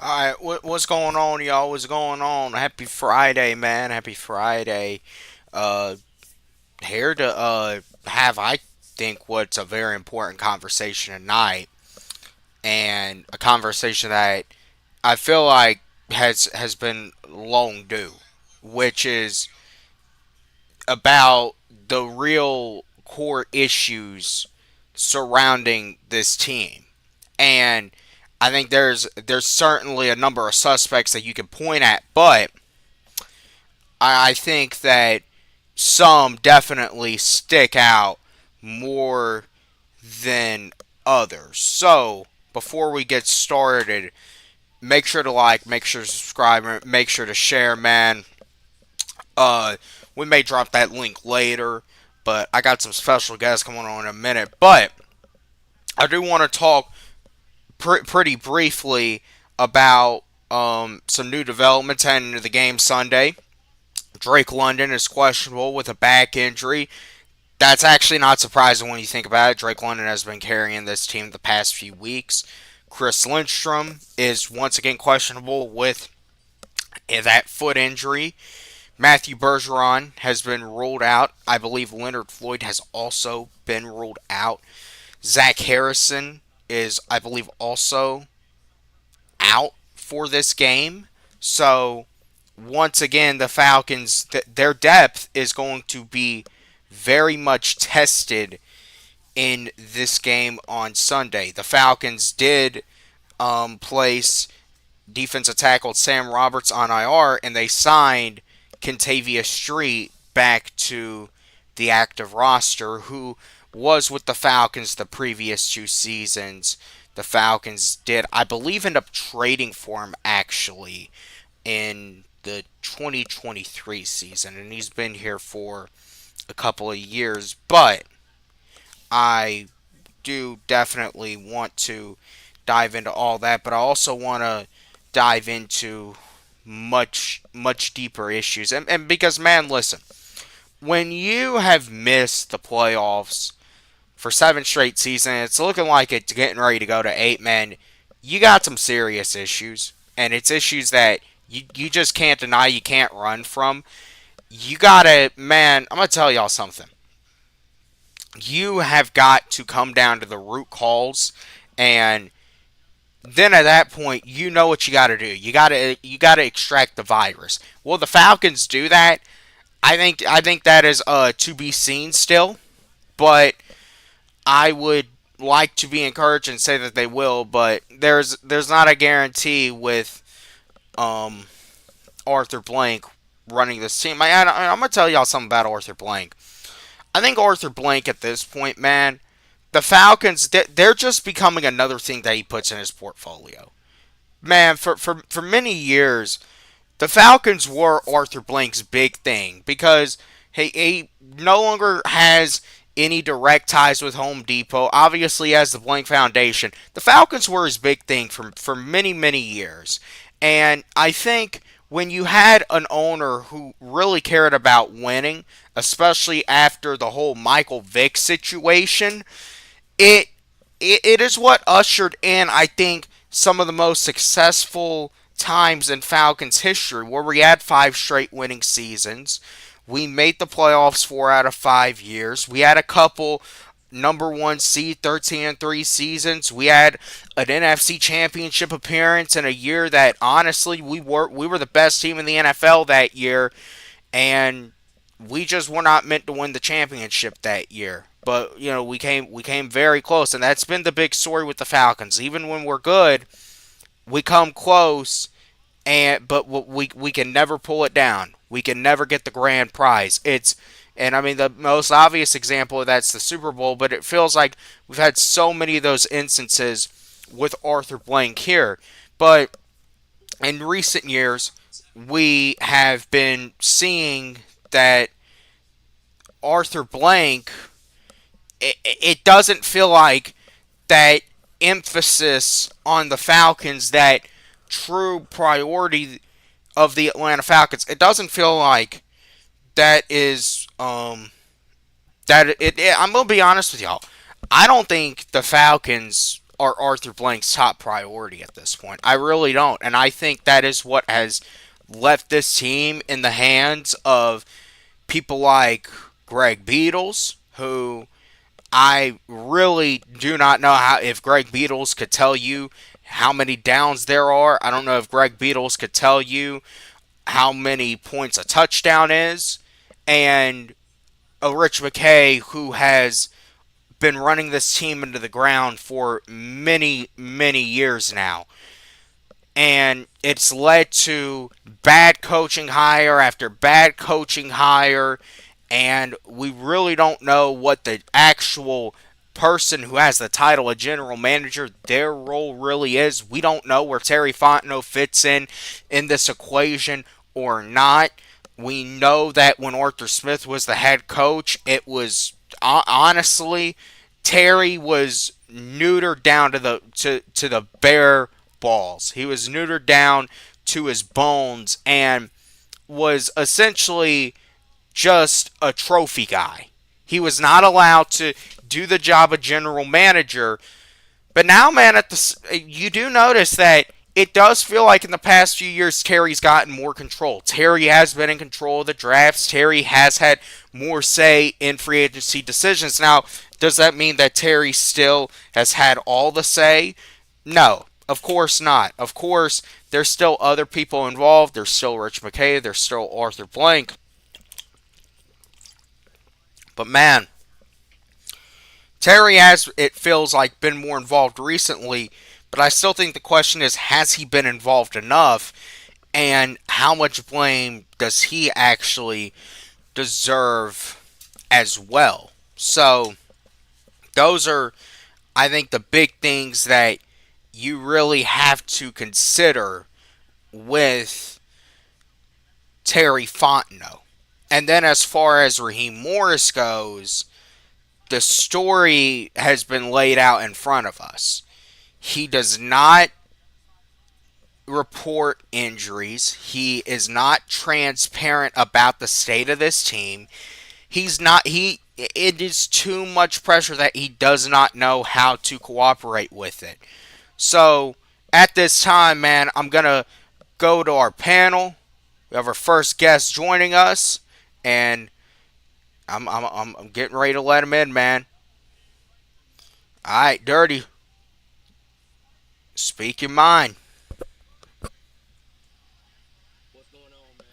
Alright, what's going on, y'all? What's going on? Happy Friday, man. Happy Friday. Uh, Here to have, I think, what's a very important conversation tonight, and a conversation that I feel like has been long due, which is about the real core issues surrounding this team. And I think there's certainly a number of suspects that you can point at, but I think that some definitely stick out more than others. So, before we get started, make sure to like, make sure to subscribe, make sure to share, man. Uh, we may drop that link later, but I got some special guests coming on in a minute. But I do want to talk pretty briefly about some new developments heading into the game Sunday. Drake London is questionable with a back injury. That's actually not surprising when you think about it. Drake London has been carrying this team the past few weeks. Chris Lindstrom is once again questionable with that foot injury. Matthew Bergeron has been ruled out. I believe Leonard Floyd has also been ruled out. Zach Harrison is, I believe, also out for this game. So, once again, the Falcons, their depth is going to be very much tested in this game on Sunday. The Falcons did place defensive tackle Sam Roberts on IR, and they signed Kentavious Street back to the active roster, who was with the Falcons the previous two seasons. The Falcons did, I believe, end up trading for him actually in the 2023 season, and he's been here for a couple of years. But I do definitely want to dive into all that, but I also want to dive into much deeper issues. And because, man, listen, when you have missed the playoffs for seven straight seasons, it's looking like it's getting ready to go to eight, man. You got some serious issues, and it's issues that you just can't deny, you can't run from. You gotta, man, I'm gonna tell y'all something. You have got to come down to the root cause, and then at that point, you know what you got to do. You got to extract the virus. Will the Falcons do that? I think that is to be seen still, but I would like to be encouraged and say that they will. But there's not a guarantee with um, Arthur Blank running this team. I'm gonna tell y'all something about Arthur Blank. I think Arthur Blank at this point, man, the Falcons, they're just becoming another thing that he puts in his portfolio. Man, for many years, the Falcons were Arthur Blank's big thing because he no longer has any direct ties with Home Depot. Obviously, he has the Blank Foundation. The Falcons were his big thing for many years. And I think when you had an owner who really cared about winning, especially after the whole Michael Vick situation, it it is what ushered in, I think, some of the most successful times in Falcons history, where we had five straight winning seasons. We made the playoffs 4 out of 5 years. We had a couple number one seed 13-3 seasons. We had an NFC championship appearance in a year that honestly we were the best team in the NFL that year, and we just were not meant to win the championship that year. But we came very close, and that's been the big story with the Falcons. Even when we're good, we come close, but we can never pull it down. We can never get the grand prize. And I mean, the most obvious example of that's the Super Bowl, but it feels like we've had so many of those instances with Arthur Blank here. But in recent years, we have been seeing that Arthur Blank, it doesn't feel like that emphasis on the Falcons, that true priority of the Atlanta Falcons. It doesn't feel like that is I'm gonna be honest with y'all. I don't think the Falcons are Arthur Blank's top priority at this point. I really don't. And I think that is what has left this team in the hands of people like Greg Beatles, who I really do not know how if Greg Beatles could tell you how many downs there are. I don't know if Greg Beatles could tell you how many points a touchdown is. And a Rich McKay who has been running this team into the ground for many, many years now. And it's led to bad coaching hire after bad coaching hire. And we really don't know what the actual person who has the title of general manager, their role really is. We don't know where Terry Fontenot fits in this equation or not. We know that when Arthur Smith was the head coach, it was honestly Terry was neutered down to the bare balls. He was neutered down to his bones and was essentially just a trophy guy. He was not allowed to do the job of general manager. But now, man, you do notice that it does feel like in the past few years, Terry's gotten more control. Terry has been in control of the drafts. Terry has had more say in free agency decisions. Now, does that mean that Terry still has had all the say? No, of course not. Of course, there's still other people involved. There's still Rich McKay. There's still Arthur Blank. But man, Terry has, it feels like, been more involved recently, but I still think the question is, has he been involved enough? And how much blame does he actually deserve as well? So, those are, I think, the big things that you really have to consider with Terry Fontenot. And then as far as Raheem Morris goes, the story has been laid out in front of us. He does not report injuries. He is not transparent about the state of this team. It is too much pressure that he does not know how to cooperate with it. So, at this time, man, I'm going to go to our panel. We have our first guest joining us, and I'm getting ready to let him in, man. All right, Dirty. Speak your mind. What's going on, man?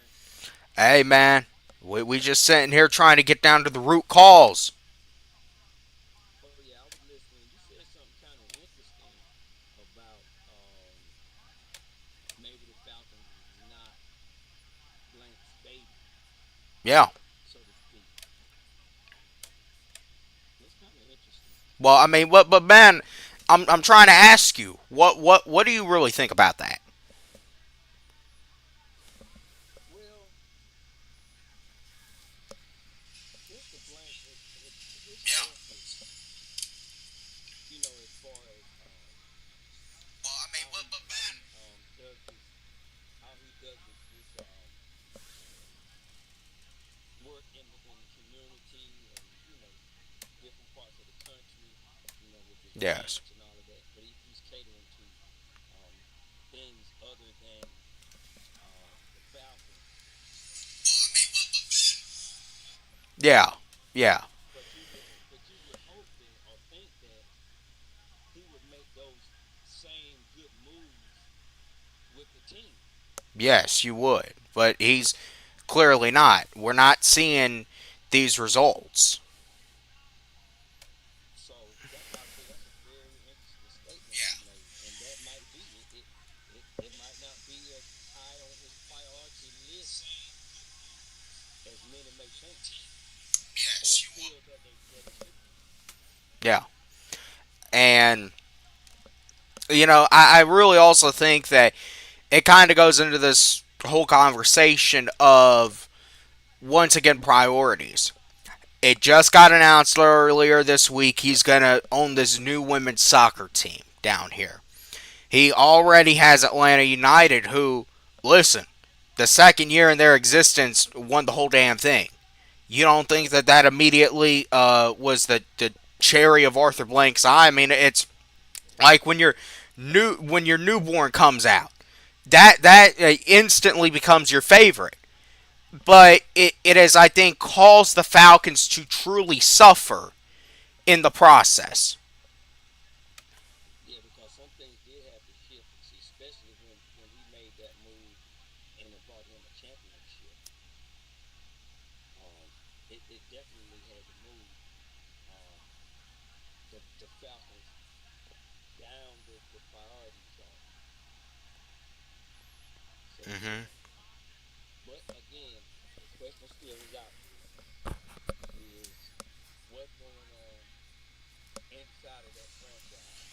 Hey, man. We just sitting here trying to get down to the root cause. Oh yeah, I was listening. You said something kind of interesting about maybe the Falcons is not Blank's baby, Yeah. so to speak. It's kind of interesting. Well, I mean, but man, I'm trying to ask you, what do you really think about that? Well, Mr. Blank, his Yeah. antics, as far as Well, I mean, how he does his work in the community and different parts of the country, with his yes, ranch and all of that. But he's catering to um, things other than the Falcons. yeah, yeah, But you would hope that or think that he would make those same good moves with the team. yes, you would, but he's clearly not. We're not seeing these results. So that's why I say that's a very interesting statement Yeah. you made, and that might be it might not be as high on his priority list as many may think or Yes, you would. feel that it should be. Yeah, and I really also think that it kind of goes into this whole conversation of once again priorities. It just got announced earlier this week he's going to own this new women's soccer team down here. He already has Atlanta United, who, listen, the second year in their existence won the whole damn thing. You don't think that immediately was the cherry of Arthur Blank's eye? I mean, Like when your newborn comes out, that instantly becomes your favorite. But it has, I think, caused the Falcons to truly suffer in the process. Yeah, because some things did have to shift, especially when he made that move and it brought him a championship. Um, it definitely had to move um, the Falcons down the priority chart, so to Hmm. speak. But again, the question still is out there: is what's going on inside of that franchise?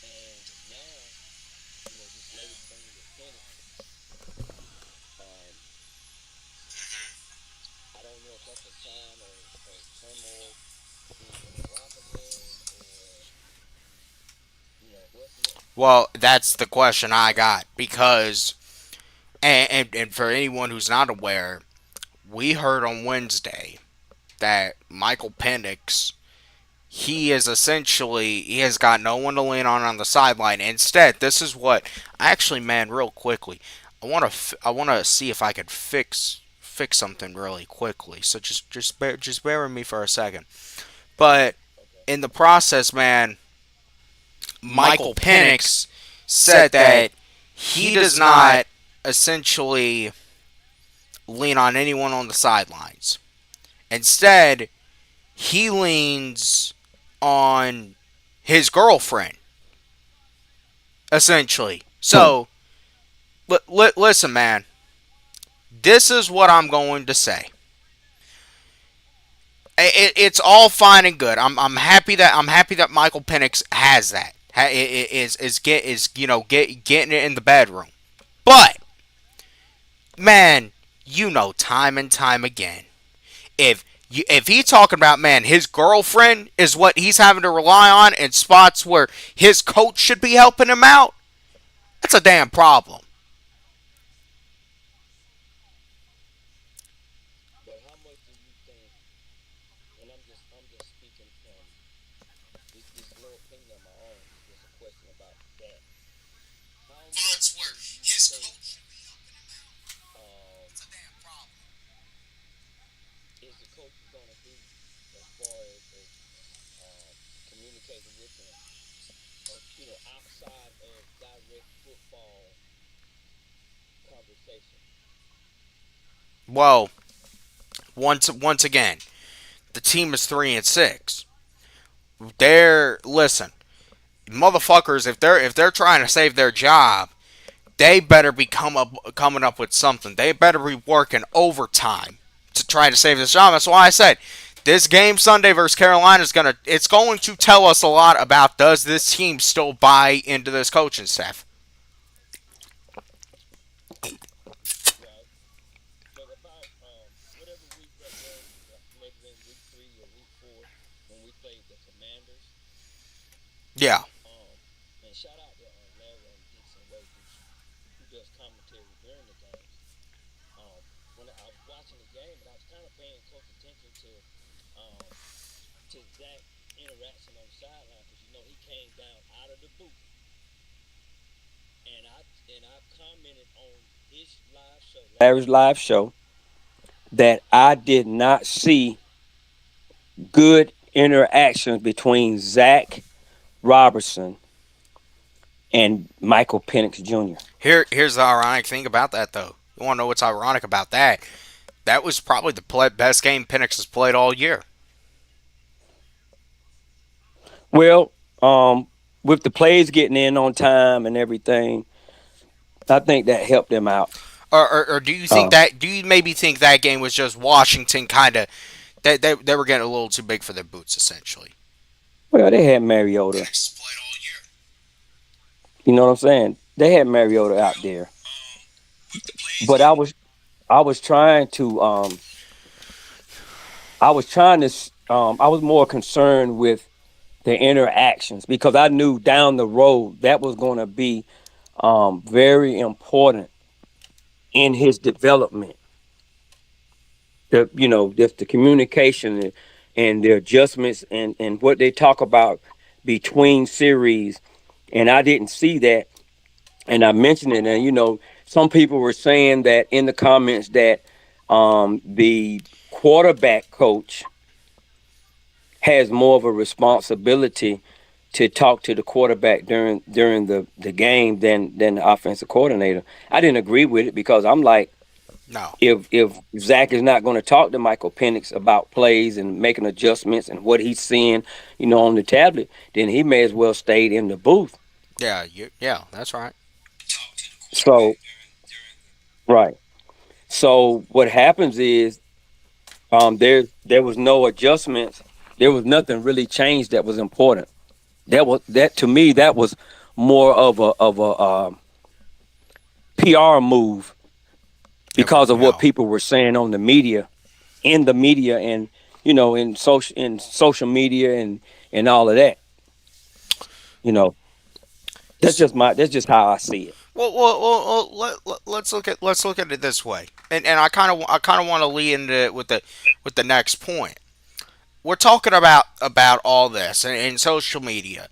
And now, this latest thing with Penix, um, I don't know if that's a sign of turmoil in the locker room or what's next. Well, that's the question I got because, and for anyone who's not aware, we heard on Wednesday that Michael Penix, he has got no one to lean on the sideline. Instead, this is what actually, man, real quickly, I want to see if I could fix something really quickly. So just bear with me for a second. But Okay. in the process, man, Michael Penix said that he does not essentially lean on anyone on the sidelines. Instead, he leans on his girlfriend, essentially. Hmm. So, listen, man, this is what I'm going to say. It's all fine and good. I'm happy that Michael Penix has that. Is getting it in the bedroom. But man, time and time again, if he's talking about, man, his girlfriend is what he's having to rely on in spots where his coach should be helping him out, that's a damn problem. But how much do you think? And I'm just speaking from this low opinion of my own. It's just a question about that. How much do you think um, is the coach is going to do as far as communicating with him, outside of direct football conversation? Well, once again, the team is 3-6. They're listen, motherfuckers. If they're trying to save their job, they better be coming up with something. They better be working overtime to try to save this job. That's why I said this game Sunday versus Carolina it's going to tell us a lot about, does this team still buy into this coaching staff. Right. But about whatever week that was, maybe in week 3 or week 4, when we played the Commanders. Yeah. Um, and shout out to Larry and Dixon Way, who does commentary during the games. When I was watching the game, and I was kind of paying close attention um, to Zach interaction on the sideline, because he came down out of the booth, and I commented on his live show, Larry's Larry's live live show. show, that I did not see good interactions between Zach Robertson and Michael Penix Jr. Here's the ironic thing about that, though. You want to know what's ironic about that? That was probably the best game Penix has played all year. Well, with the plays getting in on time and everything, I think that helped them out. Or do you think Uh, that? Do you maybe think that game was just Washington kind of, they were getting a little too big for their boots, essentially? well, they had Mariota. Penix played all year. You know what I'm saying? They had Mariota out Well, there, with the plays but getting. I was trying to I was more concerned with the interactions because I knew down the road that was going to be very important in his development. Just the communication and the adjustments and what they talk about between series, and I didn't see that. And I mentioned it, and some people were saying that in the comments that the quarterback coach has more of a responsibility to talk to the quarterback during the game than the offensive coordinator. I didn't agree with it because I'm like, No. if Zach is not going to talk to Michael Penix about plays and making adjustments and what he's seeing, on the tablet, then he may as well stayed in the booth. Yeah, yeah, that's right. So right. So what happens is there was no adjustments. There was nothing really changed that was important. That to me that was more of a PR move because of what Yeah. people were saying on the media, in the media, and in social media and all of that. You know, that's just how I see it. Let's look at it this way, and I kind of want to lead into it with the next point. We're talking about all this and social media.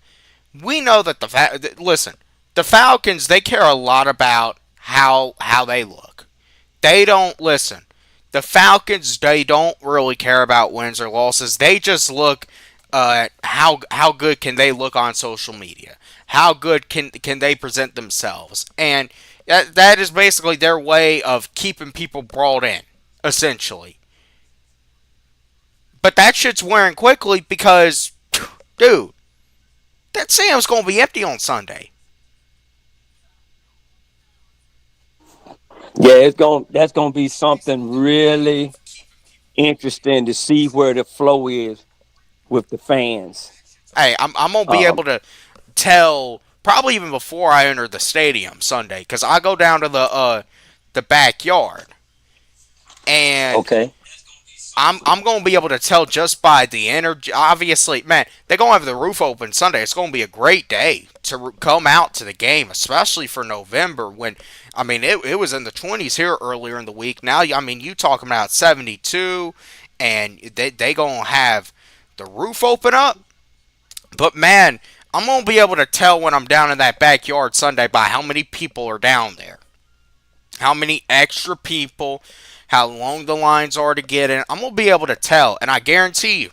We know that listen, the Falcons, they care a lot about how they look. They don't listen. The Falcons, they don't really care about wins or losses. They just look how good can they look on social media. How good can they present themselves? And that is basically their way of keeping people brought in, essentially. But that shit's wearing quickly because, dude, that Sam's gonna be empty on Sunday. Yeah, that's gonna be something really interesting to see where the flow is with the fans. Hey, I'm gonna be Um, able to tell probably even before I enter the stadium Sunday because I go down to the backyard and okay. I'm gonna be able to tell just by the energy. Obviously, man, they're gonna have the roof open Sunday. It's gonna be a great day to come out to the game, especially for November when I mean it was in the 20s here earlier in the week. Now I mean you talking about 72, and they gonna have the roof open up. But man, I'm gonna be able to tell when I'm down in that backyard Sunday by how many people are down there, how many extra people, how long the lines are to get in. I'm gonna be able to tell, and I guarantee you,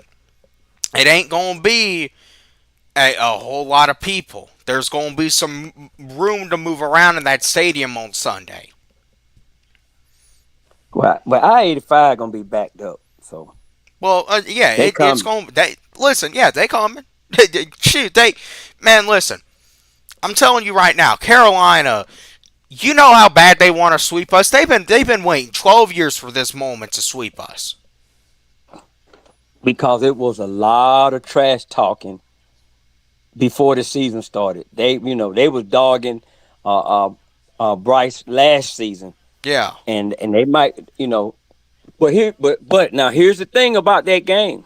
it ain't gonna be a whole lot of people. There's gonna be some room to move around in that stadium on Sunday. Well, I-85 gonna be backed up, so Well, yeah, they it's come. going. They listen, yeah, they coming. Shoot, man, listen. I'm telling you right now, Carolina. You know how bad they want to sweep us. They've been waiting 12 years for this moment to sweep us. Because it was a lot of trash talking before the season started. They was dogging uh, Bryce last season, Yeah. and they might, but now here's the thing about that game.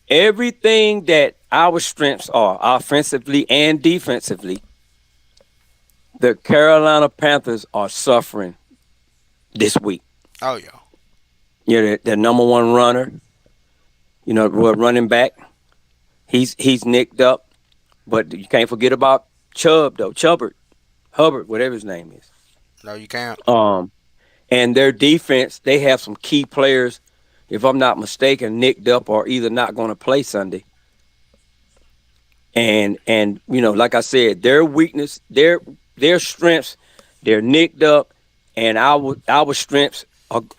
Everything that our strengths are, offensively and defensively, the Carolina Panthers are suffering this week. Oh yeah. The number one runner, running back, he's nicked up, but you can't forget about Chubb though, Chubbard, Hubbard, whatever his name is. No, you can't. Um, and their defense, they have some key players, if I'm not mistaken, nicked up or either not going to play Sunday. And like I said, their weakness, their strengths, they're nicked up, and our strengths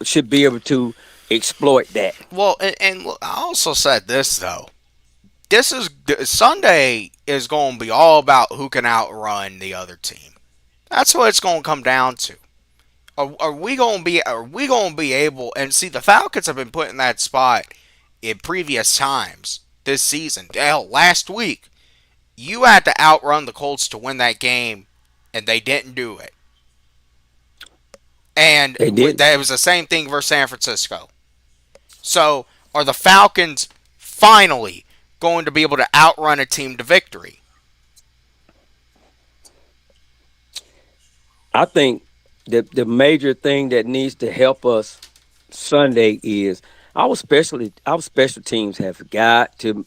should be able to exploit that. Well, and I also said this though. This is Sunday is going to be all about who can outrun the other team. That's what it's going to come down to. Are we going to be able and see the Falcons have been put in that spot in previous times this season. Hell, last week you had to outrun the Colts to win that game, and they didn't do it. And They did. that was the same thing versus San Francisco. So, are the Falcons finally going to be able to outrun a team to victory? I think the major thing that needs to help us Sunday is our special teams have got to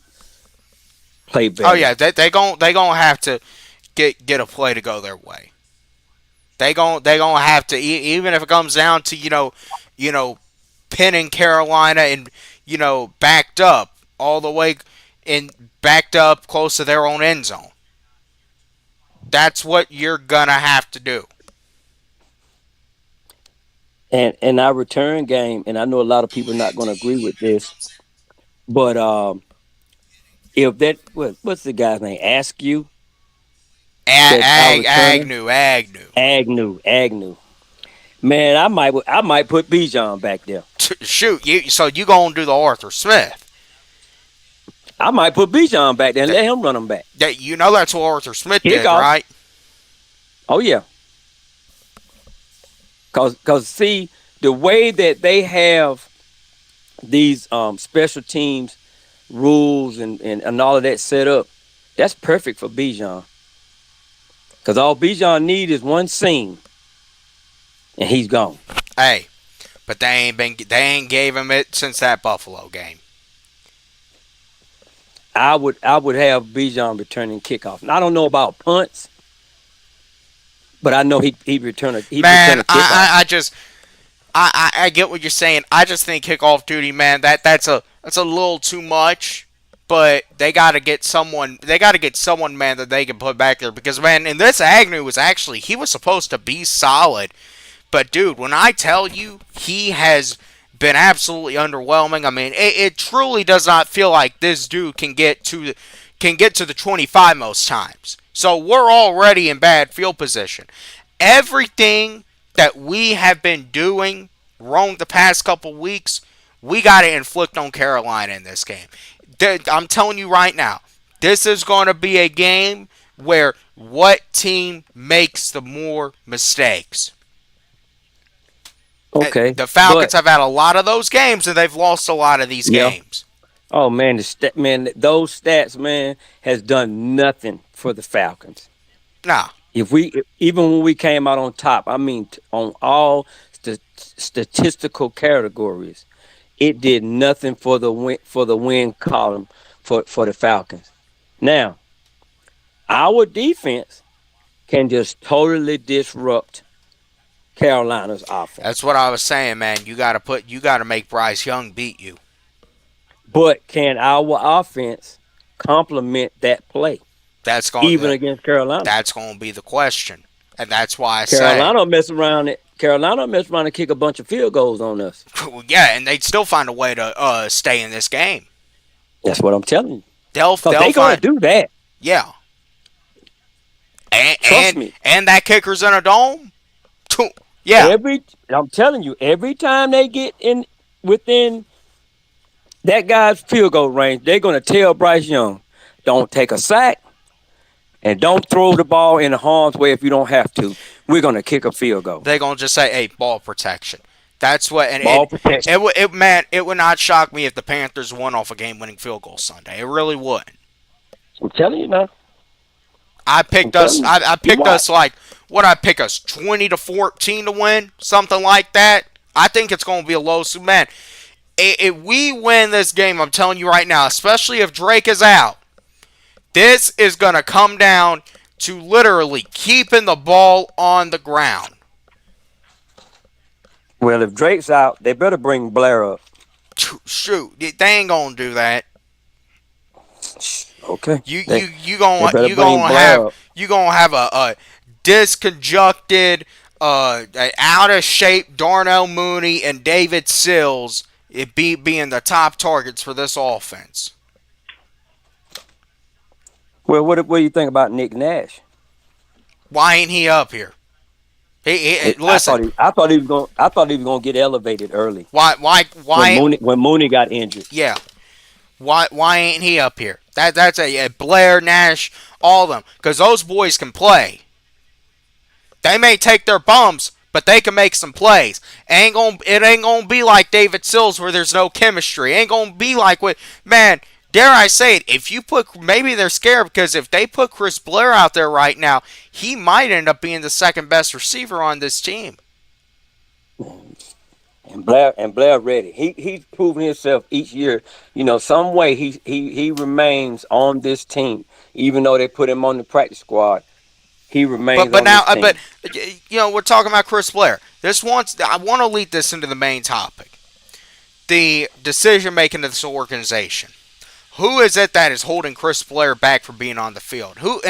play Oh better. yeah, they gonna have to get a play to go their way. They gonna have to even if it comes down to pinning Carolina and backed up all the way and backed up close to their own end zone. That's what you're gonna have to do. And our return game, and I know a lot of people are not going to agree with this, but if what's the guy's name? Ask you that our returner Agnew. Agnew. Man, I might put Bijan back there. Shoot, you gonna do the Arthur Smith? I might put Bijan back there and That, let him run them back. that's what Arthur Smith did, Kickoff. right? Oh yeah, cause see the way that they have these special teams rules and all of that set up, that's perfect for Bijan. Cause all Bijan need is one seam, and he's gone. Hey, but they ain't gave him it since that Buffalo game. I would have Bijan returning kickoff. And I don't know about punts, but I know he'd return Man, a kickoff. I get what you're saying. I just think kickoff duty, man, that's a little too much. But they gotta get someone. They gotta get someone, man, that they can put back there because, man, in this Agnew he was supposed to be solid. But dude, when I tell you he has been absolutely underwhelming, I mean, it truly does not feel like this dude can get to the 25 most times. So we're already in bad field position. Everything that we have been doing wrong the past couple weeks, we got to inflict on Carolina in this game. I'm telling you right now, this is going to be a game where what team makes the more mistakes? Okay, The Falcons but have had a lot of those games, and they've lost a lot of these yeah. games. Oh man, man, those stats, man, has done nothing for the Falcons. Nah, Even when we came out on top, I mean, on all statistical categories, it did nothing for the win column for the Falcons. Now, our defense can just totally disrupt Carolina's that's offense. what I was saying, man. You gotta make Bryce Young beat you. But can our offense complement that play, That's going even against Carolina? that's going to be the question, and that's why I say, Carolina mess around and kick a bunch of field goals on us. yeah, and they'd still find a way to stay in this game. That's what I'm telling you. They'll Because they'll they gonna find, do that. yeah, and Trust and me. and that kicker's in a dome. Yeah, I'm telling you, every time they get in within that guy's field goal range, they're gonna tell Bryce Young, don't take a sack and don't throw the ball in the harm's way if you don't have to. We're gonna kick a field goal. they're gonna just say, "Hey, ball protection." That's what, and Ball protection. man, it would not shock me if the Panthers won off a game-winning field goal Sunday. It really would. I'm telling you now. I I'm picked us. telling you. I You picked us watch. like what I pick us 20-14 to win, something like that. I think it's going to be a low. So man, if we win this game, I'm telling you right now, especially if Drake is out, this is going to come down to literally keeping the ball on the ground. Well, if Drake's out, they better bring Blair up. Shoot, they ain't gonna do that. Okay. You They you you they gonna better you bring gonna Blair have up. you gonna have a disconjuncted, out of shape Darnell Mooney and David Sills being the top targets for this offense. Well, what do you think about Nick Nash? Why ain't he up here? I Listen. thought he was gonna get elevated early Why when Mooney got injured. yeah. Why ain't he up here? That's a Blair, Nash, all of them, because those boys can play. They may take their bumps, but they can make some plays. It ain't gonna be like David Sills where there's no chemistry. It ain't gonna be like what, man. Dare I say it? If you put, maybe they're scared because if they put Chris Blair out there right now, he might end up being the second best receiver on this team. And Blair ready. He's proven himself each year. Some way he remains on this team, even though they put him on the practice squad. He But remains but on now this but team. we're talking about Chris Blair. This wants I want to lead this into the main topic. The decision making of this organization. Who is it that is holding Chris Blair back from being on the field? Who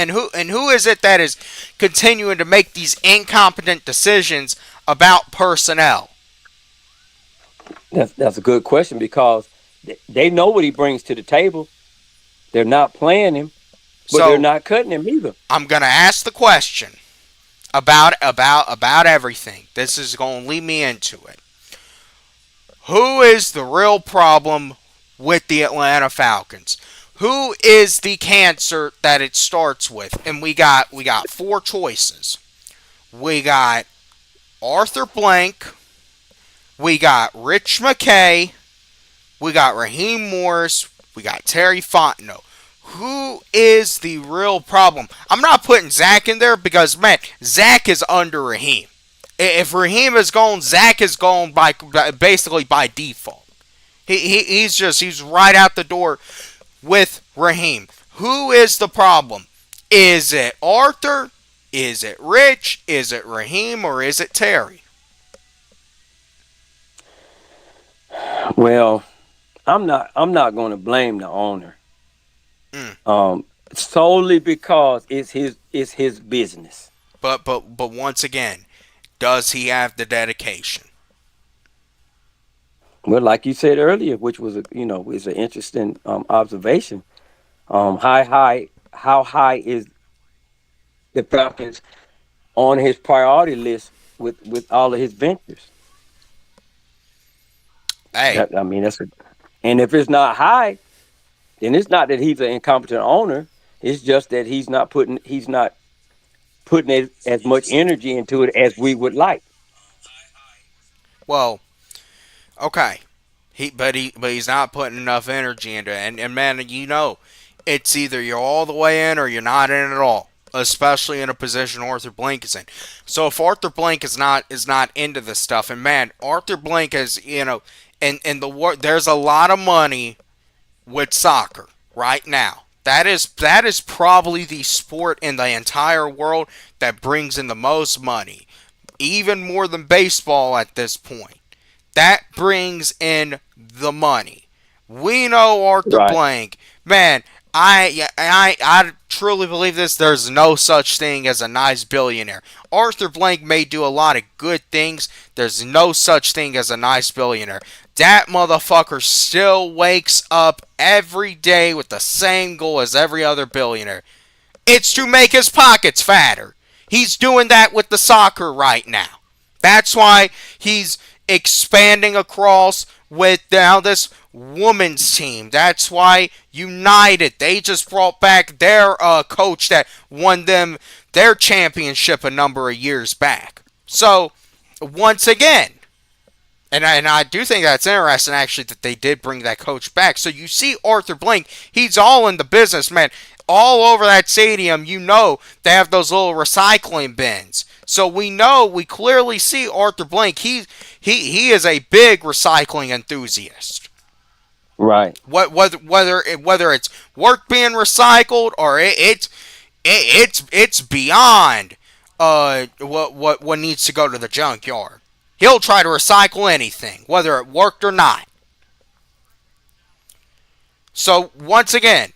is it that is continuing to make these incompetent decisions about personnel? That's a good question because they know what he brings to the table. They're not playing him, but they're So not cutting him either. I'm gonna ask the question about everything. This is gonna lead me into it. Who is the real problem with the Atlanta Falcons? Who is the cancer that it starts with? And we got four choices. We got Arthur Blank, we got Rich McKay, we got Raheem Morris, we got Terry Fontenot. Who is the real problem? I'm not putting Zach in there because, man, Zach is under Raheem. If Raheem is gone, Zach is gone by basically by default. He's right out the door with Raheem. Who is the problem? Is it Arthur? Is it Rich? Is it Raheem? Or is it Terry? Well, I'm not going to blame the owner. Mm. Solely because it's his business. But once again, does he have the dedication? Well, like you said earlier, which was is an interesting observation. How high is the Falcons on his priority list with all of his ventures? Hey, That I mean, and if it's not high, then it's not that he's an incompetent owner. It's just that he's not putting as much energy into it as we would like. well, okay. He's not putting enough energy into it. And man, it's either you're all the way in or you're not in at all. Especially in a position Arthur Blank is in. So if Arthur Blank is not into this stuff, and man, Arthur Blank is there's a lot of money with soccer right now. That is probably the sport in the entire world that brings in the most money, even more than baseball at this point. That brings in the money. We know Arthur Right. Blank. Man, I truly believe this. There's no such thing as a nice billionaire. Arthur Blank may do a lot of good things. There's no such thing as a nice billionaire. That motherfucker still wakes up every day with the same goal as every other billionaire. It's to make his pockets fatter. He's doing that with the soccer right now. That's why he's expanding across with now this women's team. That's why United, they just brought back their coach that won them their championship a number of years back. So, once again, and I do think that's interesting, actually, that they did bring that coach back. So you see Arthur Blank, he's all in the business, man. All over that stadium, they have those little recycling bins. So we clearly see Arthur Blank. He is a big recycling enthusiast. Right. Whether it's work being recycled or it's beyond what needs to go to the junkyard. He'll try to recycle anything, whether it worked or not. So once again,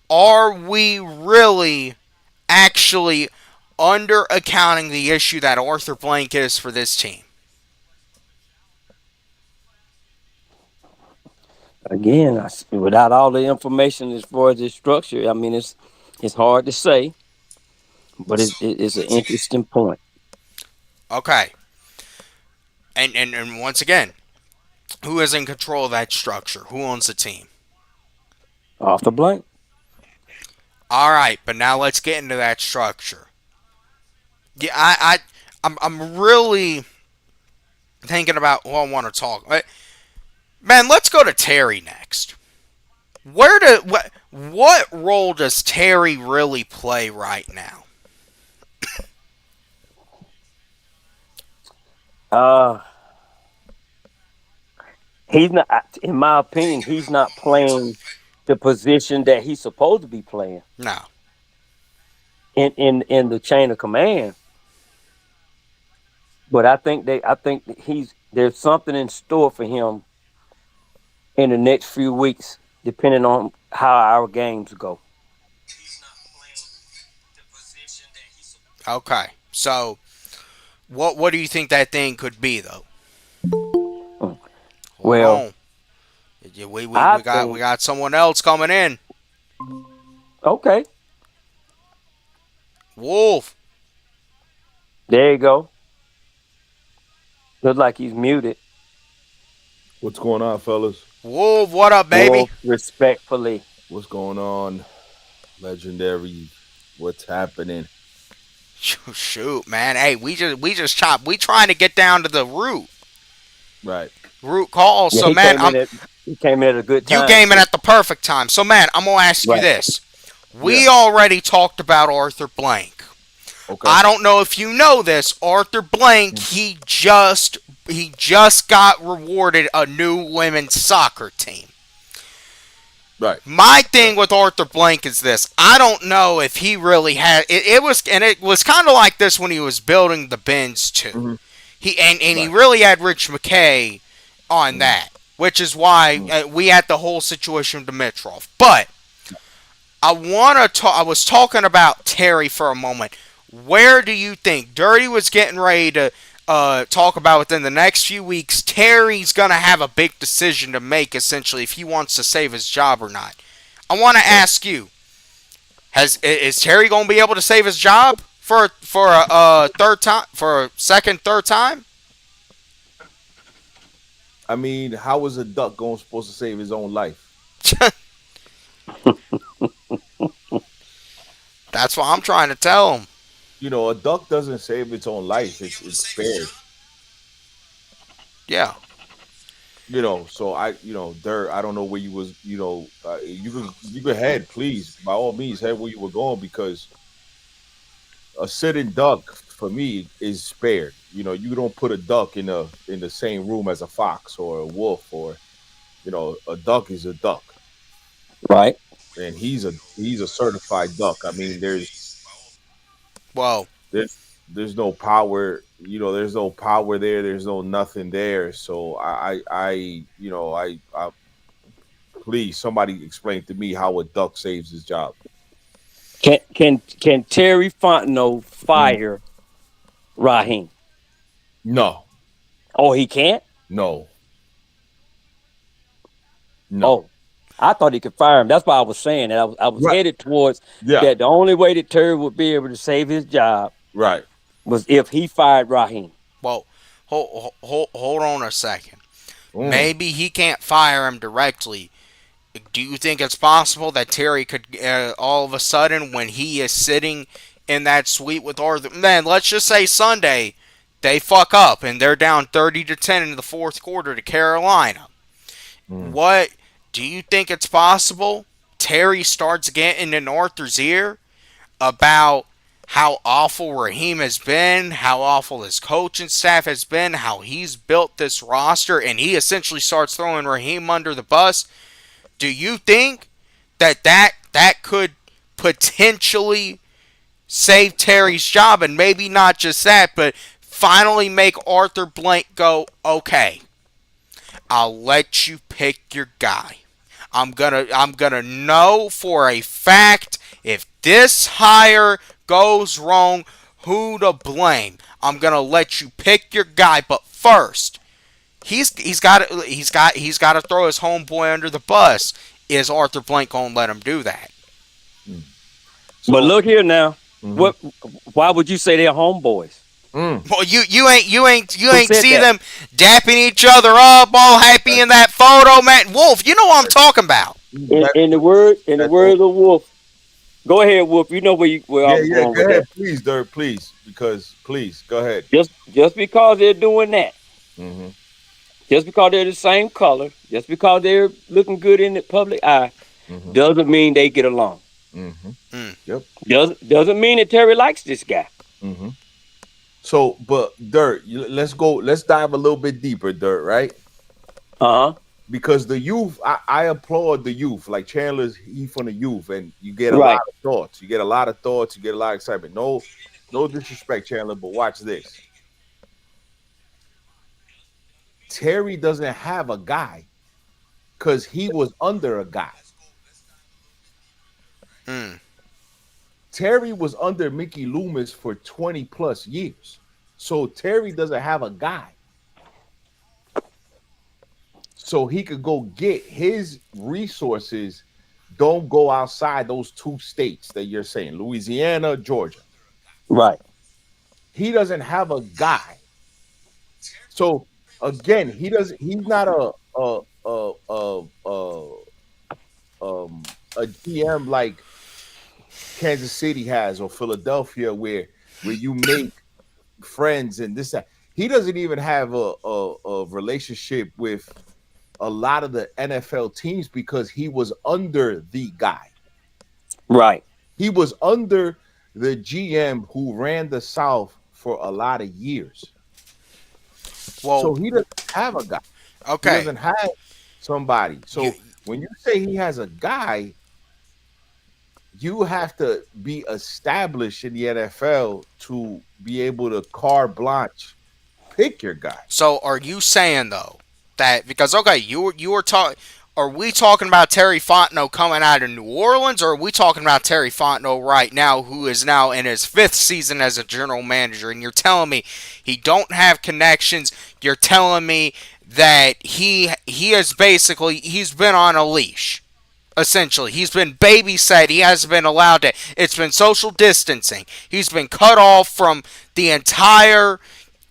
are we really actually under accounting the issue that Arthur Blank is for this team? Again, without all the information as far as the structure, I mean, it's hard to say, but it's an interesting point. Okay. And once again, who is in control of that structure? Who owns the team? Off the blank. All right, but now let's get into that structure. Yeah, I'm really thinking about who I want to talk. Man, let's go to Terry next. What role does Terry really play right now? Uh He's not, in my opinion, he's not playing the position that he's supposed to be playing No. in the chain of command. But I think that there's something in store for him in the next few weeks, depending on how our games go. Okay. So what do you think that thing could be though? Mm. Hold Well, on. Yeah, I we think got someone else coming in. okay, Wolf. there you go. Looks like he's muted. What's going on, fellas? Wolf, what up, baby? Well, respectfully. What's going on? Legendary. What's happening? Shoot, man. Hey, we just chop. We trying to get down to the Right. root cause. Yeah, So man, he came in at a good you time came in too. at the perfect time. So man, I'm gonna ask you Right. this. Yeah. We already talked about Arthur Blank. Okay. I don't know if you know this. Arthur Blank, Mm. he just got rewarded a new women's soccer team. Right. My Right. thing with Arthur Blank is this. I don't know if he really had it was kind of like this when he was building the Benz too. Hmm. And he Right. really had Rich McKay on Hmm. that, which is why Hmm. we had the whole situation with Dimitrov. But I want to talk. I was talking about Terry for a moment. Where do you think Dirty was getting ready to talk about within the next few weeks? Terry's gonna have a big decision to make, essentially, if he wants to save his job or not. I want to Okay. ask you: is Terry gonna be able to save his job for a third time, for a second, third time? I mean, how is a duck going supposed to save his own life? That's what I'm trying to tell him. A duck doesn't save its own life. It's spared. Yeah. So Dirt. I don't know where you was. You could head, please, by all means, head where you were going because a sitting duck for me is spared. You don't put a duck in the same room as a fox or a wolf or a duck is a duck, Right. and he's a certified duck. I mean, Well, there's there's no power. There's no power there. There's no nothing there. So I please somebody explain to me how a duck saves his job. Can Terry Fontenot Mm. fire Raheem? No, Oh, he can't. no, no. Oh, I thought he could fire him. That's why I was saying that. I was Right. headed towards Yeah. that. The only way that Terry would be able to save his job Right. was if he fired Raheem. well, hold on a second. Mm. Maybe he can't fire him directly. Do you think it's possible that Terry could all of a sudden, when he is sitting in that suite with Arthur, man, let's just say Sunday, they fuck up and they're down 30-10 in the fourth quarter to Carolina. Mm. What do you think it's possible? Terry starts getting in Arthur's ear about how awful Raheem has been, how awful his coaching staff has been, how he's built this roster, and he essentially starts throwing Raheem under the bus. Do you think that could potentially save Terry's job, and maybe not just that, but finally make Arthur Blank go, okay, I'll let you pick your guy. I'm gonna know for a fact if this hire goes wrong, who to blame. I'm gonna let you pick your guy, but first, he's got to throw his homeboy under the bus. Is Arthur Blank gonna let him do that? Mm. But So. look here now. Mhm. What? Why would you say they're homeboys? Mm. Well, you ain't Who said see that? them dapping each other up, all happy in that photo, man. Wolf, you know what I'm talking about. That, In the that's all. words of Wolf. Go ahead, Wolf. You know where I Yeah, was yeah. going Go with ahead, that. please, Dirt, please, because please, go ahead. Just because they're doing that, Hmm. just because they're the same color, just because they're looking good in the public eye, Hmm. doesn't mean they get along. Hmm. Mm. Yep. Doesn't mean that Terry likes this guy. Hmm. So, but Dirt, let's go. Let's dive a little bit deeper, Dirt. Right? Uh huh. because the youth, I applaud the youth. Like Chandler's, he from the youth, and you get a lot Right. of thoughts. You get a lot of thoughts. You get a lot of excitement. No, no disrespect, Chandler, but watch this. Terry doesn't have a guy because he was under a guy. Mm. Terry was under Mickey Loomis for 20 plus years. So Terry doesn't have a guy. So he could go get his resources. Don't go outside those two states that you're saying, Louisiana, Georgia. Right. He doesn't have a guy. So again, he doesn't. He's not a GM like Kansas City has or Philadelphia, where you make friends and this that. He doesn't even have a relationship with a lot of the NFL teams because he was under the guy. Right. He was under the GM who ran the South for a lot of years. Well, So he doesn't have a guy. He okay. doesn't have somebody. You So when you say he has a guy, you have to be established in the NFL to be able to carte blanche pick your guy. So are you saying though that because okay, you were talking? Are we talking about Terry Fontenot coming out of New Orleans, or are we talking about Terry Fontenot right now, who is now in his fifth season as a general manager? And you're telling me he don't have connections. You're telling me that he is basically he's been on a leash. Essentially, he's been babysat. He hasn't been allowed to. It's been social distancing. He's been cut off from the entire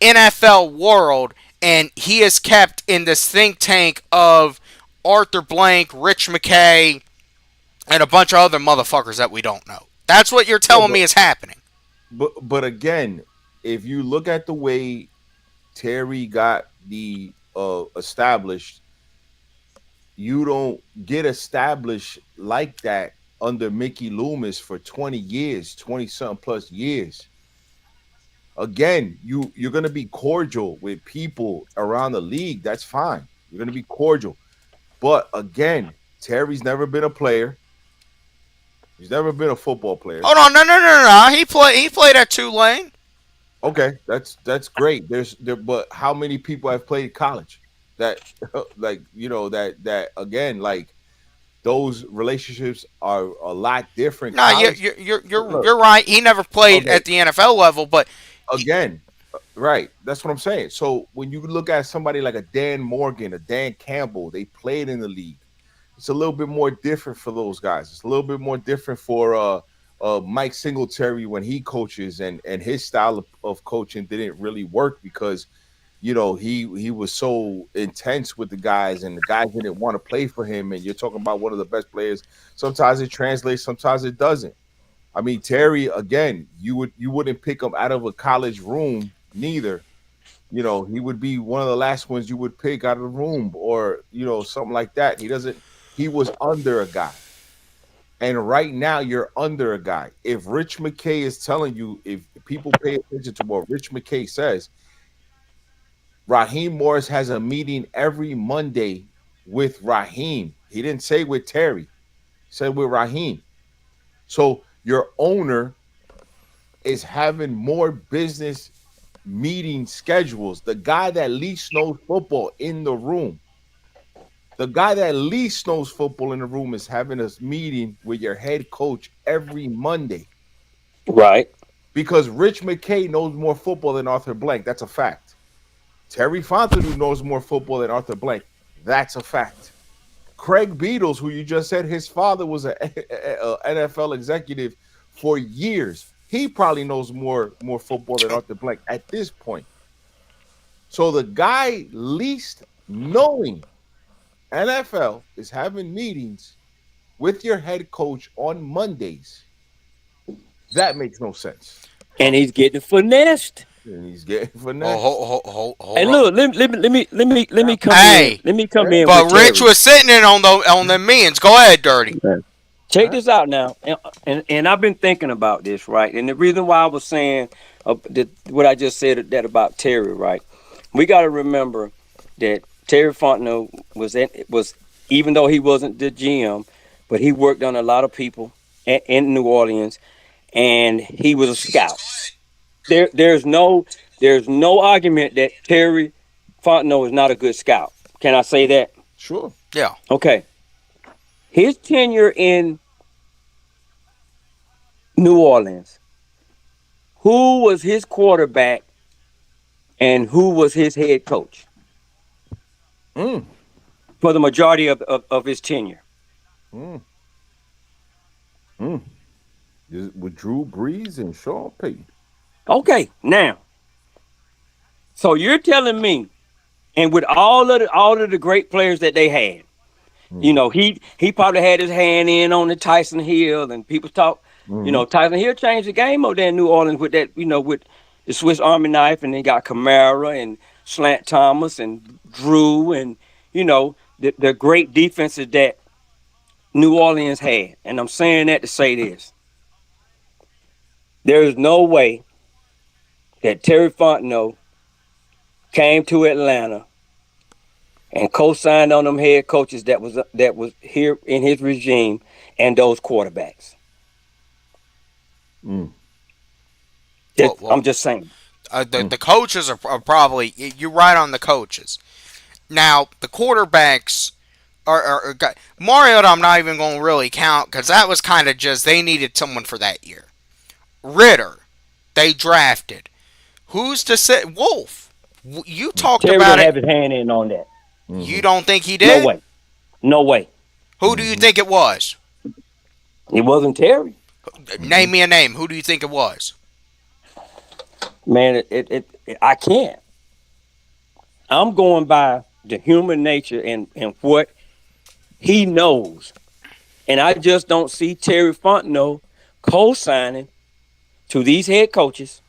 NFL world, and he is kept in this think tank of Arthur Blank, Rich McKay, and a bunch of other motherfuckers that we don't know. That's what you're Yeah, telling me is happening. but again, if you look at the way Terry got the established, you don't get established like that under Mickey Loomis for 20 years, 20 something plus years. Again, you're gonna be cordial with people around the league. That's fine. You're gonna be cordial. But again, Terry's never been a player. He's never been a football player. Hold on, no. He played at Tulane. Okay, that's great. But how many people have played college? That like that again, like those relationships are a lot different. No, you, College, you, you're you're look, you're right. He never played okay, at the NFL level, but again, right. That's what I'm saying. So when you look at somebody like a Dan Morgan, a Dan Campbell, they played in the league. It's a little bit more different for those guys. It's a little bit more different for Mike Singletary when he coaches, and his style of coaching didn't really work because he was so intense with the guys, and the guys didn't want to play for him. And you're talking about one of the best players. Sometimes it translates, sometimes it doesn't. I mean, Terry, again, you wouldn't pick him out of a college room, neither. He would be one of the last ones you would pick out of the room, or something like that. He was under a guy. And right now you're under a guy. If Rich McKay is telling you, if people pay attention to what Rich McKay says, Raheem Morris has a meeting every Monday with Raheem. He didn't say with Terry, he said with Raheem. So your owner is having more business meeting schedules. The guy that least knows football in the room, the guy that least knows football in the room is having a meeting with your head coach every Monday Right. because Rich McKay knows more football than Arthur Blank. That's a fact. Terry Fontenot knows more football than Arthur Blank. That's a fact. Craig Beatles, who you just said his father was an NFL executive for years, he probably knows more football than Arthur Blank at this point. So the guy least knowing NFL is having meetings with your head coach on Mondays. That makes no sense. And he's getting finessed. And he's getting well, finesse. And hold on. look, let me come in. Hey, Let me come Yeah. in with but Rich Terry. was sitting in on the meetings. Go ahead, Dirty. Check this out now, and I've been thinking about this, right? And the reason why I was saying what I just said that about Terry, right? We got to remember that Terry Fontenot was even though he wasn't the GM, but he worked on a lot of people in New Orleans, and he was a scout. There's no argument that Terry Fontenot is not a good scout. Can I say that? Sure. Yeah. Okay. His tenure in New Orleans, who was his quarterback and who was his head coach Mm, for the majority of his tenure? mm, mm. With Drew Brees and Sean Payton. Okay, now, so you're telling me, and with all of the great players that they had, Mm-hmm. he probably had his hand in on the Tyson Hill, and people talk, Mm-hmm. Tyson Hill changed the game over there in New Orleans with that, with the Swiss Army knife, and they got Kamara and Slant Thomas and Drew, and the great defenses that New Orleans had. And I'm saying that to say this: there is no way that Terry Fontenot came to Atlanta and co-signed on them head coaches that was here in his regime and those quarterbacks. Mm. Well, I'm just saying. the coaches are probably, you're right on the coaches. Now the quarterbacks Mariota. I'm not even going to really count because that was kind of just they needed someone for that year. Ritter, they drafted. Who's to say Wolf? You talked Terry about didn't it. have his hand in on that. You don't think he No did? way. No way. Who do you think it was? It wasn't Terry. Name me a name. Who do you think it was? Man, I can't. I'm going by the human nature and what he knows. And I just don't see Terry Fontenot co-signing to these head coaches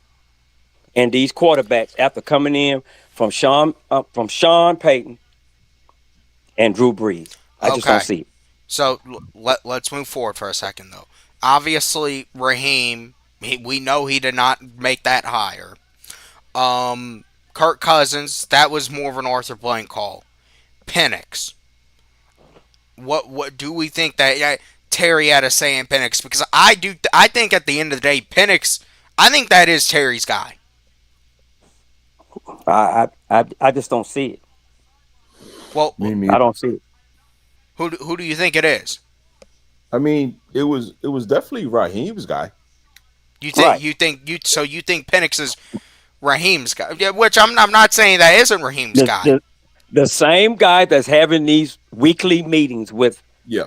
and these quarterbacks after coming in from Sean Payton and Drew Brees. I just don't Okay. see it. So let's move forward for a second, though. Obviously, Raheem, we know he did not make that hire. Kirk Cousins, that was more of an Arthur Blank call. Penix, what do we think that Terry had a say in Penix? Because I think at the end of the day, Penix, I think that is Terry's guy. I just don't see it. Well, I Me. don't see it. who do you think it is? I mean, it was definitely Raheem's guy. Right. You think Penix is Raheem's guy? Yeah, which I'm not saying that isn't Raheem's The, guy. the the same guy that's having these weekly meetings with Yeah.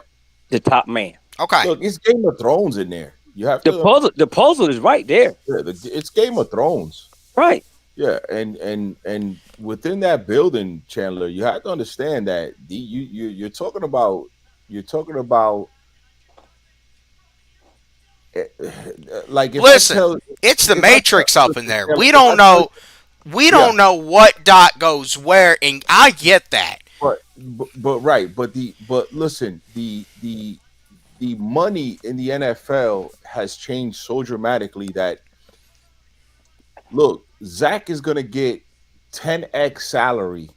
the top man. Okay. Look, it's Game of Thrones in there. You have The to. puzzle the puzzle is right there. Yeah, it's Game of Thrones. Right. Yeah, and within that building, Chandler, you have to understand that you're talking about like if I Listen, tell it's the if I tell Matrix up in listen, there. Chandler, We if don't I tell know. We yeah, don't know what dot goes where, and I get that. but right, but listen, the money in the NFL has changed so dramatically that look, Zach is gonna get 10x salary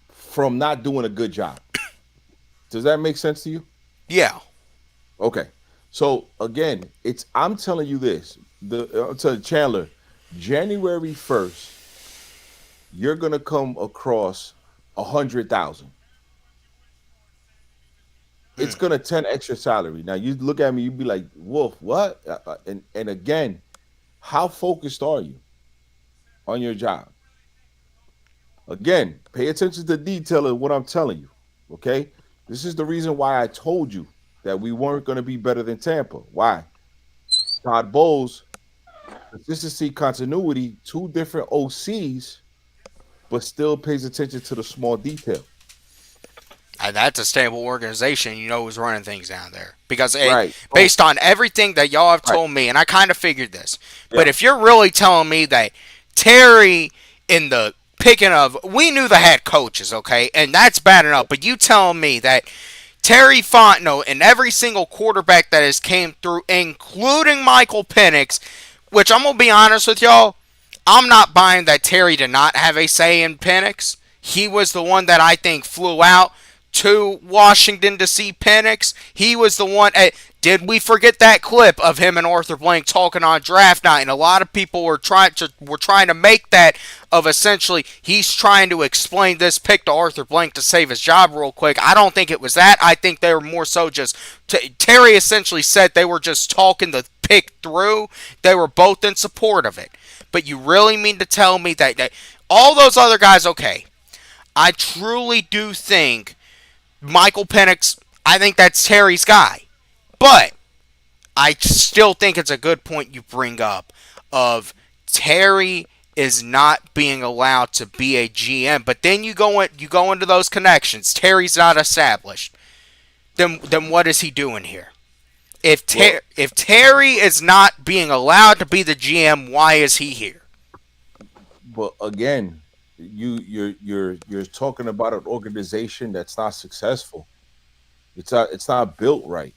from not doing a good job. Does that make sense to you? Yeah. Okay. So again, I'm telling you this. I'm telling Chandler, January 1st, you're gonna come across 100,000. It's Mm. gonna 10 extra salary. Now you look at me, you'd be like, Wolf, what? And again, how focused are you on your job? Again, pay attention to detail of what I'm telling you. Okay? This is the reason why I told you that we weren't going to be better than Tampa. Why? Todd Bowles, consistency, continuity, two different OCs, but still pays attention to the small detail. That's a stable organization. You know who's running things down there. Because Right. Oh, based on everything that y'all have right. told me, and I kind of figured this, but Yeah. if you're really telling me that Terry in the picking of, we knew the head coaches, okay, and that's bad enough, but you telling me that Terry Fontenot and every single quarterback that has came through, including Michael Penix, which I'm going to be honest with y'all, I'm not buying that Terry did not have a say in Penix. He was the one that I think flew out to Washington to see Penix. He was the one. Did we forget that clip of him and Arthur Blank talking on draft night? And a lot of people were trying to make that of essentially he's trying to explain this pick to Arthur Blank to save his job real quick. I don't think it was that. I think they were more so just Terry essentially said they were just talking the pick through. They were both in support of it. But you really mean to tell me that all those other guys, okay? I truly do think Michael Penix, I think that's Terry's guy. But I still think it's a good point you bring up of Terry is not being allowed to be a GM. But then you go into those connections. Terry's not established. Then what is he doing here? Well, If Terry is not being allowed to be the GM, why is he here? but again, you're talking about an organization that's not successful. It's not built right.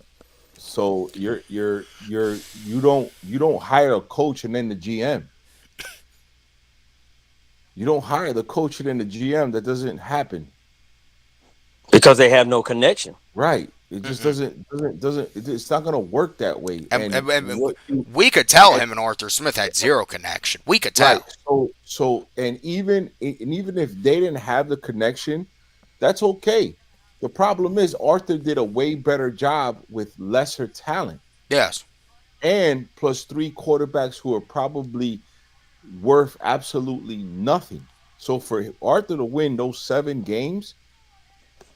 So you don't hire a coach and then the GM. You don't hire the coach and then the GM. That doesn't happen. because they have no connection. Right. It just Mm-mm. doesn't it's not gonna work that way. And, And and, and what you we could tell and him and Arthur Smith had zero connection. We could right. tell. And even if they didn't have the connection, that's okay. The problem is Arthur did a way better job with lesser talent Yes. and plus three quarterbacks who are probably worth absolutely nothing. So for Arthur to win those 7 games,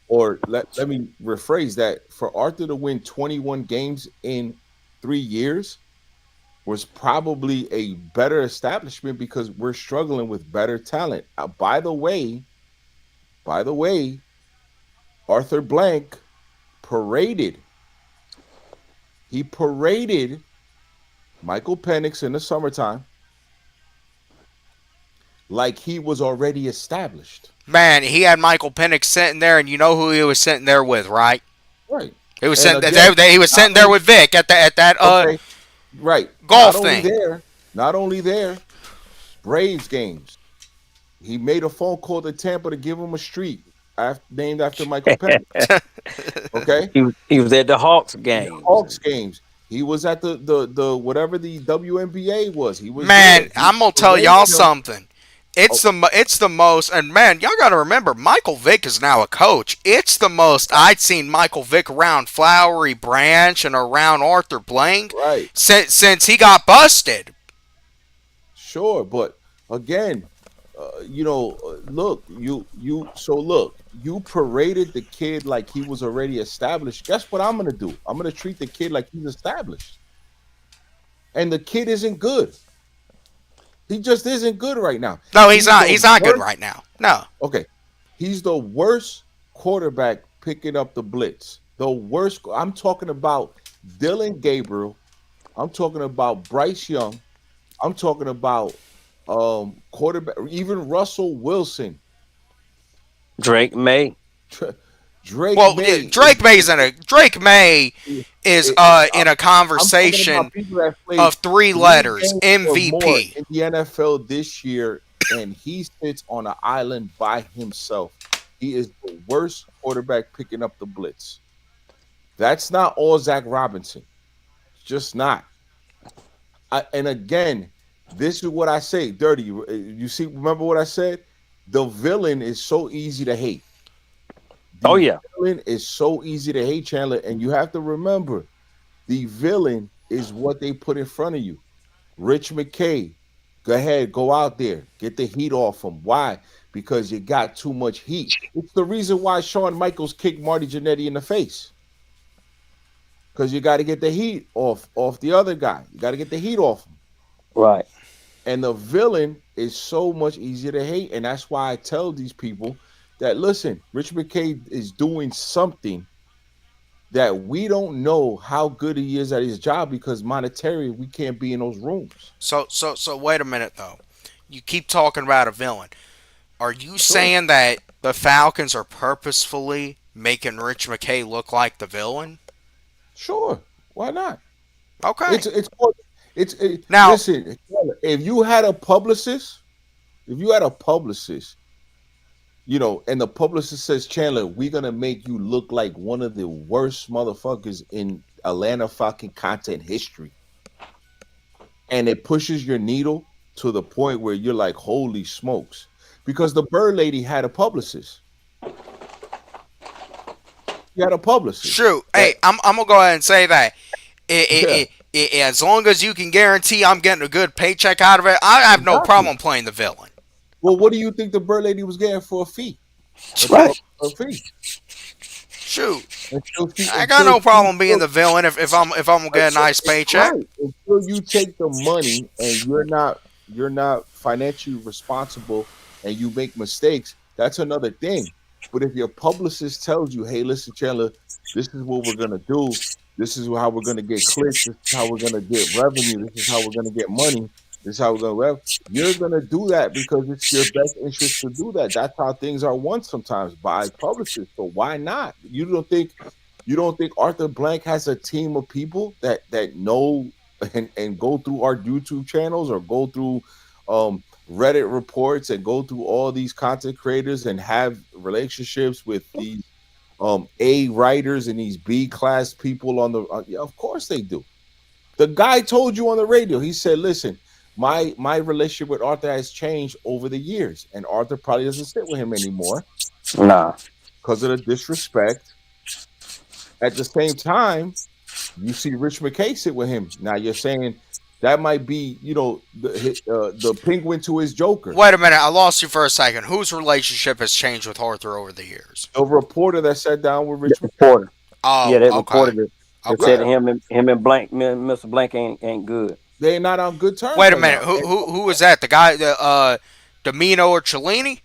or let me rephrase that, for Arthur to win 21 games in 3 years was probably a better establishment because we're struggling with better talent. By the way, Arthur Blank paraded. He paraded Michael Penix in the summertime like he was already established. Man, he had Michael Penix sitting there, and you know who he was sitting there with, right? Right. He was And sitting. again, He was not sitting there only with Vic at that okay, right. Not golf only thing. there, not only there, Braves games. He made a phone call to Tampa to give him a street named after Michael Penix. Okay. He was at the Hawks games. Hawks games. He was at the whatever the WNBA was. He was there. Man, I'm gonna tell y'all something. It's the most, and man, y'all gotta remember Michael Vick is now a coach. It's the most I'd seen Michael Vick around Flowery Branch and around Arthur Blank Right. since he got busted. Sure, but again, look, you paraded the kid like he was already established. Guess what I'm gonna do? I'm gonna treat the kid like he's established, and the kid isn't good. He just isn't good right now. No, he's He's not. the He's not good worst. right now. No. Okay, he's the worst quarterback picking up the blitz. The worst. I'm talking about Dylan Gabriel. I'm talking about Bryce Young. I'm talking about quarterback, even Russell Wilson. Drake May. Drake Well, May Drake May is in a I'm talking conversation about people that played of three 3 games letters or more MVP. in the NFL this year, and he sits on an island by himself. He is the worst quarterback picking up the blitz. That's not all Zach Robinson. It's just not. And again, this is what I say, Dirty. You see, remember what I said? The villain is so easy to hate. Oh The yeah. villain is so easy to hate, Chandler, and you have to remember the villain is what they put in front of you. Rich McKay, go ahead, go out there, get the heat off him. Why? Because you got too much heat. It's the reason why Shawn Michaels kicked Marty Jannetty in the face. Because you got to get the heat off the other guy. You got to get the heat off him. Right. And the villain is so much easier to hate. And that's why I tell these people that listen, Rich McKay is doing something that we don't know how good he is at his job because monetary, we can't be in those rooms. So wait a minute though. You keep talking about a villain. Are you Sure, saying that the Falcons are purposefully making Rich McKay look like the villain? sure. Why not? Okay. It's Now, listen, if you had a publicist, if you had a publicist, and the publicist says, Chandler, we're gonna make you look like one of the worst motherfuckers in Atlanta Falcon content history. And it pushes your needle to the point where you're like, holy smokes. Because the bird lady had a publicist. She had a publicist Shoot, that hey, I'm gonna go ahead and say that. yeah, As long as you can guarantee I'm getting a good paycheck out of it, I have no exactly. problem playing the villain. Well, what do you think the bird lady was getting for a fee? Right. A fee. Shoot, Until she I got until no she problem being the villain if I'm gonna get a nice paycheck. right until you take the money and you're not financially responsible and you make mistakes, that's another thing. But if your publicist tells you, hey, listen, Chandler, this is what we're gonna do, this is how we're gonna get clicks, this is how we're gonna get revenue, this is how we're gonna get money, this is how we're gonna you're gonna do that because it's your best interest to do that. That's how things are won sometimes by publicists. So why not? You don't think Arthur Blank has a team of people that know and go through our YouTube channels or go through Reddit reports and go through all these content creators and have relationships with these A writers and these B class people on the yeah, of course they do. The guy told you on the radio. He said, "Listen, my relationship with Arthur has changed over the years, and Arthur probably doesn't sit with him anymore Nah. because of the disrespect. At the same time, you see Rich McKay sit with him. Now you're saying that might be, the penguin to his Joker. Wait a minute, I lost you for a second. Whose relationship has changed with Arthur over the years? A reporter that sat down with That Rich McKay. reporter. Yeah, Oh, that okay, reported it. They okay. said Yeah, him and Blank, Mr. Blank ain't good. they're not on good terms Wait a right minute, now. who was that? The guy, Domino or Cellini?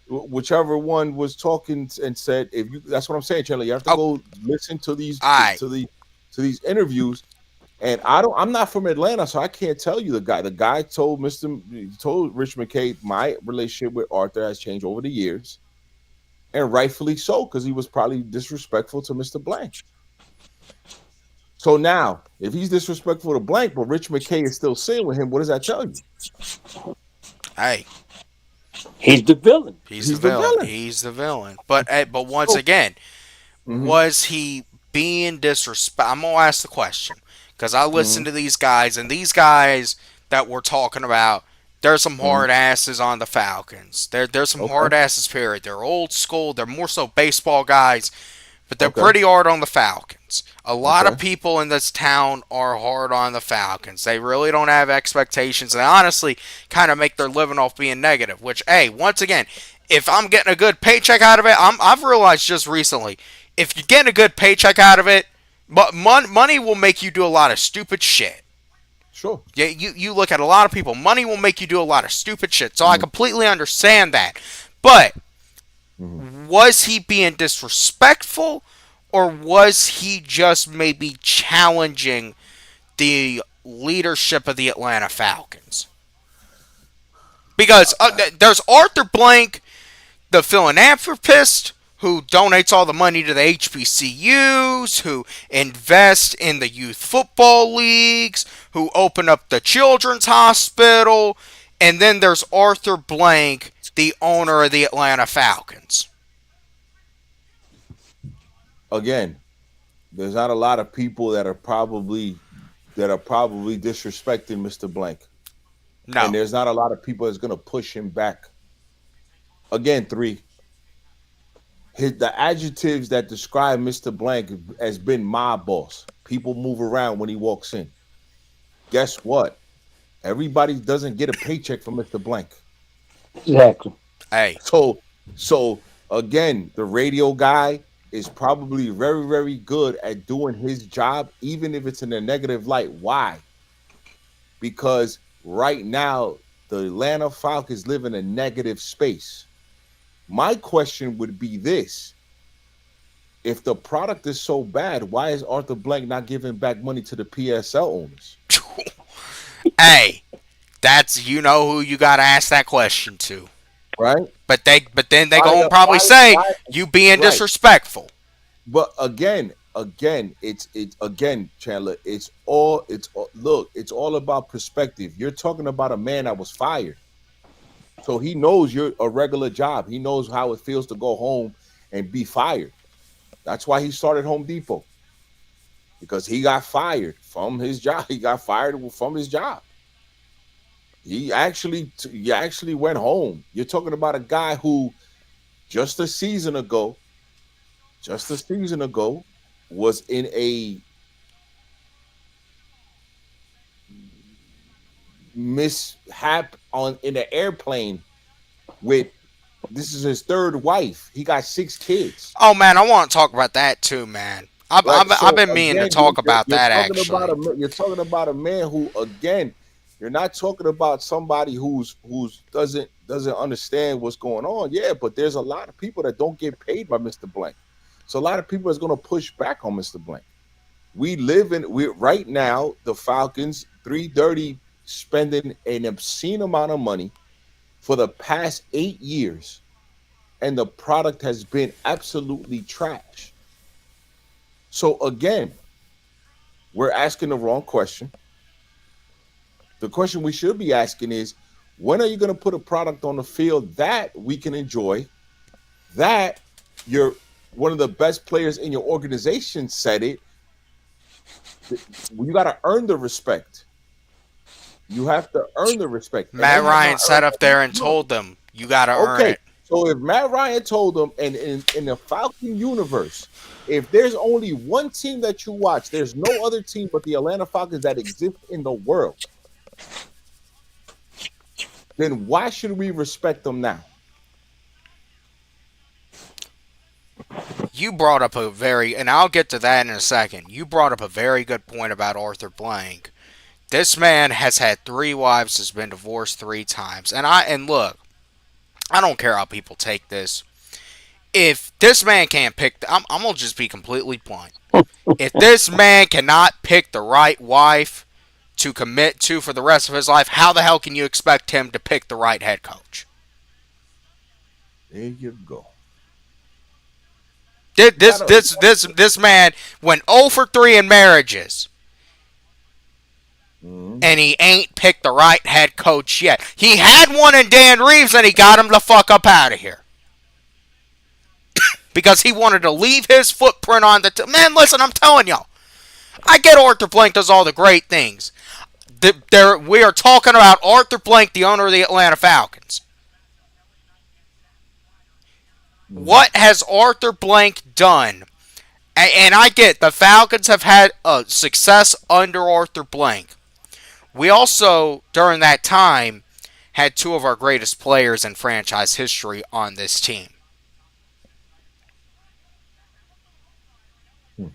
Whichever one was talking and said, if you, that's what I'm saying, Charlie. You have to Oh, go listen to these all right. to these interviews. And I'm not from Atlanta, so I can't tell you the guy. The guy told Rich McKay, my relationship with Arthur has changed over the years, and rightfully so, because he was probably disrespectful to Mr. Blank. So now, if he's disrespectful to Blank, but Rich McKay is still sitting with him, what does that tell you? Hey, He's the villain. he's the He's the villain. villain. He's the villain. But once So, again, mhm, was he being disrespect? I'm gonna ask the question because I listen mhm, to these guys, and these guys that we're talking about, there's some mhm. hard asses on the Falcons. There's some Okay, hard asses. Period. They're old school. They're more so baseball guys, but they're okay, pretty hard on the Falcons. A lot of okay. people in this town are hard on the Falcons. They really don't have expectations. They honestly kind of make their living off being negative. Which, hey, once again, if I'm getting a good paycheck out of it, I've realized just recently, if you're getting a good paycheck out of it, but money will make you do a lot of stupid shit. Sure. Yeah, you look at a lot of people. Money will make you do a lot of stupid shit. So I Mhm, completely understand that. But mhm. was he being disrespectful, or was he just maybe challenging the leadership of the Atlanta Falcons? Because there's Arthur Blank, the philanthropist who donates all the money to the HBCUs, who invest in the youth football leagues, who open up the children's hospital, and then there's Arthur Blank, the owner of the Atlanta Falcons. Again, there's not a lot of people that are probably disrespecting Mr. Blank, and No. there's not a lot of people that's gonna push him back. Again, the adjectives that describe Mr. Blank has been mob boss. People move around when he walks in. Guess what? Everybody doesn't get a paycheck from Mr. Blank. Exactly. Hey, So again, the radio guy is probably very, very good at doing his job, even if it's in a negative light. Why? Because right now the Atlanta Falcons live in a negative space. My question would be this: if the product is so bad, why is Arthur Blank not giving back money to the PSL owners? hey, that's you know who you gotta ask that question to. Right? But then they Why? gonna probably say Why? you being Right. disrespectful. But again, it's again, Chandler. Look, it's all about perspective. You're talking about a man that was fired. So he knows you're a regular job. He knows how it feels to go home and be fired. That's why he started Home Depot, because he got fired from his job. He got fired from his job. He actually went home. You're talking about a guy who just a season ago, just a season ago, was in a mishap on in an airplane with, this is his third wife. He got 6 kids. Oh man, I want to talk about that too, man. Right. I've So been meaning to again, talk about that actually. you're talking about a man who, again, you're not talking about somebody who's doesn't understand what's going on. Yeah, but there's a lot of people that don't get paid by Mr. Blank. So a lot of people is going to push back on Mr. Blank. We right now, the Falcons 330 spending an obscene amount of money for the past 8 years, and the product has been absolutely trash. So again, we're asking the wrong question. The question we should be asking is, when are you going to put a product on the field that we can enjoy, that you're one of the best players in your organization said it? You got to earn the respect. You have to earn the respect, and they Matt have not Ryan sat earned up that. there and No. told them, "You got to earn Okay, it." so if Matt Ryan told them, and in the Falcon universe, if there's only one team that you watch, there's no other team but the Atlanta Falcons that exist in the world, then why should we respect them now? You brought up a very, and I'll get to that in a second. You brought up a very good point about Arthur Blank. This man has had 3 wives, has been divorced 3 times, and look, I don't care how people take this. If this man can't pick, I'm gonna just be completely blunt. If this man cannot pick the right wife to commit to for the rest of his life, how the hell can you expect him to pick the right head coach? There you go. This You gotta, this man went 0 for 3 in marriages, Mhm. and he ain't picked the right head coach yet. He had one in Dan Reeves, and he got him the fuck up out of here because he wanted to leave his footprint on the man. Listen, I'm telling y'all, I get Arthur Blank does all the great things. We are talking about Arthur Blank, the owner of the Atlanta Falcons. Mhm. What has Arthur Blank done? And I get the Falcons have had success under Arthur Blank. We also, during that time, had 2 of our greatest players in franchise history on this team. Hmm.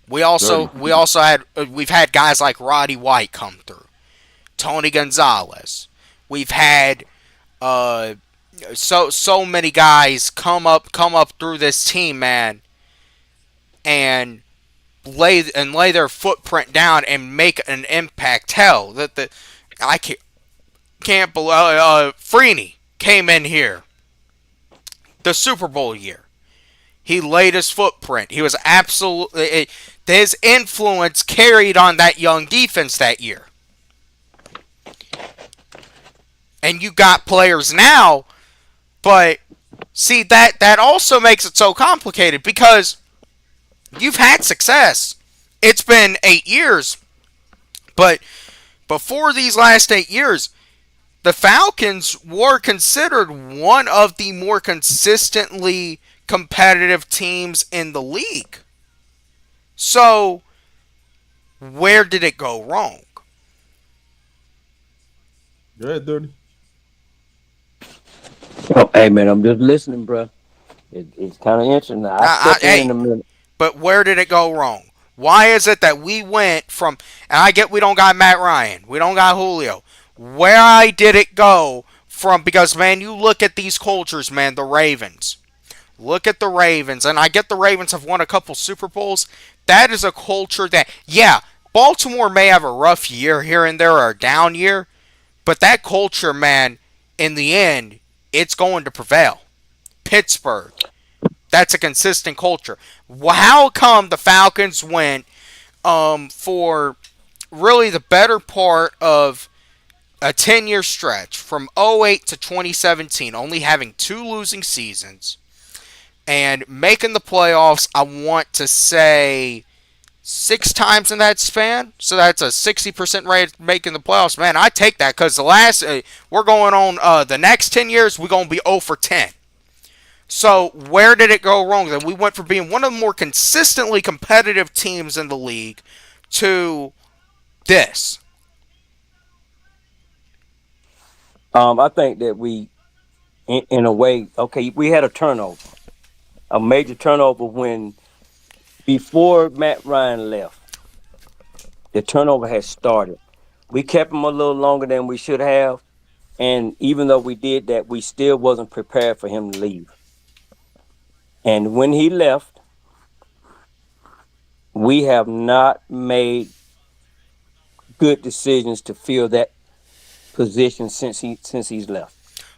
We also Dirty. we also had we've had guys like Roddy White come through, Tony Gonzalez. We've had uh, so many guys come up through this team, man, and lay their footprint down and make an impact. Hell, that the I can't believe Freeney came in here the Super Bowl year. He laid his footprint. He was absolutely his influence carried on that young defense that year. And you got players now, but see that also makes it so complicated because you've had success. It's been 8 years, but before these last 8 years, the Falcons were considered one of the more consistently competitive teams in the league. So, where did it go wrong? Yeah, dirty. Oh, hey man, I'm just listening, bro. It's kind of interesting. I'll step in Hey, a minute. but where did it go wrong? Why is it that we went from, and I get we don't got Matt Ryan, we don't got Julio. Where did it go from? Because, man, you look at these cultures, man, the Ravens. Look at the Ravens, and I get the Ravens have won a couple Super Bowls. That is a culture that, yeah, Baltimore may have a rough year here and there or a down year, but that culture, man, in the end, it's going to prevail. Pittsburgh, that's a consistent culture. How come the Falcons went for really the better part of a 10-year stretch from '08 to 2017, only having two losing seasons and making the playoffs, I want to say six times in that span. So that's a 60% rate of making the playoffs. Man, I take that because we're going on the next 10 years, we're going to be 0 for 10. So where did it go wrong? That we went from being one of the more consistently competitive teams in the league to this. I think that in a way, okay, we had a turnover, a major turnover when before Matt Ryan left, the turnover had started. We kept him a little longer than we should have, and even though we did that, we still wasn't prepared for him to leave. And when he left, we have not made good decisions to fill that position since he's left.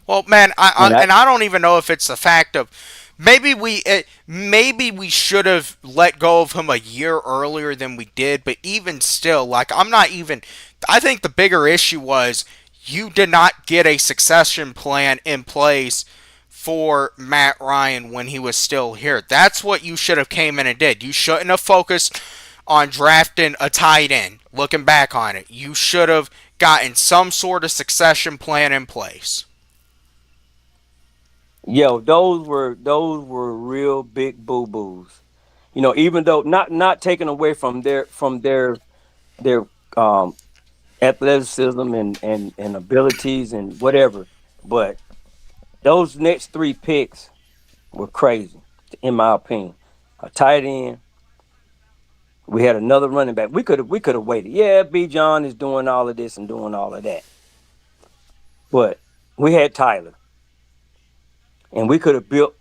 Well, man, And I and I don't even know if it's the fact of maybe we should have let go of him a year earlier than we did, but even still, like I'm not even. I think the bigger issue was you did not get a succession plan in place for Matt Ryan when he was still here. That's what you should have came in and did. You shouldn't have focused on drafting a tight end. Looking back on it, you should have gotten some sort of succession plan in place. Yo, those were real big boo boos. Even though not taken away from their um athleticism and abilities and whatever, but those next three picks were crazy, in my opinion. A tight end. We had another running back. We could have waited. Yeah, B. John is doing all of this and doing all of that, but we had Tyler, and we could have built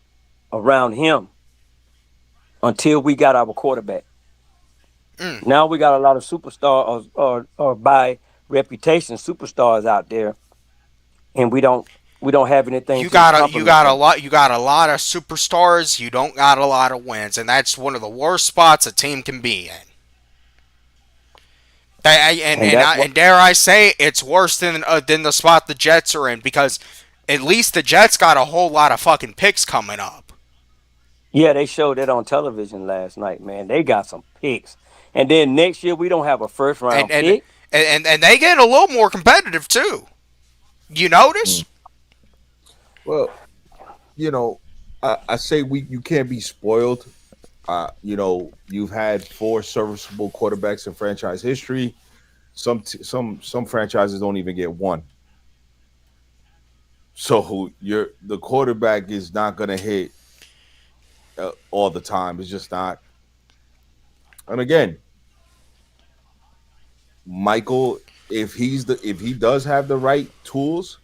around him until we got our quarterback. Mm. Now we got a lot of superstars or by reputation superstars out there, and we don't have anything to complement them. You got a lot of superstars. You don't got a lot of wins, and that's one of the worst spots a team can be in. And that's what And dare I say, it's worse than the spot the Jets are in because at least the Jets got a whole lot of fucking picks coming up, Yeah, they showed that on television last night, man. They got some picks. And then next year we don't have a first and round pick. and they get a little more competitive too. You notice? Mm. Well, you know, I say you can't be spoiled. You've had four serviceable quarterbacks in franchise history. Some franchises don't even get one. So the quarterback is not going to hit all the time. It's just not. And again, Michael, if he does have the right tools,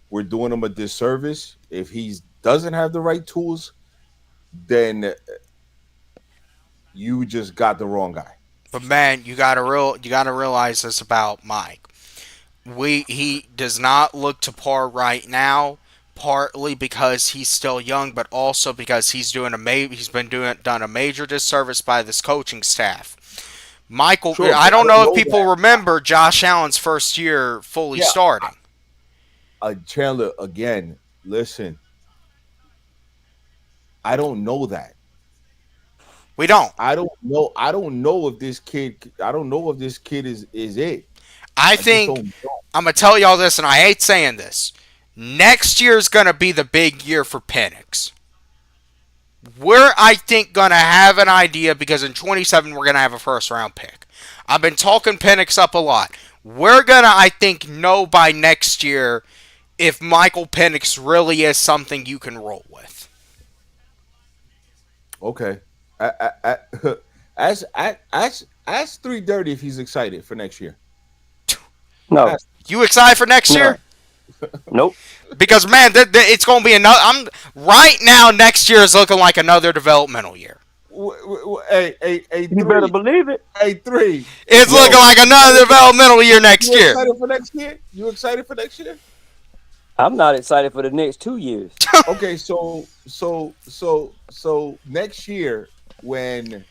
we're doing him a disservice. If he doesn't have the right tools, then you just got the wrong guy. But man, you gotta realize this about Mike. He does not look to par right now. Partly because he's still young, but also because he's been doing done a major disservice by this coaching staff. Michael, Sure, I but I don't don't know if know people that. remember Josh Allen's first year fully Yeah, starting. Chandler, again, listen, I don't know that. We don't. I don't know. I don't know if this kid. I don't know if this kid is it. I I just think don't know. I'm gonna tell y'all this, and I hate saying this. Next year's gonna be the big year for Penix. We're, I think, gonna have an idea because in 27 we're gonna have a first round pick. I've been talking Penix up a lot. We're gonna, I think, know by next year if Michael Penix really is something you can roll with. Okay. Ask 330 if he's excited for next year. No, Ask. You excited for next no, year? nope. Because man, it's gonna be another. I'm right now. Next year is looking like another developmental year. Hey, You better three. believe it. Hey, three. It's looking Yo, like another developmental year next you year. excited for next year? You excited for next year? I'm not excited for the next 2 years. Okay, so next year when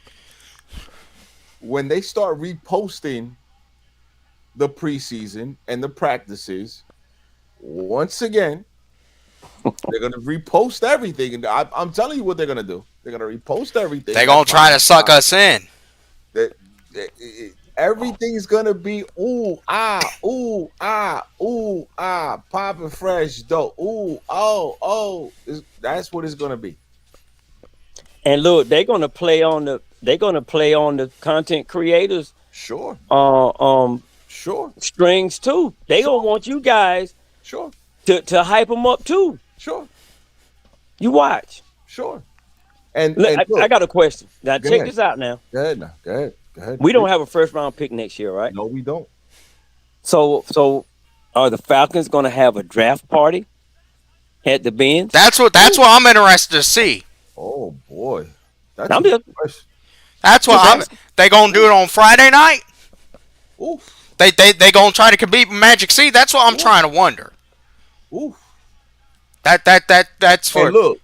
they start reposting the preseason and the practices, once again, they're gonna repost everything, and I'm telling you what they're gonna do. They're gonna repost everything. They That's gonna my try to suck us in. everything's gonna be popping fresh dough. That's what it's gonna be. And look, they're gonna play on the content creators Sure, uh um sure, strings too. They gonna sure, want you guys sure, to hype them up too. sure, You watch. sure. Look, And I look, got a question. Now go check ahead, this out. Now go ahead now, go ahead. we don't have a first round pick next year, right? No, we don't. So are the Falcons gonna have a draft party at the Benz? That's what I'm interested to see. Oh boy, that's a I'm good just question. That's what just I'm. asking. They gonna do it on Friday night. Oof, They gonna try to compete with Magic City. That's what I'm oof, trying to wonder. oof. That's And for. look,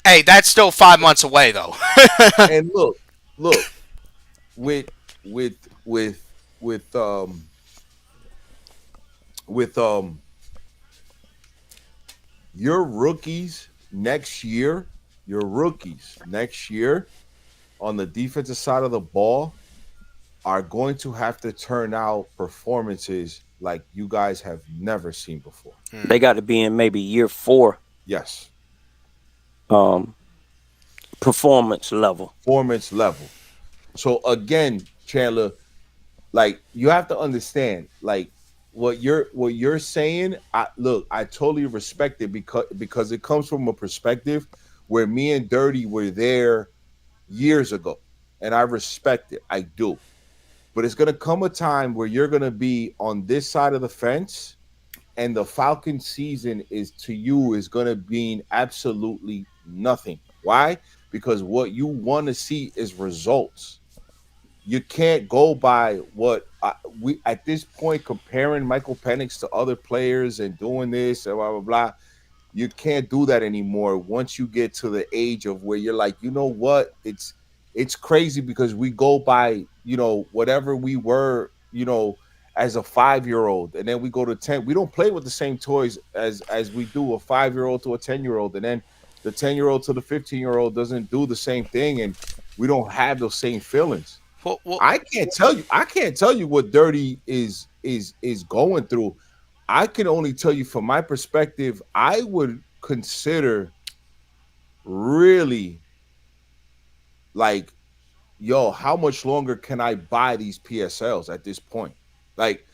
Hey, that's still 5 months away though. and look. With with with with with your rookies next year, your rookies next year on the defensive side of the ball are going to have to turn out performances like you guys have never seen before. they got to be in maybe year 4 Yes, um performance level. performance level. So again, Chandler, like you have to understand, like what you're saying. I totally respect it because it comes from a perspective where me and Dirty were there years ago, and I respect it. I do. But it's gonna come a time where you're gonna be on this side of the fence, and the Falcon season is to you is gonna mean absolutely nothing. Why? Because what you want to see is results. You can't go by what we at this point comparing Michael Penix to other players and doing this and blah blah blah. You can't do that anymore once you get to the age of where you're like, you know what? It's crazy because we go by, whatever we were, as a 5-year-old, and then we go to 10. We don't play with the same toys as we do a 5-year-old to a 10-year-old, and then the 10-year-old to the 15-year-old doesn't do the same thing, and we don't have those same feelings. Well, I can't tell you what Dirty is going through. I can only tell you from my perspective, I would consider really like, yo, how much longer can I buy these PSLs at this point? Like,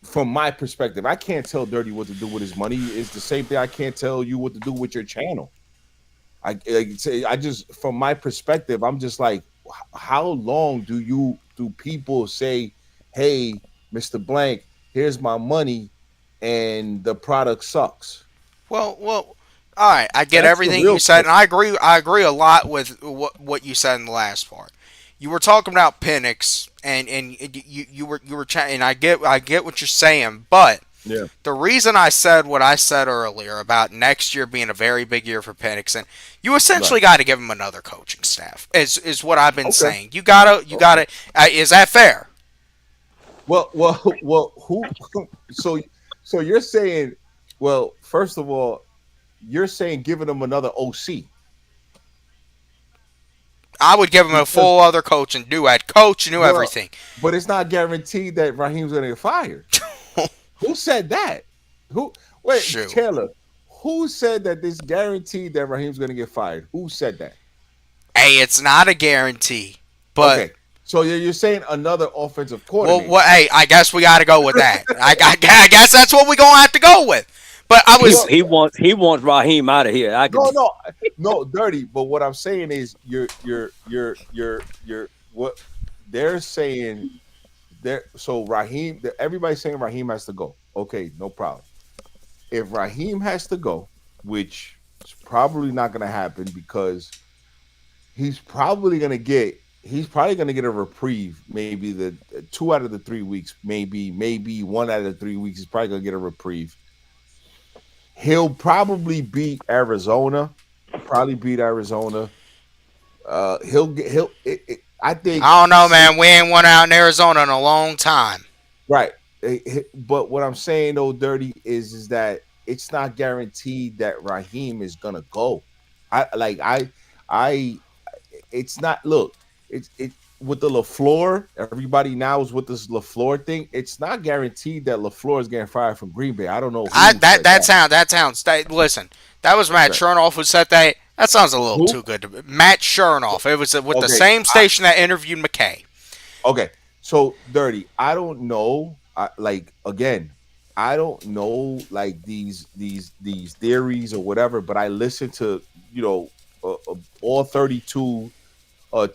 from my perspective, I can't tell Dirty what to do with his money. It's the same thing I can't tell you what to do with your channel. I just from my perspective, I'm just like, how long do people say, "Hey, Mister Blank, here's my money," and the product sucks? well. All right, I get That's the everything you real said, and question. I agree a lot with what you said in the last part. You were talking about Penix, and you were chatting. And I get what you're saying, but Yeah, the reason I said what I said earlier about next year being a very big year for Penix, and you right. essentially got to give him another coaching staff. Is what I've been Okay. saying. You gotta. Okay. Is that fair? Well. Who? So, so you're saying, well, first of all, you're saying giving them another OC I would give him a because, full other coach and do at coach and do well, everything. but it's not guaranteed that Raheem's going to get fired. Who said that? Who? Wait, Shoot. Taylor. Who said that this guaranteed that Raheem's going to get fired? Who said that? Hey, it's not a guarantee, but Okay, so you're saying another offensive well, coordinator? hey, I guess we got to go with that. I guess that's what we're gonna have to go with. But I He was Well, he wants he wants Raheem out of here. I could. no, Dirty. But what I'm saying is, you're what they're saying. So Raheem, everybody's saying Raheem has to go. Okay, no problem. If Raheem has to go, which is probably not going to happen because he's probably going to get a reprieve. Maybe the 2 out of the 3 weeks, maybe 1 out of the 3 weeks. He's probably going to get a reprieve. He'll probably beat Arizona. Probably beat Arizona. He'll get. I think. I don't know, man. We ain't won out in Arizona in a long time. right. But what I'm saying though, Dirty, is that it's not guaranteed that Raheem is gonna go. I it's not. Look, it with the LaFleur. Everybody now is with this LaFleur thing. It's not guaranteed that LaFleur is getting fired from Green Bay. I don't know I who that said that that. sound that sounds that, listen. That was Matt Right. Chernoff who said that. That sounds a little Who? too good to be. Matt Chernoff. It was with the Okay. same station that interviewed McKay. Okay. So Dirty, I don't know. Like again, I don't know like these theories or whatever, but I listen to all 32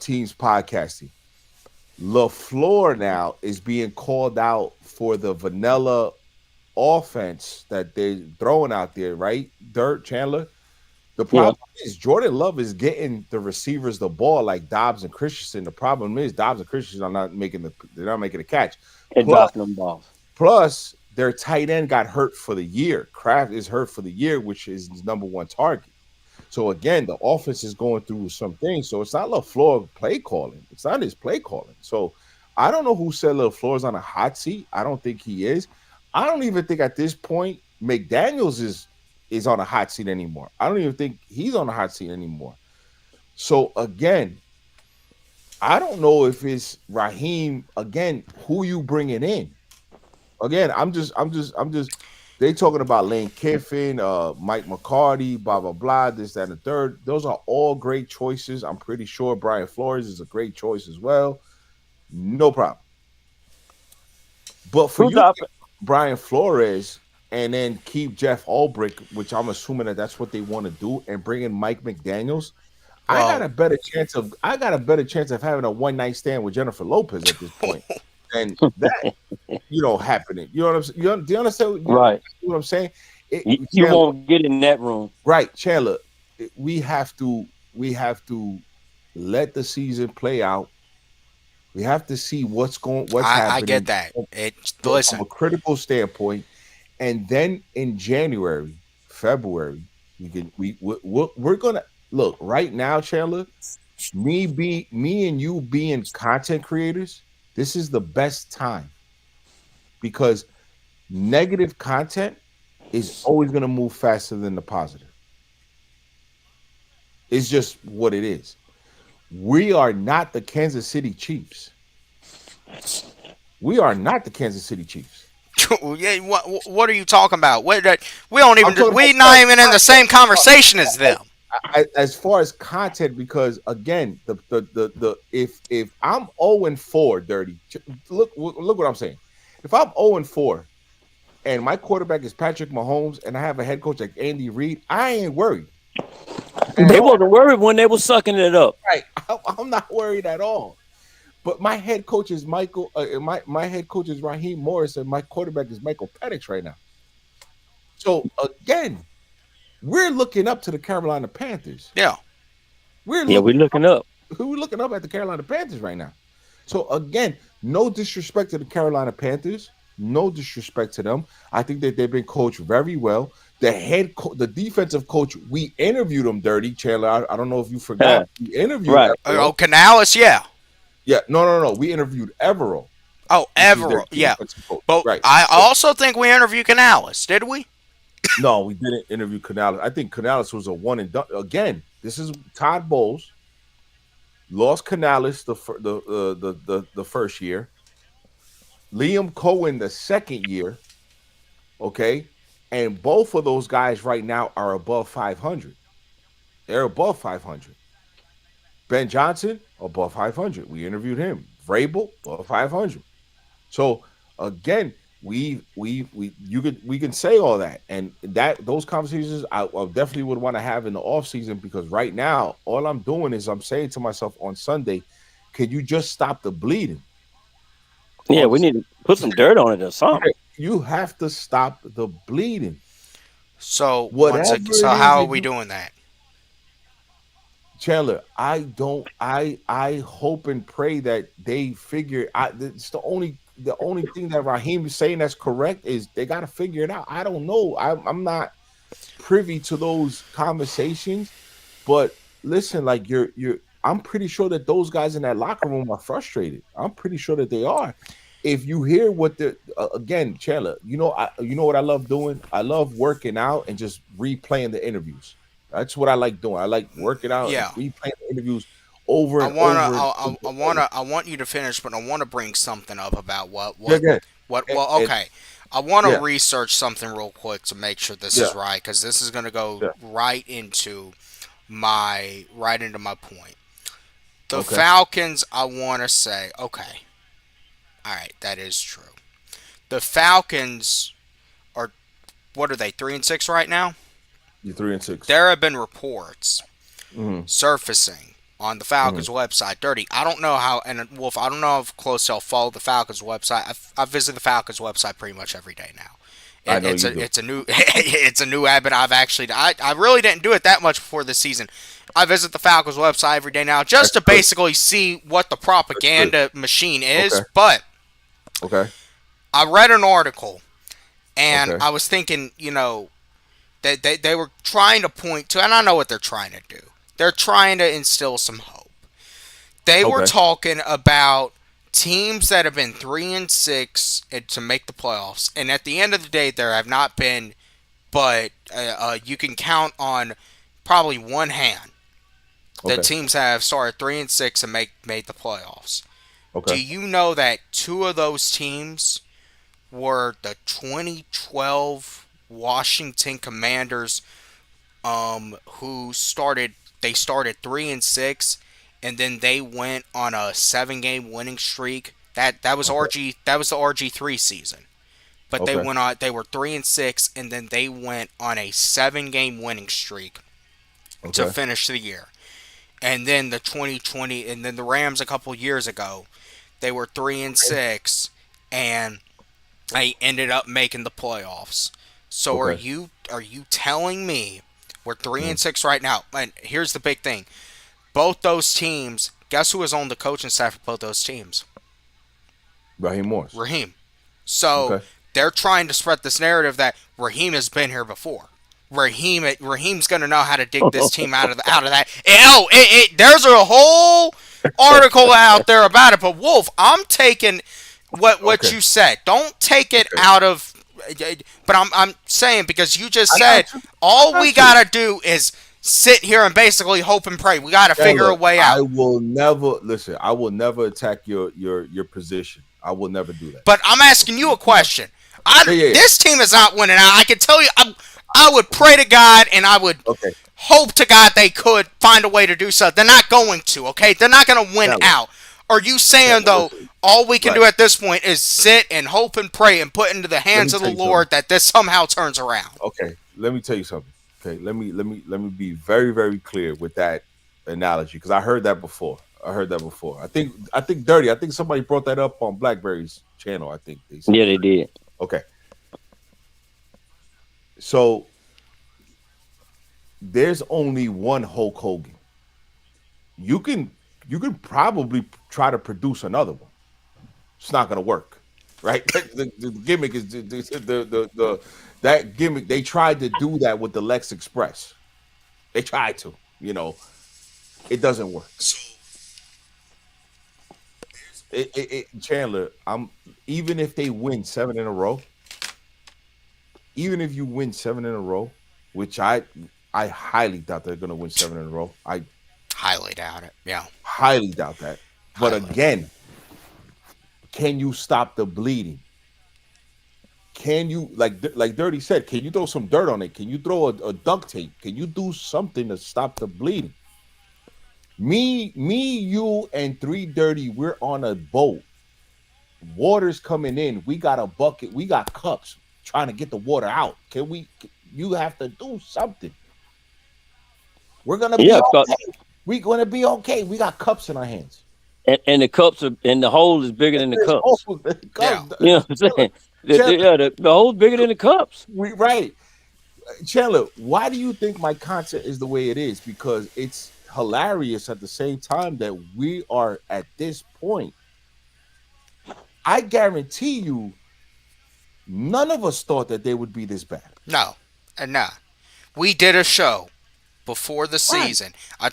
teams podcasting. LaFleur now is being called out for the vanilla offense that they're throwing out there, right? Dirt Chandler. The Yeah, problem is Jordan Love is getting the receivers the ball like Dobbs and Christensen. The problem is Dobbs and Christensen are not making they're not making the catch. and Plus, dropping them balls. their tight end got hurt for the year. Kraft is hurt for the year, which is his number one target. So again, the offense is going through some things. So it's not LaFleur play calling. It's not his play calling. So I don't know who said LaFleur's on a hot seat. I don't think he is. I don't even think at this point McDaniels is on a hot seat anymore. I don't even think he's on a hot seat anymore. So again, I don't know if it's Raheem again. Who you bringing in? Again, I'm just. They talking about Lane Kiffin, Mike McCarty, blah blah blah, this that and the third. Those are all great choices. I'm pretty sure Brian Flores is a great choice as well. No problem. But for Who's you to up? get Brian Flores and then keep Jeff Ulbrich, which I'm assuming that that's what they want to do, and bring in Mike McDaniel's, Well, I got a better chance of having a one night stand with Jennifer Lopez at this point than that happening. You know what I'm saying? Do you understand? You Right. what I'm saying? You Chandler, won't get in that room. right, Chandler. We have to let the season play out. We have to see what's I get happening that. from, It from listen. a critical standpoint, and then in January, February, we're gonna look right now, Chandler. Me and you being content creators, this is the best time because negative content is always going to move faster than the positive. It's just what it is. We are not the Kansas City Chiefs. We are not the Kansas City Chiefs. Yeah, what are you talking about? We don't I'm even talking about we as far not as even in the same conversation as them. as far as content, because again, the if I'm 0 and 4, Dirty, look what I'm saying. If I'm 0 and 4 and my quarterback is Patrick Mahomes and I have a head coach like Andy Reid, I ain't worried at They all. wasn't worried when they was sucking it up. Right, I'm not worried at all. But my head coach is my head coach is Raheem Morris, and my quarterback is Michael Penix right now. So again, we're looking up to the Carolina Panthers. Yeah. We're Yeah, looking we looking up. we're looking up at the Carolina Panthers right now. So again, no disrespect to the Carolina Panthers, no disrespect to them. I think that they've been coached very well. The defensive coach, we interviewed him, Dirty Chandler. I don't know if you forgot. We interviewed Right. Evero. Canales, yeah. Yeah, no. We interviewed Evero, Oh, which is their Everett, yeah. defensive coach. But Right. I also think we interviewed Canales, did we? No, we didn't interview Canales. I think Canales was a one and done. Again, this is Todd Bowles lost Canales the first year. Liam Cohen the second year. Okay, and both of those guys right now are above 500. They're above 500. Ben Johnson above 500. We interviewed him. Vrabel above 500. So again, we can say all that, and that those conversations I definitely would want to have in the off season, because right now all I'm doing is I'm saying to myself on Sunday, can you just stop the bleeding? Yeah, On we need to put some dirt on it or something. you have to stop the bleeding. So Whatever so it is how are that we you, doing that? Chandler, I don't. I hope and pray that they figure. It's the only thing that Raheem is saying that's correct is they got to figure it out. I don't know. I'm not privy to those conversations, but listen, like I'm pretty sure that those guys in that locker room are frustrated. I'm pretty sure that they are. if you hear what the again, Chandler, you know what I love doing? I love working out and just replaying the interviews. That's what I like doing. I like working out and Yeah. replaying the interviews over I and wanna, over and over and over. I want you to finish, but I want to bring something up about Yeah, yeah. well, And okay. I want to yeah, research something real quick to make sure this yeah, is right, because this is gonna go yeah. right into my point. The Okay. Falcons, I want to say, okay, all right, that is true. The Falcons are, what are they, 3-6 right now? You're 3-6. There have been reports Mm-hmm. surfacing on the Mm-hmm. Falcons website. Dirty. I don't know how, and Wolf, I don't know how close I'll follow the Falcons website. I visit the Falcons website pretty much every day now. I know It's you do. a new it's a new habit I've actually I really didn't do it that much before this season. I visit the Falcons website every day now just That's to good. basically see what the That's good. propaganda machine is. Okay. But Okay. I read an article and Okay. I was thinking, they were trying to point to, and I know what they're trying to do. They're trying to instill some hope. They were Okay. talking about teams that have been 3-6 and to make the playoffs, and at the end of the day, there have not been, but you can count on probably one hand that Okay. teams have started 3-6 and made the playoffs. Do Okay. you know that two of those teams were the 2012 Washington Commanders, who started 3-6, and then they went on a 7 game winning streak. That was Okay. the RG3 season. But Okay. they were 3-6, and then they went on a 7 game winning streak to Okay. finish the year. And then the 2020, and then the Rams a couple years ago, they were 3-6, and they ended up making the playoffs. So Okay. are you telling me we're three Mm. and six right now? And here's the big thing: both those teams. Guess who was on the coaching staff of both those teams? Raheem Morris. Raheem. So Okay. they're trying to spread this narrative that Raheem has been here before. Raheem's gonna know how to dig this team out of that. There's a whole article out there about it. But Wolf, I'm taking what Okay. you said. Don't take it Okay. out of. But I'm saying, because you just I said got you. I all we got you. gotta do is sit here and basically hope and pray. We gotta figure a Taylor, way I out. will never listen. I will never attack your position. I will never do that. But I'm asking you a question. Yeah, yeah, yeah. This team is not winning out. I can tell you, I would pray to God and I would Okay, hope to God they could find a way to do so. They're not going to, okay? They're not going to win Taylor, out. Are you saying, Taylor, though, listen. all we can Right. do at this point is sit and hope and pray and put into the Let hands me of the tell you something. Lord that this somehow turns around? Okay, let me tell you something. Okay, let me be very very clear with that analogy because I heard that before. I heard that before. I think dirty. I think somebody brought that up on Blackberry's channel. I think they said. Yeah, they did. Okay, so there's only one Hulk Hogan. You can you can probably try to produce another one. It's not gonna work, right? The gimmick is the that gimmick. They tried to do that with the Lex Express. They tried to, it doesn't work. Chandler, I'm even if they win 7 in a row, even if you win 7 in a row, which I highly doubt they're gonna win 7 in a row. I Highly doubt it. Yeah, highly doubt that. But highly. again, can you stop the bleeding? Can you like Dirty said? Can you throw some dirt on it? Can you throw a duct tape? Can you do something to stop the bleeding? You, and Three Dirty, we're on a boat. Water's coming in. We got a bucket. We got cups trying to get the water out. Can we? You have to do something. We're gonna be Yeah, 'cause- okay. We're gonna be okay. We got cups in our hands. and the cups are and the hole is bigger than the There's cups. Yeah. You know what I'm saying? Chandler, The hole's bigger than the cups. we right. Chandler, why do you think my content is the way it is? Because it's hilarious at the same time that we are at this point. I guarantee you, none of us thought that they would be this bad. No, and nah. We did a show before the Right. season. Yeah. I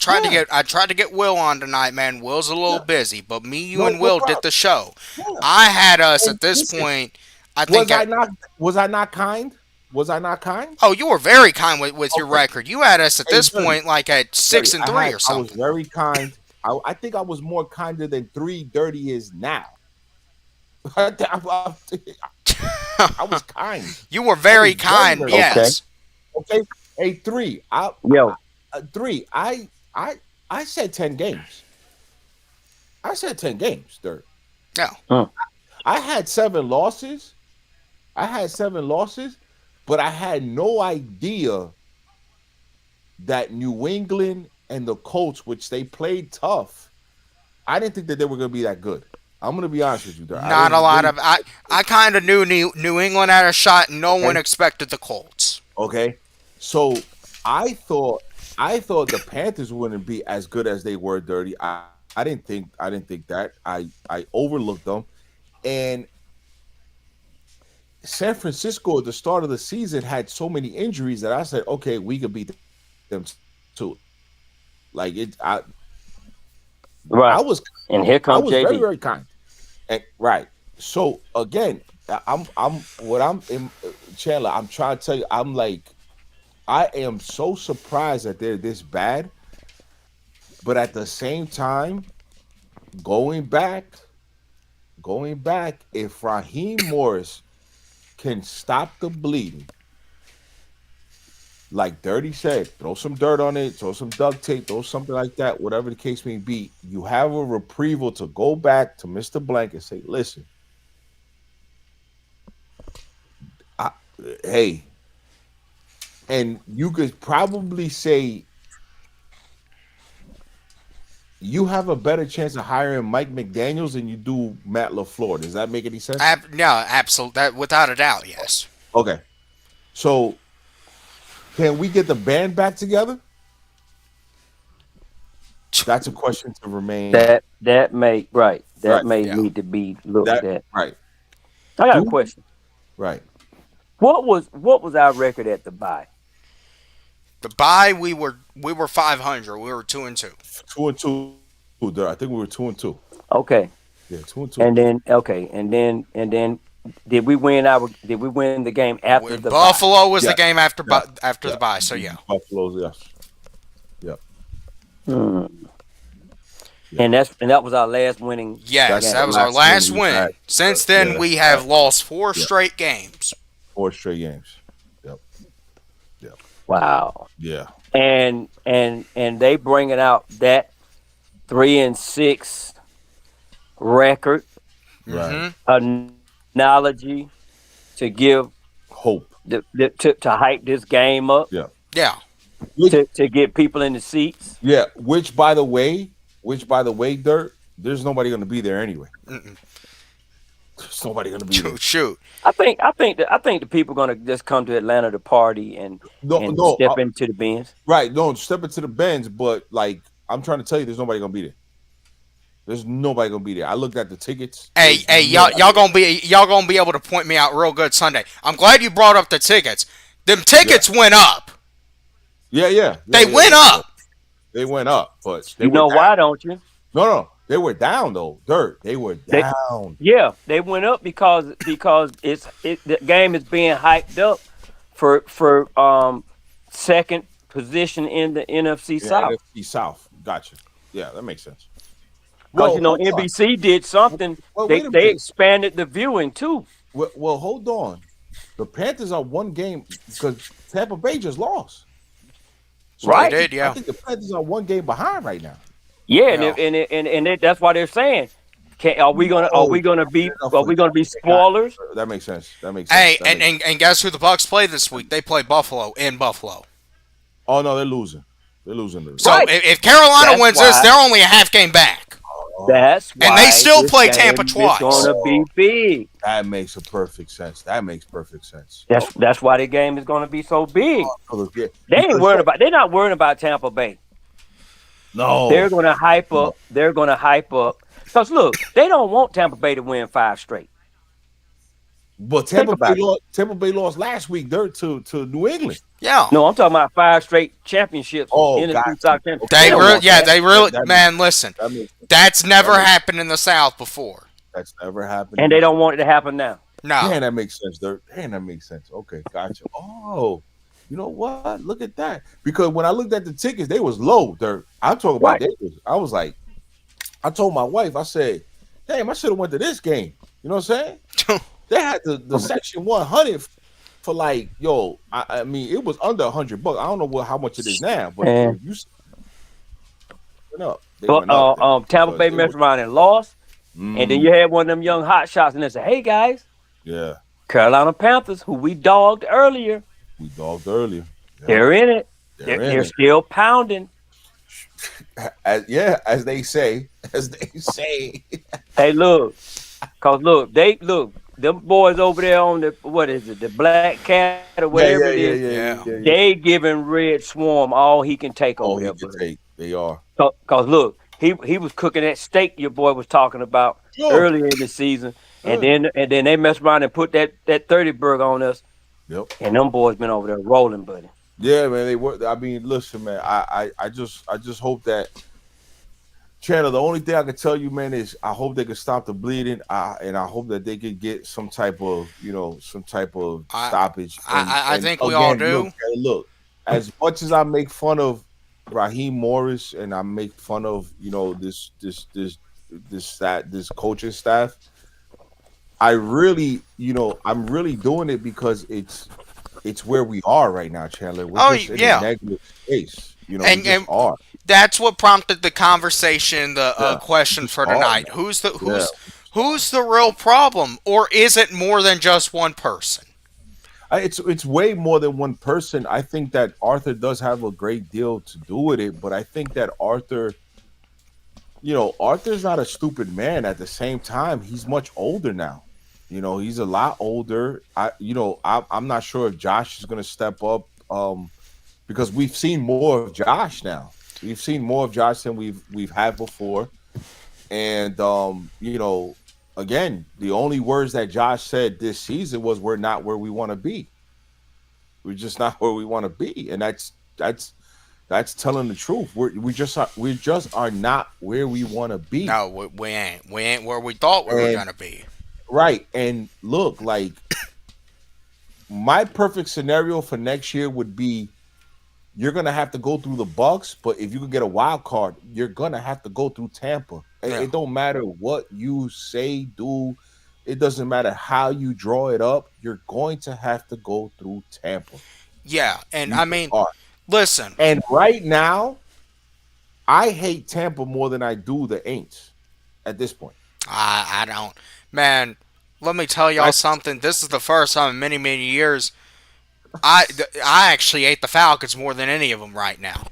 tried to get Will on tonight, man. Will's a little Yeah. busy, but me, you, No, and no Will did problem. the show. Yeah. I had us And at this listen, point. I think was I at not was I not kind? Was I not kind? oh, you were very kind with your Okay. record. You had us at Hey, this Dirty, point like at Dirty. 6-3 or I was something. very kind. I think I was more kinder than 3 Dirty is now. I was kind. You were I was very very, kind, very kind. Okay. yes. Okay. Hey, three. Yo. Three. I said 10 games. I said 10 games, Dirt. Yeah. Mm. I had 7 losses. I had 7 losses, but I had no idea that New England and the Colts, which they played tough, I didn't think that they were going to be that good. I'm going to be honest with you, Dirt. I Not a didn't lot really. of I kind of knew New England had a shot. No one Okay. expected the Colts. Okay. So I thought the Panthers wouldn't be as good as they were, Dirty. I didn't think that. I overlooked them. And San Francisco at the start of the season had so many injuries that I said, okay, we could beat them too. Like it I Right. was And here I comes was very, JB. very kind. And right. So again, I'm in Chandler, I'm trying to tell you, I'm like, I am so surprised that they're this bad. But at the same time, going back, if Raheem Morris can stop the bleeding, like Dirty said, throw some dirt on it, throw some duct tape, throw something like that, whatever the case may be, you have a reprieve to go back to Mr. Blank and say, listen, I, hey, and you could probably say you have a better chance of hiring Mike McDaniels than you do Matt LaFleur. Does that make any sense? No, absolutely. That without a doubt, yes. Okay. So can we get the band back together? That's a question to remain. That may right. That Right. may Yeah. need to be looked That at. right. I got a Do question. right. What was our record at the bye? The bye we were 500. We were 2-2. 2-2. I think we were 2-2. Okay. Yeah, 2-2. And then okay, and then did we win the game after the bye? Buffalo was the Yeah. game after Yeah. after Yeah. the bye. So yeah. Buffalo's, yes. Yeah. Hmm. Yeah. And that was our last winning. Yes, That's that the was our last last win we've win. had. Since then, Yeah. we have lost 4 Yeah. straight games. 4 straight games. Yep. Yep. Wow. Yeah. And they bringing out that 3-6 record Right. analogy to give Hope. to hype this game up Yeah. Yeah. Which, to get people in the seats. yeah. Which by the way, Dirt, there's nobody gonna be there anyway. Mm-mm. There's nobody gonna be there. Shoot. I think the people gonna just come to Atlanta to party and No, step into the bins. right. No, step into the Benz, but like I'm trying to tell you, there's nobody gonna be there. There's nobody gonna be there. I looked at the tickets. Hey, There's y'all nobody. y'all gonna be able to point me out real good Sunday. I'm glad you brought up the tickets. Them tickets went up. Yeah. They went up. They went up, but they You were know down. why, don't you? No, they were down though. Dirt. They were They- down. Yeah, they went up because the game is being hyped up for second position in the NFC Yeah, South. NFC South. Gotcha. Yeah, that makes sense. Because hold on. NBC did something. Well, they wait a minute. expanded the viewing too. Well, hold on. The Panthers are one game because Tampa Bay just lost. So Right. They did, yeah. I think the Panthers are one game behind right now. Yeah, Yeah. and that's why they're saying, are we gonna be spoilers? That makes sense. That makes sense. Hey, That makes- and guess who the Bucks play this week? They play Buffalo in Buffalo. Oh no, they're losing. They're losing. So Right. if Carolina That's wins this, why- they're only a half game back. That's why And they still this play game Tampa is twice. gonna be big. That makes a perfect sense. That makes perfect sense. That's why the game is gonna be so big. Yeah. They're not worried about Tampa Bay. No. They're gonna hype up. They're gonna hype up. Because look, they don't want Tampa Bay to win 5 straight. But Think about it. Tampa Bay lost last week dirt to New England. Yeah. No, I'm talking about 5 straight championships, Oh, got NFC you. South champions. They They Okay, don't re- want yeah, that. they really that makes man, listen. that makes sense. That's That never makes happened in the South before. that's never happened And in they the don't want it to happen now. No. Damn, that makes sense, dirt. Damn, that makes sense. Okay, gotcha. Oh, you know what? Look at that. Because when I looked at the tickets, they was low, dirt. I'm talking about Right. they was. I was like, I told my wife, I said, damn, I should have went to this game. You know what I'm saying? They had the section 100 for like, yo, I mean, it was under $100. I don't know how much it is now, but And if you went up, they but went up there Tampa because Bay it messed was. around and lost. And then Mm, you had one of them young hot shots and they said, hey guys, yeah, Carolina Panthers, who we dogged earlier, we dogged earlier. Yep, they're in it. they're in They're it. still pounding. As they say, as they say. Hey, look, cause look, them boys over there on the what is it, the Black Cat or Yeah, whatever yeah, it yeah, is, yeah, yeah, Yeah. yeah, yeah. they giving Red Swarm all he can take Oh, over he there, can buddy. take. They are. Cause look, he was cooking that steak your boy was talking about Sure. earlier in the season, and Sure. then they messed around and put that 30 burger on us, Yep. and them boys been over there rolling, buddy. Yeah, man. They were. I mean, listen, man. I just hope that Chandler. The only thing I can tell you, man, is I hope they can stop the bleeding. And I hope that they could get some type of, some type of I stoppage. I And think we all again, look, do. look. As much as I make fun of Raheem Morris and I make fun of, this coaching staff, I really, I'm really doing it because it's where we are right now, Chandler. We're Oh just in a yeah. negative space. We And just are. that's what prompted the conversation, the Yeah, we question just for are, tonight. man. Yeah, Who's the real problem, or is it more than just one person? it's way more than one person. I think that Arthur does have a great deal to do with it, but I think that Arthur's not a stupid man. At the same time, he's much older now. He's a lot older. I'm not sure if Josh is going to step up. Because we've seen more of Josh now. We've seen more of Josh than we've had before. And again, the only words that Josh said this season was we're not where we want to be. We're just not where we want to be. And that's telling the truth. We just are not where we want to be. No, we ain't. We ain't where we thought we were And gonna be. right. And look, like my perfect scenario for next year would be you're gonna have to go through the Bucks, but if you could get a wild card, you're gonna have to go through Tampa. Yeah. It don't matter what you say, do. It doesn't matter how you draw it up. You're going to have to go through Tampa. Yeah, and You I just mean, are. listen, And right now, I hate Tampa more than I do the Aints at this point. I don't, man. Let me tell y'all I, something. This is the first time in many years I actually hate the Falcons more than any of them right now.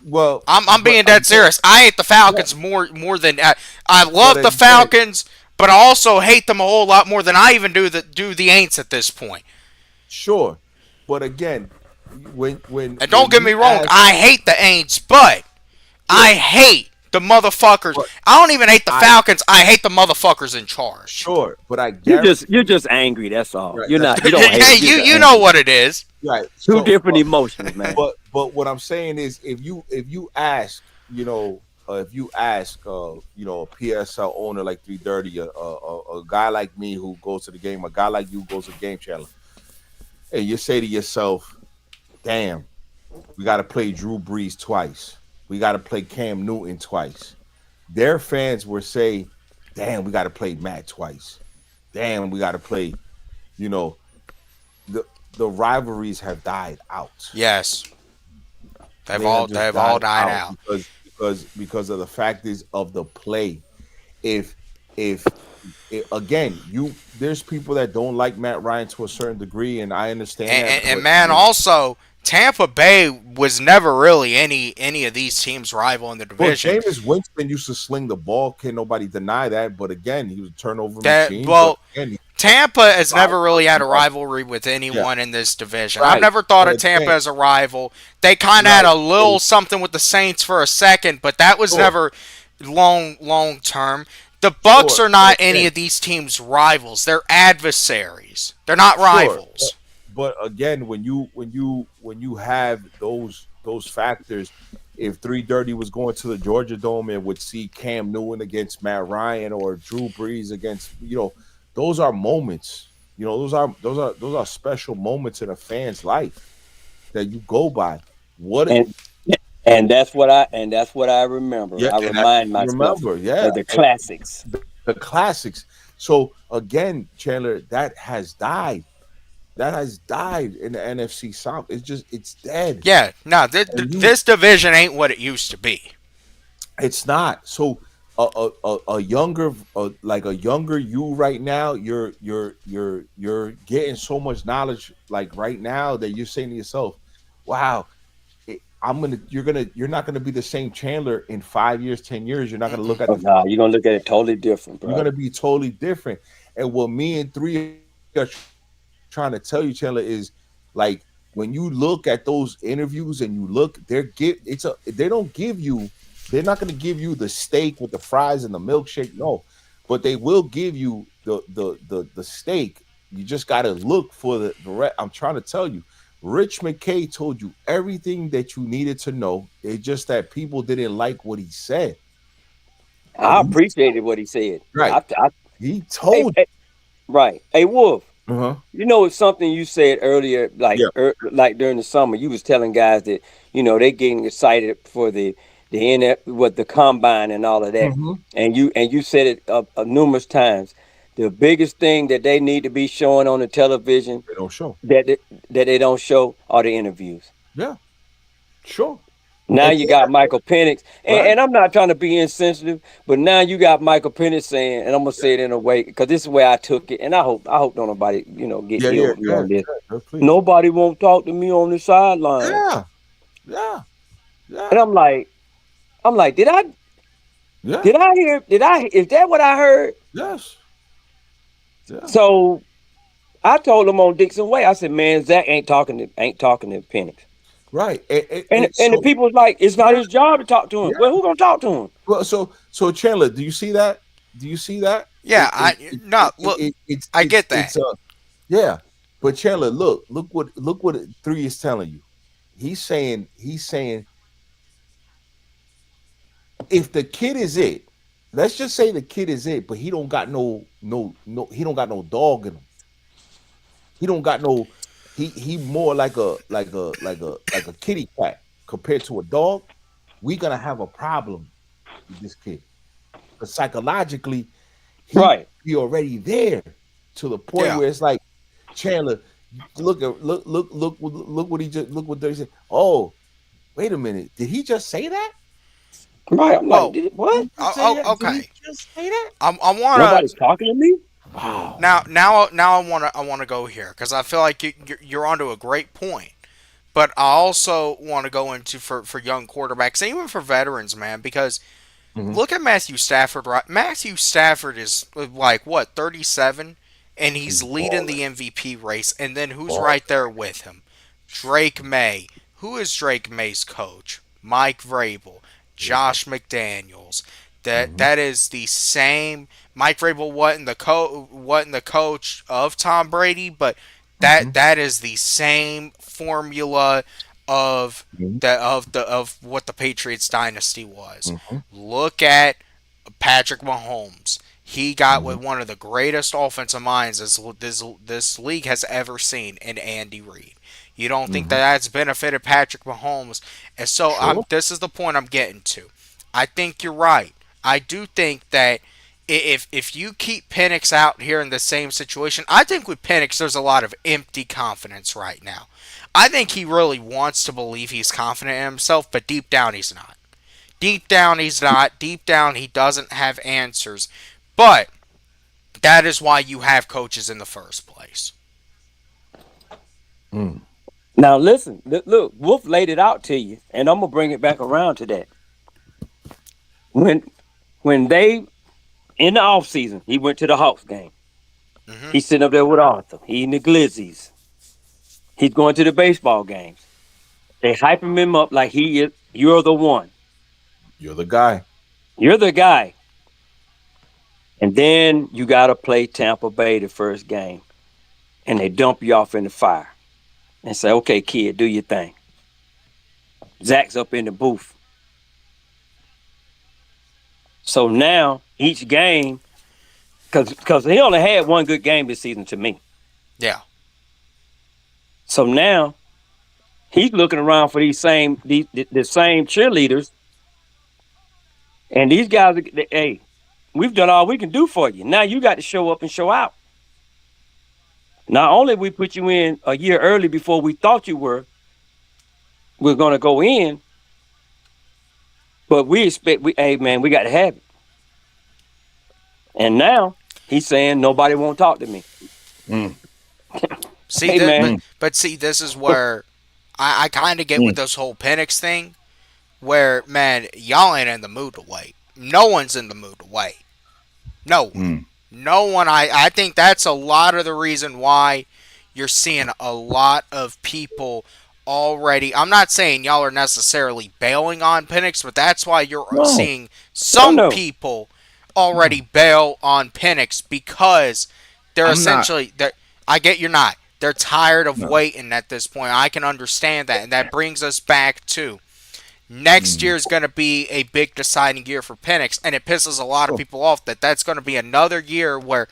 well, I'm but being dead serious. I hate the yeah, Falcons more than I but love the again, Falcons, but I also hate them a whole lot more than I even do the Aints at this point. sure, but again, And don't when get me you wrong, ask, I hate the Aints, but I sure, hate the motherfuckers. but I don't even hate the I Falcons. I hate the motherfuckers in charge. sure, but I You guarantee. just you're just angry. That's all. Right, You're that's not. You it. don't hate Hey, them. You're just you know angry. what it is. Right. Two So, different emotions, man. but what I'm saying is, if you ask, if you ask, a PSL owner like 330, a guy like me who goes to the game, a guy like you who goes to the game channel, and you say to yourself, "Damn, we got to play Drew Brees twice. We got to play Cam Newton twice." Their fans will say, "Damn, we got to play Matt twice. Damn, we got to play." You know, the the rivalries have died out. Yes, They have just they've all died died out out. because of the factors of the play. If if again, there's people that don't like Matt Ryan to a certain degree, and I understand that. And man, also Tampa Bay was never really any of these teams rival in the Well, division. Jameis Winston used to sling the ball. Can nobody deny that? But again, he was a turnover That machine. But well, again, Tampa has right, never really had a right, rivalry with yeah, anyone in this division. I've right. never thought But of Tampa again, as a rival. They kind of had right. a little something with the Saints for a second, but that was Sure, never long term. The Bucks sure, are but not any again, of these teams' rivals. They're adversaries. They're not sure, rivals. but again, when you have those factors, if Three Dirty was going to the Georgia Dome and would see Cam Newton against Matt Ryan or Drew Brees against, those are moments. Those are special moments in a fan's life that you go by. What And and that's what I remember. yeah, I and that's remind what you myself remember. Yeah, of the classics. the classics. So again, Chandler, that has died. That has died in the NFC South. It's dead. Yeah, no, And this division ain't what it used to be. it's not. So a younger like a younger you right now, you're getting so much knowledge like right now that you're saying to yourself, wow, you're not gonna be the same Chandler in 5 years, 10 years. You're not gonna look at Oh, the no, you're gonna look at it totally different, You're bro. gonna be totally different. And what me and three are trying to tell you, Chandler, is like when you look at those interviews and you look, they don't give you, they're not gonna give you the steak with the fries and the milkshake, no, but they will give you the steak. You just gotta look for I'm trying to tell you. Rich McKay told you everything that you needed to know. It's just that people didn't like what he said. But I appreciated what he said. right. He Hey, told hey, right. Hey, Wolf. you. Uh-huh. It's something you said earlier, Yeah. like during the summer. You was telling guys that they getting excited for the with the combine and all of that, Mm-hmm. and you said it numerous times. The biggest thing that they need to be showing on the television They don't show. that they don't show are the interviews. Yeah, sure. Now And you got Michael Penix, and, right. and I'm not trying to be insensitive, but now you got Michael Penix saying, and I'm gonna say it in a way because this is the way I took it, and I hope don't nobody get Yeah, ill yeah, with me yeah, on this. yeah, please. Nobody won't talk to me on the sideline, Yeah, yeah, yeah, and I'm like, yeah, did I is that what I heard? yes, yeah. So I told him on Dixon Way, I said, man, Zach ain't talking to Penix, Right. and the So people was like, it's not yeah, his job to talk to him. yeah. Well, who gonna talk to him? Well, so Chandler, do you see that? Do you see that? Yeah, no, look, I get It's that. yeah. But Chandler, look what three is telling you. He's saying if the kid is it, let's just say the kid is it, but he don't got no he don't got no dog in him. He don't got no he more like a kitty cat compared to a dog. We gonna have a problem with this kid. Because psychologically, Right, he already there to the point Yeah. where it's like Chandler, look what he just look what they said. Oh, wait a minute. Did he just say that? right. I'm like, Well, what? Did he just say that? Did he okay. just say that? I wanna Nobody's talking to me. Wow. now I wanna go here because I feel like you're onto a great point. But I also want to go into for young quarterbacks and even for veterans, man, because Hmm. look at Matthew Stafford. Right, Matthew Stafford is like what 37, and he's He's leading balling. the MVP race. And then who's Balling. right there with him? Drake May. Who is Drake May's coach? Mike Vrabel, Josh McDaniels. That Mm-hmm. that is the same. Mike Vrabel wasn't the coach of Tom Brady, but Mm-hmm. that is the same formula of of what the Patriots dynasty was. Mm-hmm. Look at Patrick Mahomes. He got Mm-hmm. with one of the greatest offensive minds this league has ever seen in Andy Reid. You don't think that Mm-hmm. that's benefited Patrick Mahomes? And so Sure. this is the point I'm getting to. I think you're right. I do think that if you keep Penix out here in the same situation, I think with Penix there's a lot of empty confidence right now. I think he really wants to believe he's confident in himself, but deep down he's not. Deep down he's not. Deep down he doesn't have answers. But that is why you have coaches in the first place. Mm. Now listen, look, Wolf laid it out to you, and I'm gonna bring it back around to that. When when they in the off season, he went to the Hawks game. Hmm. He's sitting up there with Arthur. He eating the glizzies. He's going to the baseball games. They hyping him up like he is. You're the one. You're the guy. You're the guy. And then you got to play Tampa Bay the first game, and they dump you off in the fire and say, "Okay, kid, do your thing." Zach's up in the booth. So now each game, because he only had one good game this season to me. Yeah. So now he's looking around for the same cheerleaders, and these guys, hey, we've done all we can do for you. Now you got to show up and show out. Not only we put you in a year early before we thought we're going to go in, but we expect hey man, we got to have it. And now he's saying nobody won't talk to me. Mm. See Hey that, man, but see, this is where I kind of get with Mm. this whole Penix thing, where man, y'all ain't in the mood to wait. No one's in the mood to wait. No one. Mm. No one. I think that's a lot of the reason why you're seeing a lot of people already. I'm not saying y'all are necessarily bailing on Penix, but that's why you're No, seeing oh some no, people already bail on Penix because they're I'm not. essentially. I get you're not. They're tired of No. waiting at this point. I can understand that, and that brings us back to next Mm. year is going to be a big deciding year for Penix, and it pisses a lot of Sure. people off that that's going to be another year where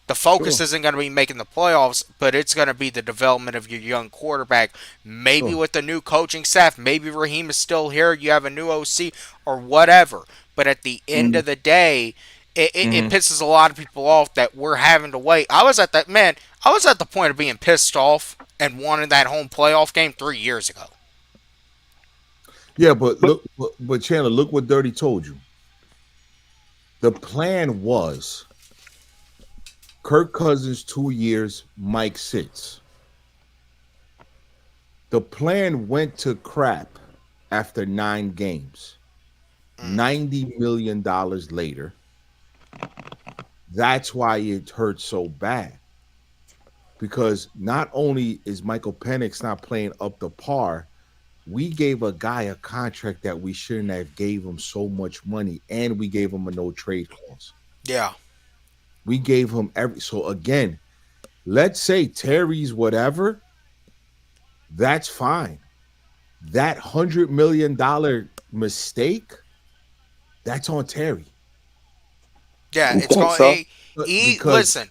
the focus Sure. isn't going to be making the playoffs, but it's going to be the development of your young quarterback. Maybe Sure. with the new coaching staff, maybe Raheem is still here, you have a new OC or whatever. But at the end Mm. of the day, it Mm. pisses a lot of people off that we're having to wait. I was at that man. I was at the point of being pissed off and wanting that home playoff game 3 years ago. Yeah, but but look, but Chandler, look what Dirty told you. The plan was Kirk Cousins 2 years, Mike sits. The plan went to crap after 9 games. Mm, $90 million later. That's why it hurt so bad. Because not only is Michael Penix not playing up to par, we gave a guy a contract that we shouldn't have gave him so much money, and we gave him a no trade clause. yeah, We gave him every so again, let's say Terry's whatever, that's fine. That $100 million mistake, that's on Terry. yeah. you It's think going. so? Because Listen,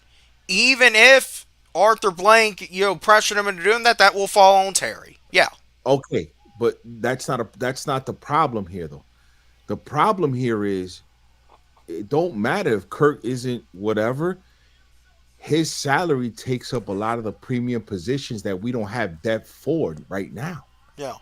even if Arthur Blank, pressured him into doing that, that will fall on Terry. Yeah, okay, but that's not the problem here though. The problem here is it don't matter if Kirk isn't whatever. His salary takes up a lot of the premium positions that we don't have depth for right now. yeah,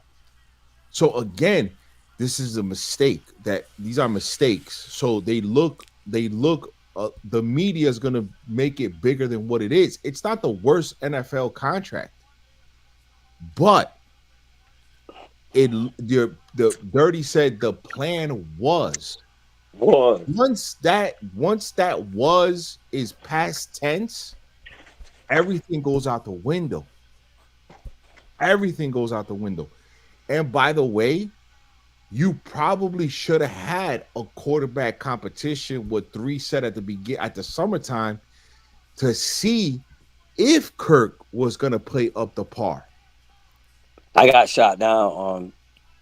So again, this is a mistake. That these are mistakes. So they look. The media is going to make it bigger than what it is. It's not the worst NFL contract, but the Dirty said the plan was Was once that was is past tense, everything goes out the window. Everything goes out the window. And by the way, you probably should have had a quarterback competition with three set at the summertime to see if Kirk was going to play up the par. I got shot down on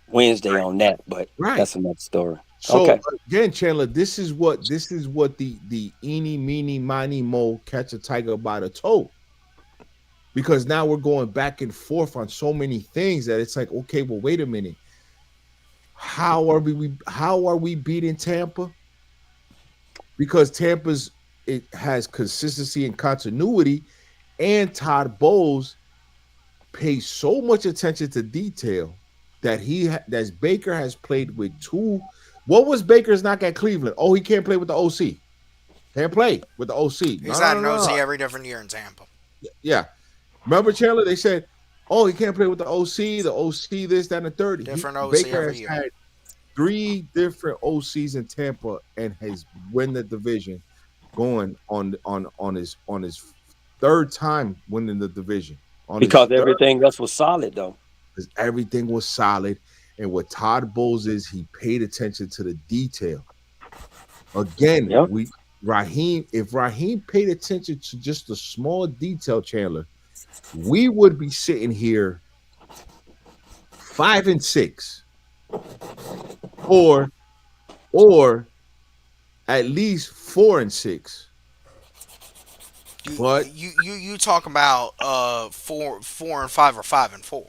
Wednesday on that, but Right. that's another story. So Okay, again, Chandler, this is what the eeny meeny miny mo catch a tiger by the toe. Because now we're going back and forth on so many things that it's like, okay, well, wait a minute. How are we beating Tampa? Because Tampa's it has consistency and continuity, and Todd Bowles pays so much attention to detail that that Baker has played with two. What was Baker's knock at Cleveland? Oh, he can't play with the OC. Can't play with the OC. No, he's no, had no, an no, OC no. every different year in Tampa. Yeah. Remember Chandler? They said, "Oh, he can't play with the OC. The OC, this, that, and the third." Different OC Baker every has year. had 3 different OCs in Tampa and has win the division, going on his third time winning the division. On his because third, everything else was solid though. because everything was solid. And what Todd Bowles is, he paid attention to the detail. Again, Yep. we If Raheem paid attention to just the small detail, Chandler, we would be sitting here 5-6, or or at least 4-6. But You talking about 4-5 or 5-4?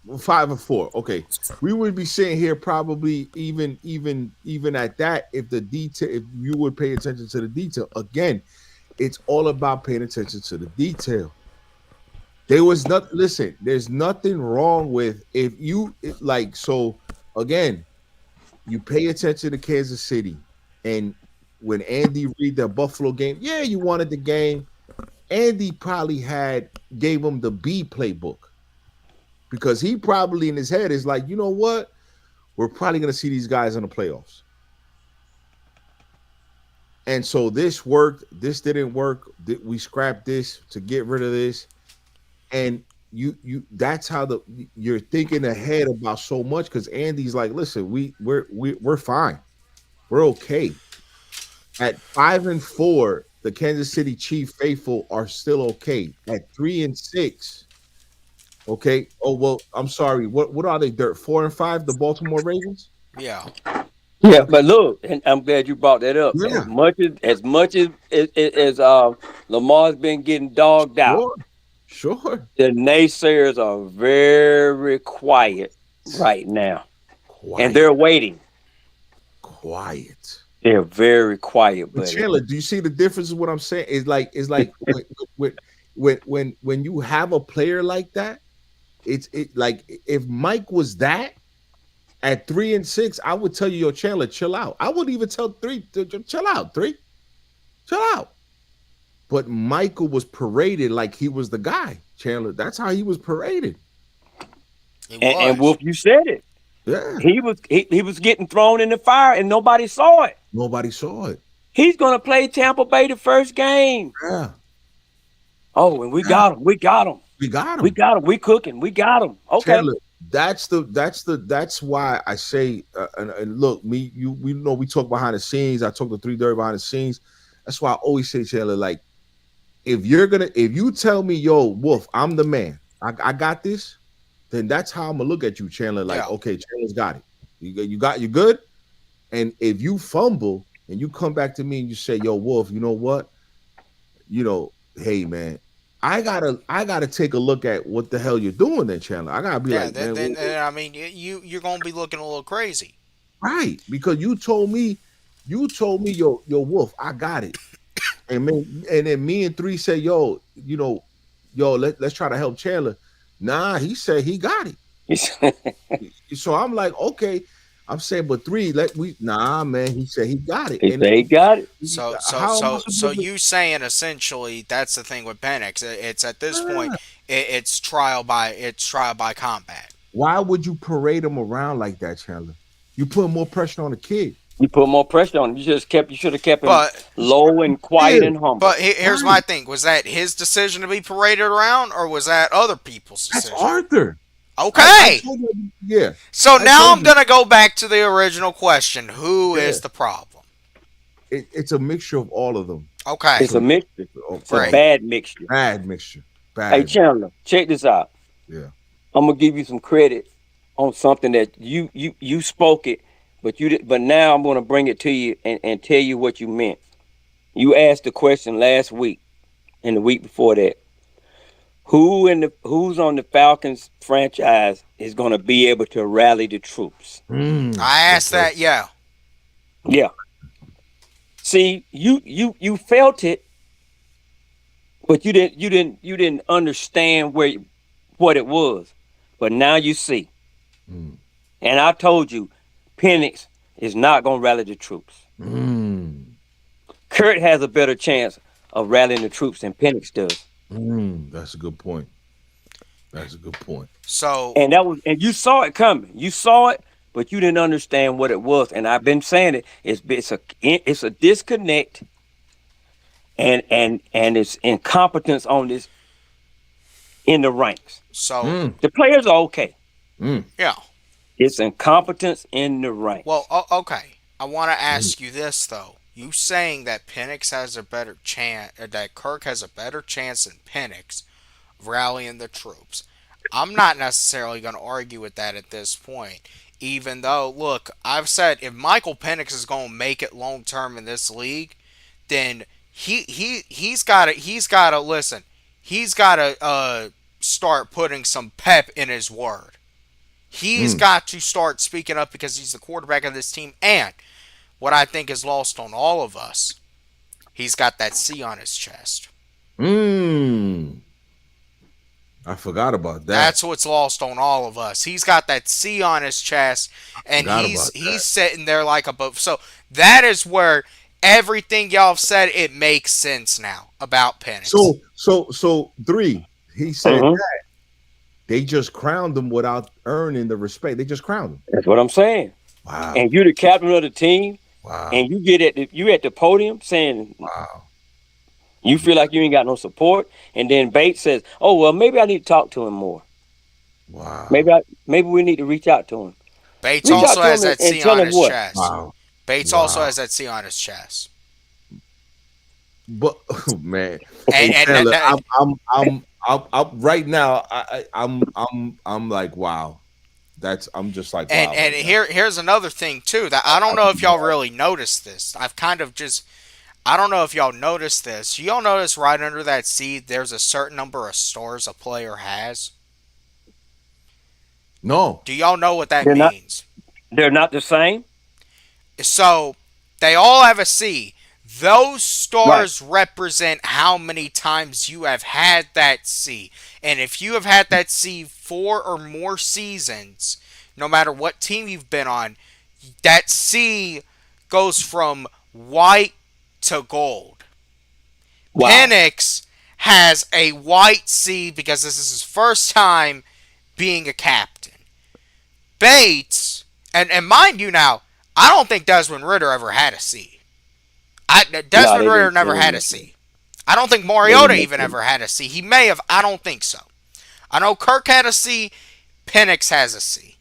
5-4. Okay, we would be sitting here probably even at that if the detail if you would pay attention to the detail. Again, it's all about paying attention to the detail. There was not listen, there's nothing wrong with if you like so again, you pay attention to Kansas City and when Andy read the Buffalo game, yeah, you wanted the game. Andy probably gave him the B playbook because he probably in his head is like, you know what? We're probably going to see these guys in the playoffs. And so this worked. This didn't work. We scrapped this to get rid of this. And that's how you're thinking ahead about so much because Andy's like, listen, we're fine. We're okay. At 5-4, the Kansas City Chief faithful are still okay. At 3-6, okay. Oh well, I'm sorry. What are they? Dirt 4-5. The Baltimore Ravens. Yeah. Yeah, but look, and I'm glad you brought that up. Yeah, As much as Lamar's been getting dogged out, sure, sure. the naysayers are very quiet right now, and Quiet, they're waiting. quiet. They're very quiet, But buddy. Chandler, do you see the difference in what I'm saying? It's like when you have a player like that, it like if Mike was that at 3-6, I would tell you, yo, Chandler, chill out. I wouldn't even tell three, chill out, chill out. But Michael was paraded like he was the guy, Chandler. That's how he was paraded. It And was. Wolf, you said it. Yeah. He was getting thrown in the fire, and nobody saw it. Nobody saw it. He's gonna play Tampa Bay the first game. Yeah. Oh, and we Yeah. got him. We got him. We got We him. got him. We cooking. We got him. Okay. Chandler, that's why I say and look, we know we talk behind the scenes. I talk to 3 Dirty behind the scenes. That's why I always say, Chandler, like if you tell me, yo, Wolf, I'm the man, I got this, then that's how I'm gonna look at you, Chandler. Like, Yeah. okay, Chandler's got it. You good. And if you fumble and you come back to me and you say, yo, Wolf, you know what? Hey man, I gotta take a look at what the hell you're doing then, Chandler. I gotta be Yeah. like, man, Then I mean, you're gonna be looking a little crazy. right? Because you told me, yo, Wolf, I got it. And then me and 3 say, yo, let's try to help Chandler. Nah, he said he got it. So I'm like, okay. I'm saying, but 3, nah, man. He said he got it. He And said he got it. how am I So supposed to? you saying essentially that's the thing with Penix. It's at this point, Ah, it's trial by combat. why would you parade him around like that, Chandler? You put more pressure on the kid. You put more pressure on him. You should have kept him But low and quiet Yeah, and humble. but here's my right. thing: was that his decision to be paraded around, or was that other people's That's decision? Arthur. I Okay. told you, yeah. So I now told I'm you, gonna go back to the original question: who yeah. is the problem? It's a mixture of all of them. Okay. It's a mixture. It's a Great. bad mixture. Bad mixture. Hey Bad. Chandler, check this out. Yeah. I'm gonna give you some credit on something that you spoke it, but now I'm gonna bring it to you and tell you what you meant. You asked the question last week and the week before that. Who's on the Falcons franchise is gonna be able to rally the troops? I asked Okay. that. Yeah. Yeah. See, you felt it, but you didn't understand what it was. But now you see. Mm. And I told you, Penix is not gonna rally the troops. Mm. Kurt has a better chance of rallying the troops than Penix does. That's a good point. That's a good point. So And you saw it coming. You saw it, but you didn't understand what it was. And I've been saying it. It's a disconnect and it's incompetence on this in the ranks. so Mm. The players are okay. Mm. yeah. It's incompetence in the ranks. Well, okay. I want to Mm. ask you this though. You saying that Penix has a better chance, or that Kirk has a better chance than Penix of rallying the troops. I'm not necessarily going to argue with that at this point. Even though, look, I've said if Michael Penix is going to make it long term in this league, then he's got to listen. He's got to start putting some pep in his word. He's Mm. got to start speaking up because he's the quarterback of this team. And what I think is lost on all of us, he's got that C on his chest. Mm. I forgot about that. That's what's lost on all of us. He's got that C on his chest, and Forgot he's about that. he's sitting there like a buff. So that is where everything y'all have said it makes sense now about Penix. So three. He said Mm-hmm. that they just crowned him without earning the respect. They just crowned him. That's what I'm saying. Wow. And you're the captain of the team, Wow. and you at the podium saying Wow. you feel like you ain't got no support, and then Bates says, "Oh well, maybe I need to talk to him more. Wow. Maybe we need to reach out to him. Bates Reach out also to has him that and C tell on him his what." chest. Wow. Bates also Wow. has that C on his chest. But oh, man, And hey and, and, Chandler, and I'm right now. I'm like, wow. I'm just like, And wow, and right now. here's another thing too that I don't I know can if y'all go really noticed this. I've kind of just I don't know if y'all noticed this. Y'all notice right under that seed there's a certain number of stars a player has. no. Do y'all know what that They're not. means? They're not the same. So they all have a C. Those Right. stars represent how many times you have had that C. And if you have had that C 4 or more seasons, no matter what team you've been on, that C goes from white to gold. Wow. Penix has a white C because this is his first time being a captain. Bates, and mind you now, I don't think Desmond Ritter ever had a C. No, Desmond Ritter they never didn't had a mention it. C. I don't think They Mariota didn't even mention it. ever had a C. He may have. I don't think so. I know Kirk had a C. Penix has a C.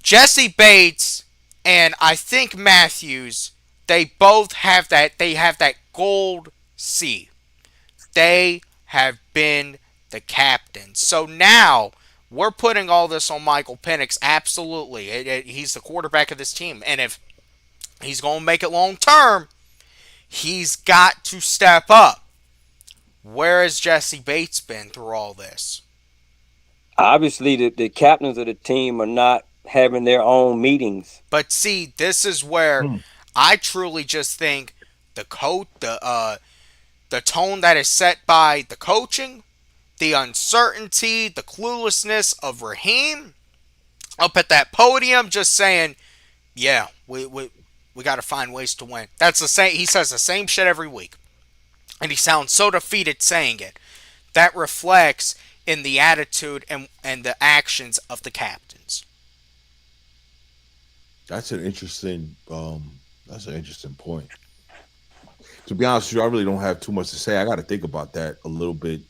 Jesse Bates and I think Matthews, they both have that. They have that gold C. They have been the captain. So now we're putting all this on Michael Penix. Absolutely, he's the quarterback of this team, and if he's going to make it long term, he's got to step up. Where has Jesse Bates been through all this? Obviously, the captains of the team are not having their own meetings. But see, this is where Hmm. I truly just think the the tone that is set by the coaching, the uncertainty, the cluelessness of Raheem up at that podium, just saying, "Yeah, we got to find ways to win." That's the same. He says the same shit every week, and he sounds so defeated saying it. That reflects in the attitude and the actions of the captains. That's an interesting. That's an interesting point. To be honest with you, I really don't have too much to say. I got to think about that a little bit.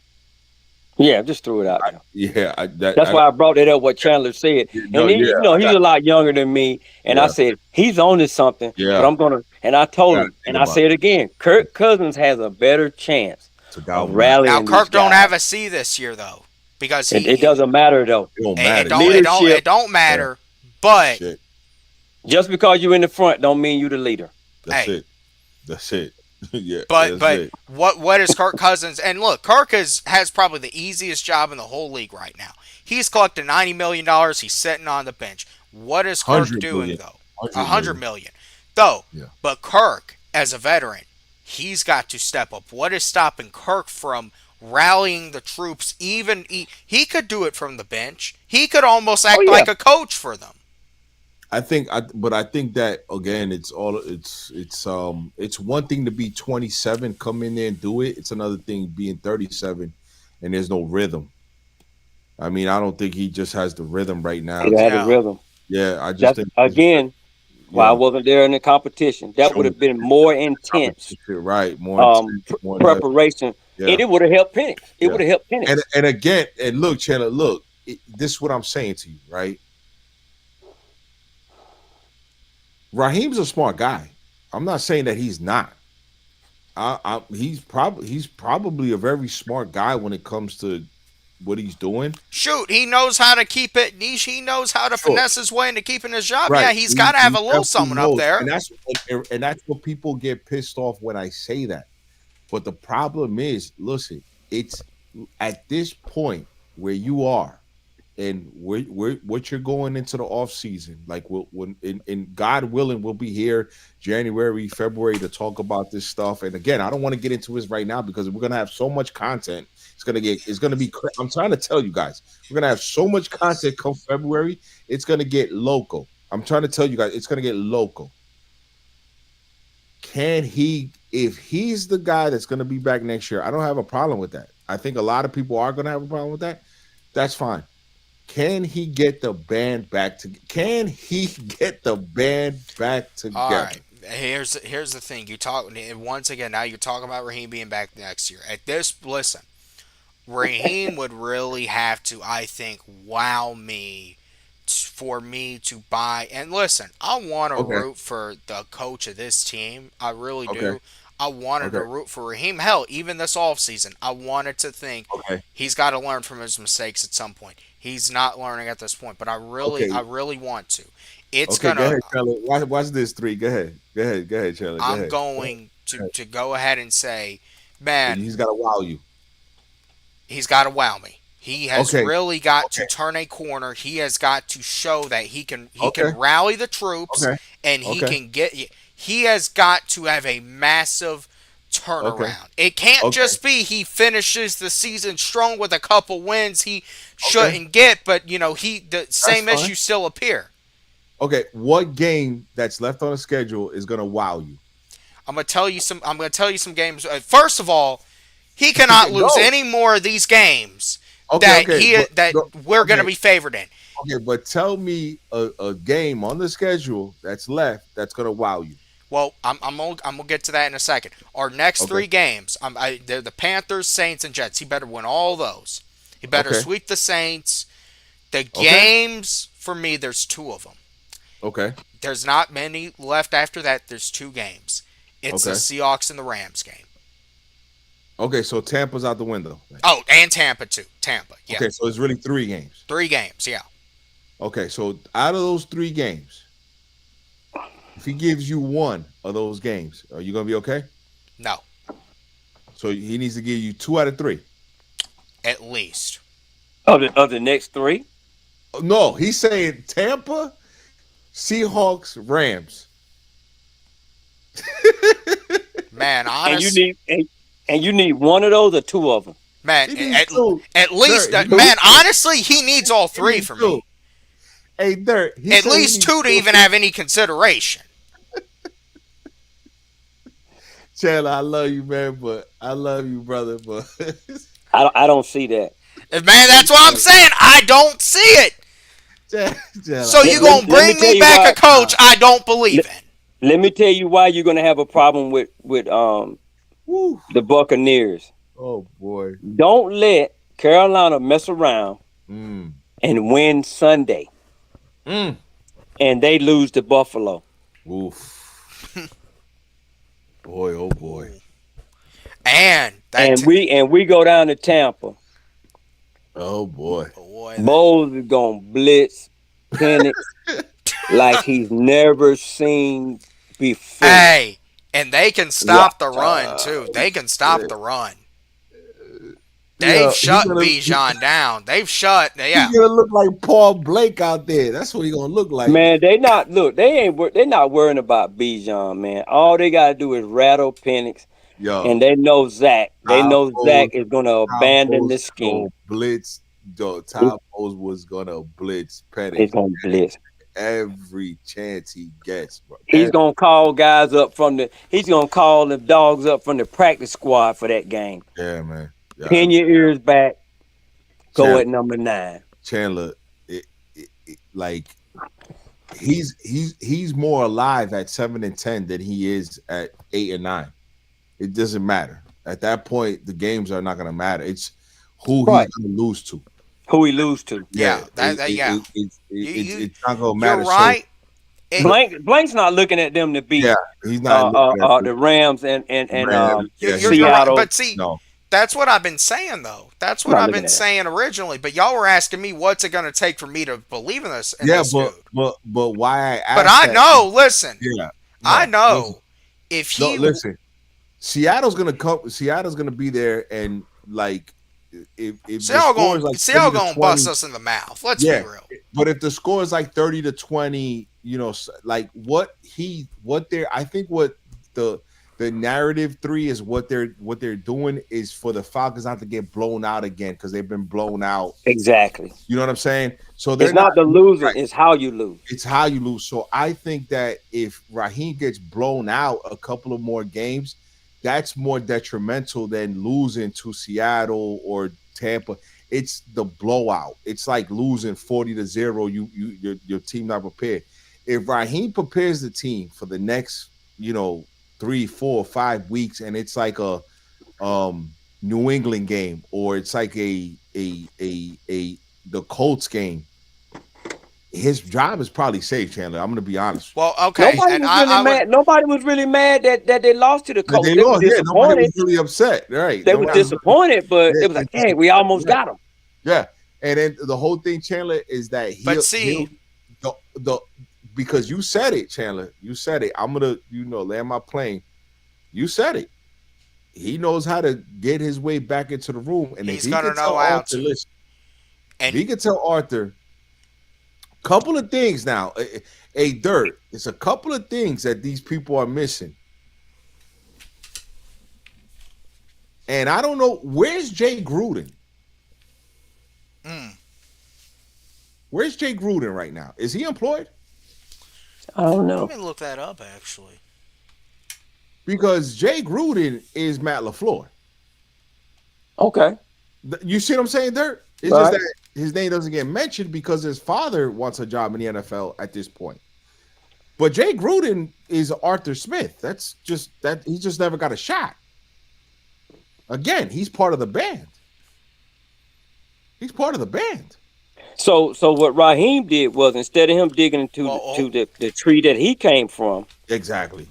Yeah, just threw it out there. Yeah, That's why I brought it up what Chandler said. no, And then, yeah, I he's got a lot younger than me. And I yeah, said, he's on to something, but yeah. I'm gonna and I told Got to him, think and I about say it again, Kirk Cousins has a better chance it. To of galvanize. Now rallying these Kirk don't guys. have a C this year though, because It doesn't matter though. It don't it matter. don't Yeah, it don't Leadership, it don't yeah. matter. But Shit. just because you're in the front don't mean you the leader. That's hey, it. That's it. Yeah, but that's it. what is Kirk Cousins? And look, Kirk has probably the easiest job in the whole league right now. He's collecting $90 million. He's sitting on the bench. What is Kirk 100 doing million. though? A 100 hundred million. million, though. Yeah. But Kirk, as a veteran, he's got to step up. What is stopping Kirk from rallying the troops? Even he could do it from the bench. He could almost Oh act yeah. like a coach for them. But I think that again, it's one thing to be 27, come in there and do it. It's another thing being 37, and there's no rhythm. I mean, I don't think he just has the rhythm right now. It had a No, rhythm. Yeah, I just That's think again why I yeah, wasn't there in the competition. That would showing have been more intense competition, right? More intense, more heavy. preparation. Yeah, And it would have helped Penix. It yeah. would have helped Penix. And again, and look, Chandler, look, this is what I'm saying to you, right? Raheem's a smart guy. I'm not saying that he's not. He's probably a very smart guy when it comes to what he's doing. Shoot, he knows how to keep it niche. He knows how to Sure, finesse his way into keeping his job. right. Yeah, he's got He, to have he a little definitely something up knows, there. and that's what people get pissed off when I say that. But the problem is, listen, it's at this point where you are, and what you're going into the off season. Like when in God willing, we'll be here January, February to talk about this stuff. And again, I don't want to get into this right now because we're gonna have so much content. It's gonna be. I'm trying to tell you guys, we're gonna have so much content come February. It's gonna get local. I'm trying to tell you guys, it's gonna get local. Can he? If he's the guy that's gonna be back next year, I don't have a problem with that. I think a lot of people are gonna have a problem with that. That's fine. Can he get the band back to? Can he get the band back All together? right. Here's the thing. You talk once again. Now you're talking about Raheem being back next year. At this, listen, Raheem would really have to, I think, wow me for me to buy. And listen, I want to Okay, root for the coach of this team. I really okay, do. I wanted to okay, root for Raheem. Hell, even this offseason, I wanted to think okay, he's got to learn from his mistakes at some point. He's not learning at this point, but I okay, really want to. It's okay. Go gonna. ahead, Chandler. Watch this three. Go ahead, Chandler. Go I'm ahead. going Go ahead. to go ahead and say, man, He's got to wow you. he's got to wow me. He has Okay, really got to okay, turn a corner. He has got to show that he okay, can rally the troops okay, and he okay, can get. He has got to have a massive okay, turnaround. It can't okay, just be he finishes the season strong with a couple wins he okay. shouldn't get, but the That's same fine. issues still appear. Okay, what game that's left on the schedule is gonna wow you? I'm gonna tell you some games. First of all, he cannot lose Go. any more of these games Okay, that okay, but we're gonna okay, be favored in. okay, but tell me a game on the schedule that's left that's gonna wow you. Well, I'm gonna get to that in a second. Our next Okay, three games, they're the Panthers, Saints, and Jets. He better win all those. He better okay, sweep the Saints. The okay, games for me, there's two of them. okay, There's not many left after that. There's two games. It's the okay, Seahawks and the Rams game. okay. So Tampa's out the window. Oh, and Tampa too. Tampa, yeah. Okay, so it's really three games. Three games, yeah. Okay, so out of those three games, if he gives you one of those games, are you gonna be okay? No, So he needs to give you two out of three. at least. Of the next three, No, he's saying Tampa, Seahawks, Rams. Man, and you honest, need and you need one of those or two of them. man, He needs two. at least, Dirt, man, honestly, he needs all he three needs for two. me. Hey, Dirt, he At said he least needs two to two. even have any consideration. Chandler, I love you, man, but I love you, brother, but I don't see that. Man, that's what I'm saying. I don't see it. Chandler, So I you Let, love let, gonna you. let me bring tell me you back a why. coach I don't believe Let, in? let me tell you why you're gonna have a problem with Woo. the Buccaneers. Oh boy. Don't let Carolina mess around Mm. and win Sunday, Mm. and they lose to Buffalo. Oof. Boy, oh boy. And And we go down to Tampa. Oh boy. boy, Bowles is gonna blitz Penix like he's never seen before. hey, and they can What? stop the run too. They can stop the run. They've Yeah, shut Bijan down. They've shut. Yeah, he's gonna look like Paul Blake out there. That's what he's gonna look like. Man, they not look. They're not worrying about Bijan, man. All they gotta do is rattle Penix, Yo, and they know Zach. They Top know Bowles, Zach is gonna Top abandon Bowles the scheme. gonna blitz. Yo, He- Top Bowles was gonna blitz He's Penix gonna blitz. every chance he gets, bro. He's gonna call guys up from the. He's gonna call the dogs up from the practice squad for that game. Yeah, man. Yeah. Pin your ears back. Go Chandler, at number 9. Chandler like he's more alive at 7-10 than he is at 8 and 9. It doesn't matter. At that point, the games are not gonna matter. It's who Right. he's gonna lose to. Who he lose to? yeah, Yeah, yeah. it's You, not gonna you're matter. So right. It, Blank's not looking at them to Yeah, beat he's not looking at the Rams and Rams. Yeah, he's you're not. right, Seattle. but see, No, that's what I've been saying though. That's I'm what not I've looking been at that. saying originally. But y'all were asking me what's it going to take for me to believe in yeah, this dude. but why I But asked I that? know. Listen, Yeah, I no, listen, know if no, he listen. Seattle's gonna come. Seattle's gonna be there, and like, if the score is like Seattle 30 to going bust 20, us in the mouth. Let's be yeah. real. But if the score is like 30 to 20, like what they're, I think what the the narrative three is what they're doing is for the Falcons not to get blown out again because they've been blown out. Exactly. You know what I'm saying? So It's they're not not the losing; right. it's how you lose. It's how you lose. So I think that if Raheem gets blown out a couple of more games, that's more detrimental than losing to Seattle or Tampa. It's the blowout. It's like losing 40-0. Your team not prepared. If Raheem prepares the team for the next, 3, 4, 5 weeks, and it's like a New England game, or it's like a the Colts game, his job is probably safe, Chandler. I'm gonna be honest. Well, okay, and I would. Nobody was really mad that they lost to the That Colts. they They were lost, yeah. Nobody was disappointed. really upset, right? They were Nobody was really, disappointed, but yeah, it was like, hey, we almost right. got them. Yeah. And then the whole thing, Chandler, is that But he'll see, the because you said it, Chandler. You said it. I'm gonna land my plane. You said it. He knows how to get his way back into the room, and if he's he gonna can tell know how Arthur, to. listen, if And he can tell Arthur couple of things now. Hey, Dirt, it's a couple of things that these people are missing. And I don't know, where's Jay Gruden? mm, Where's Jay Gruden right now? Is he employed? I don't let know. me look that up actually. Because Jay Gruden is Matt LaFleur. Okay. You see what I'm saying, Dirt? It's All just right. that his name doesn't get mentioned because his father wants a job in the NFL at this point. But Jay Gruden is Arthur Smith. That's just that he just never got a shot. Again, he's part of the band. He's part of the band. So what Raheem did was instead of him digging into Well, the tree that he came from, Exactly.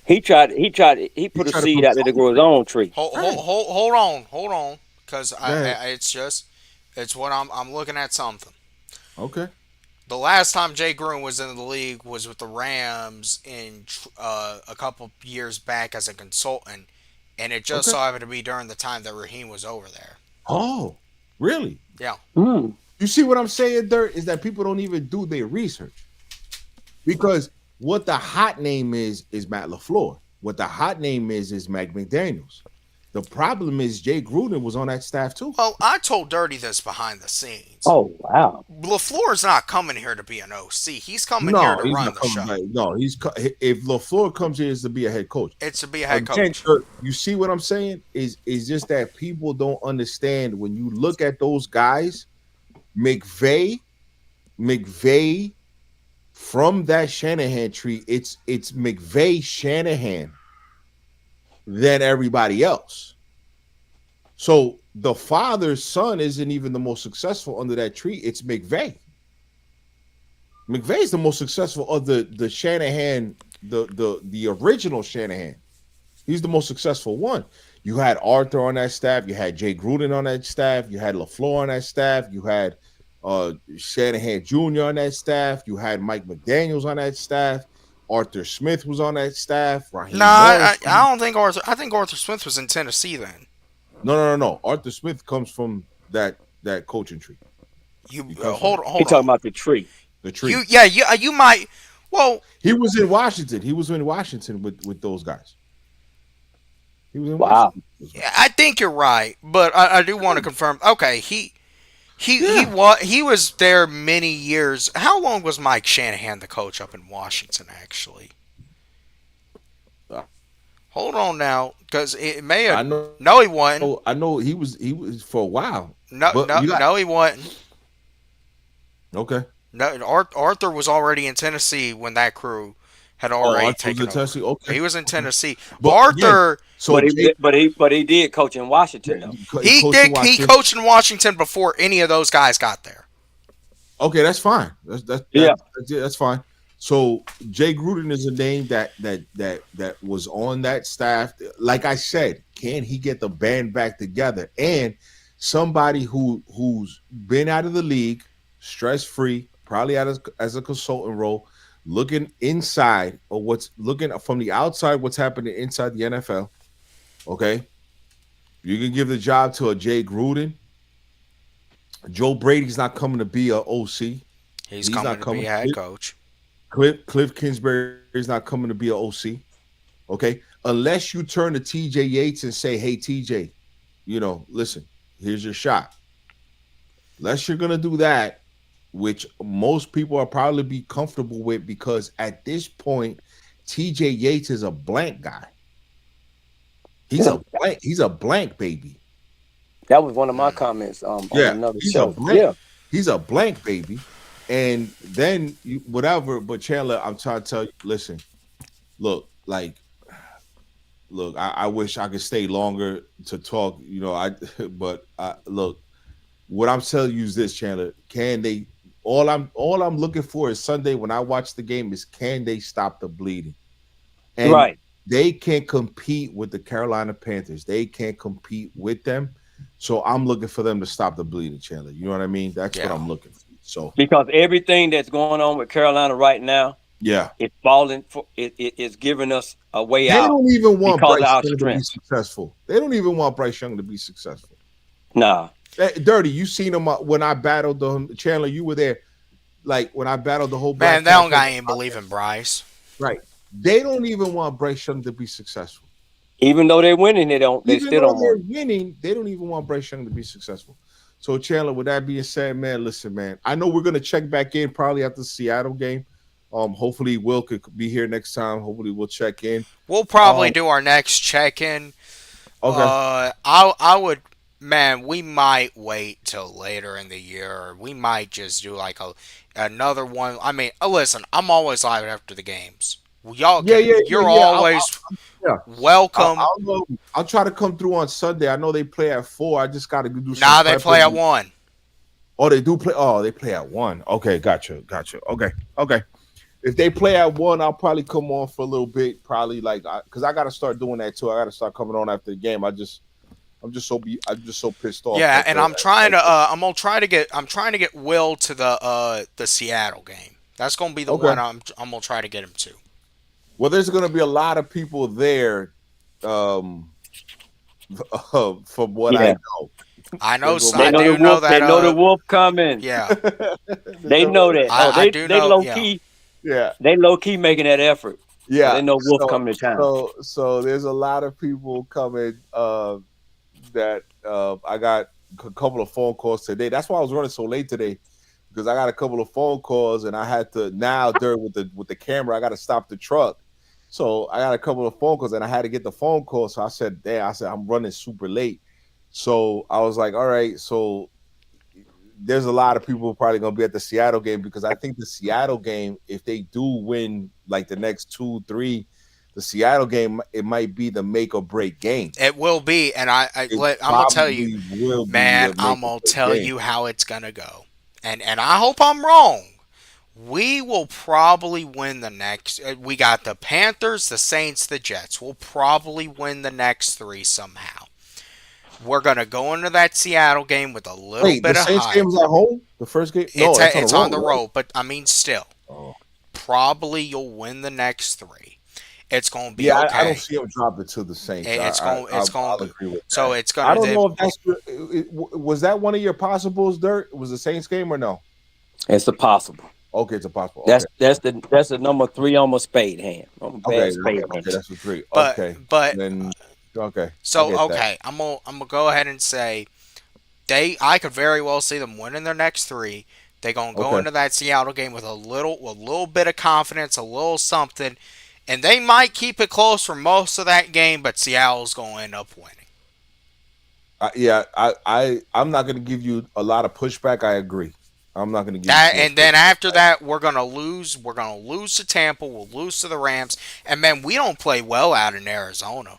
he put a tried to seed put out there to grow his own tree. Right. hold on, because Go ahead. it's what I'm looking at something. Okay. The last time Jay Gruden was in the league was with the Rams in a couple years back as a consultant, and it just Okay. so happened to be during the time that Raheem was over there. Oh, really? Yeah, Hmm. You see what I'm saying, Dirt, is that people don't even do their research. Because what the hot name is Matt LaFleur. What the hot name is Mike McDaniels. The problem is Jay Gruden was on that staff too. well, I told Dirty this behind the scenes. Oh wow. LaFleur's not coming here to be an OC. He's coming here No, to he's run not the coming show. back. No, if LaFleur comes here, it's to be a head coach. It's to be a head Again, coach. you see what I'm saying? Is just that people don't understand when you look at those guys, McVay from that Shanahan tree, it's McVay Shanahan than everybody else. So the father's son isn't even the most successful under that tree. It's McVay. McVay's the most successful of the Shanahan, the original Shanahan. He's the most successful one. You had Arthur on that staff. You had Jay Gruden on that staff. You had LaFleur on that staff. You had Shanahan Jr. on that staff. You had Mike McDaniels on that staff. Arthur Smith was on that staff. Raheem Nah, Morris. I don't think Arthur. I think Arthur Smith was in Tennessee then. No. Arthur Smith comes from that coaching tree. You He comes hold from He hold talking on. about the tree. the tree. You might. Well, He was in Washington. He was in Washington with those guys. He was in Wow. Washington. yeah, I think you're right, but I do want to confirm. Okay, Yeah. he was there many years. How long was Mike Shanahan the coach up in Washington? Actually, Uh, hold on now, because it may I have. know. No, he wasn't. I know he was for a while. No, But no, you got no, he wasn't. okay. No, Arthur was already in Tennessee when that crew had Oh, already Arthur was taken in over. Tennessee. Okay. He was in Tennessee. But again, Arthur, so But Jake, he did coach in Washington though. he coached in did. He Washington. coached in Washington before any of those guys got there. Okay, that's fine. Yeah. That's fine. So Jay Gruden is a name that was on that staff. Like I said, can he get the band back together? And somebody who's been out of the league, stress free, probably out as a consultant role, looking inside or what's looking from the outside, what's happening inside the NFL. Okay, you can give the job to a Jay Gruden. Joe Brady's not coming to be a OC. He's He's coming not to be coming. a head coach. Cliff Kingsbury's not coming to be a OC. Okay, unless you turn to TJ Yates and say, "Hey TJ, listen, here's your shot." Unless you're gonna do that, which most people are probably be comfortable with, because at this point, TJ Yates is a blank guy. He's Yeah, a blank. He's a blank baby. that was one of my Mm. comments on Yeah, another he's a show. blank. Yeah, He's a blank baby. And then whatever. But Chandler, I'm trying to tell you, listen, look, like, look, I wish I could stay longer to talk. But look, what I'm telling you is this, Chandler. Can they? All I'm looking for is Sunday when I watch the game is, can they stop the bleeding? And right. they can't compete with the Carolina Panthers. They can't compete with them. So I'm looking for them to stop the bleeding, Chandler. You know what I mean? That's what Yeah. I'm looking for. So Because everything that's going on with Carolina right now, yeah. it's falling for it's giving us a way They out don't even want because of Bryce our Young to be strength. successful. They don't even want Bryce Young to be successful. Nah, Dirty, you seen him when I battled them. Chandler, you were there. Like when I battled the whole Man, Black that don't Panther. got ain't believe in Bryce. Right. They don't even want Bryce Young to be successful. even though they're winning, they don't. They Even still though don't they're want winning, they don't even want Bryce Young to be successful. So Chandler, with that being said, man, listen, man. I know we're gonna check back in probably after the Seattle game. Hopefully Will could be here next time. Hopefully we'll check in. We'll probably Um, do our next check-in. okay. I would, man. We might wait till later in the year. We might just do like another one. I mean, listen, I'm always live after the games. Y'all Yeah, can. yeah, yeah, You're yeah. always Yeah. welcome. I'll try to come through on Sunday. I know they play at 4. I just got to do some Now they play at prepping. 1. Oh, they do play. Oh, they play at 1. Okay, gotcha. Okay, okay. If they play at 1, I'll probably come on for a little bit. Probably like because I got to start doing that too. I got to start coming on after the game. I'm just so pissed off Yeah, at and the. I'm trying to. I'm trying to get Will to the Seattle game. That's gonna be the Okay. one I'm gonna try to get him to. Well, there's going to be a lot of people there. Um, from what to. I Yeah, know, I they're know. going they I know the do know wolf. They that. know the wolf coming. Yeah. They know that. Oh, I do they know. low Yeah. key. yeah, They low key making that effort because yeah. they know wolf So, coming to town. so there's a lot of people coming. That I got a couple of phone calls today. That's why I was running so late today, because I got a couple of phone calls and I had to now during with the camera I got to stop the truck. So I got a couple of phone calls and I had to get the phone call. So I said, "Damn!" I said, "I'm running super late." So I was like, "All right." So there's a lot of people probably gonna be at the Seattle game, because I think the Seattle game, if they do win like the next 2, 3, the Seattle game, it might be the make or break game. It will be, and It I'm gonna tell you, probably will be man. the make I'm or gonna break tell game. you how it's gonna go, and I hope I'm wrong. We will probably win the next. We got the Panthers, the Saints, the Jets. We'll probably win the next 3 somehow. We're gonna go into that Seattle game with a little Wait, the bit of Saints game hype. is at home. The first game? No, it's on the It's on road, the right? road, but I mean, still, Oh. probably you'll win the next 3. It's gonna be Yeah, I don't okay. see him drop it to the Saints. It's I'll going. agree with So that. it's I gonna. don't know if was that one of your possibles, Dirt? Was the Saints game or no? It's a possible. Okay, it's a possible. Okay, That's the number 3 on my spade hand. On my bad spade hand. that's a 3. But Okay, but then okay, I so get that. okay, I'm gonna go ahead and say I could very well see them winning their next 3. They're gonna go Okay, into that Seattle game with a little bit of confidence, a little something, and they might keep it close for most of that game, but Seattle's gonna end up winning. yeah, I'm not going to give you a lot of pushback. I agree. I'm not going to give you That too much and then pushback. after that, we're gonna lose. We're gonna lose to Tampa. We'll lose to the Rams, and man, we don't play well out in Arizona.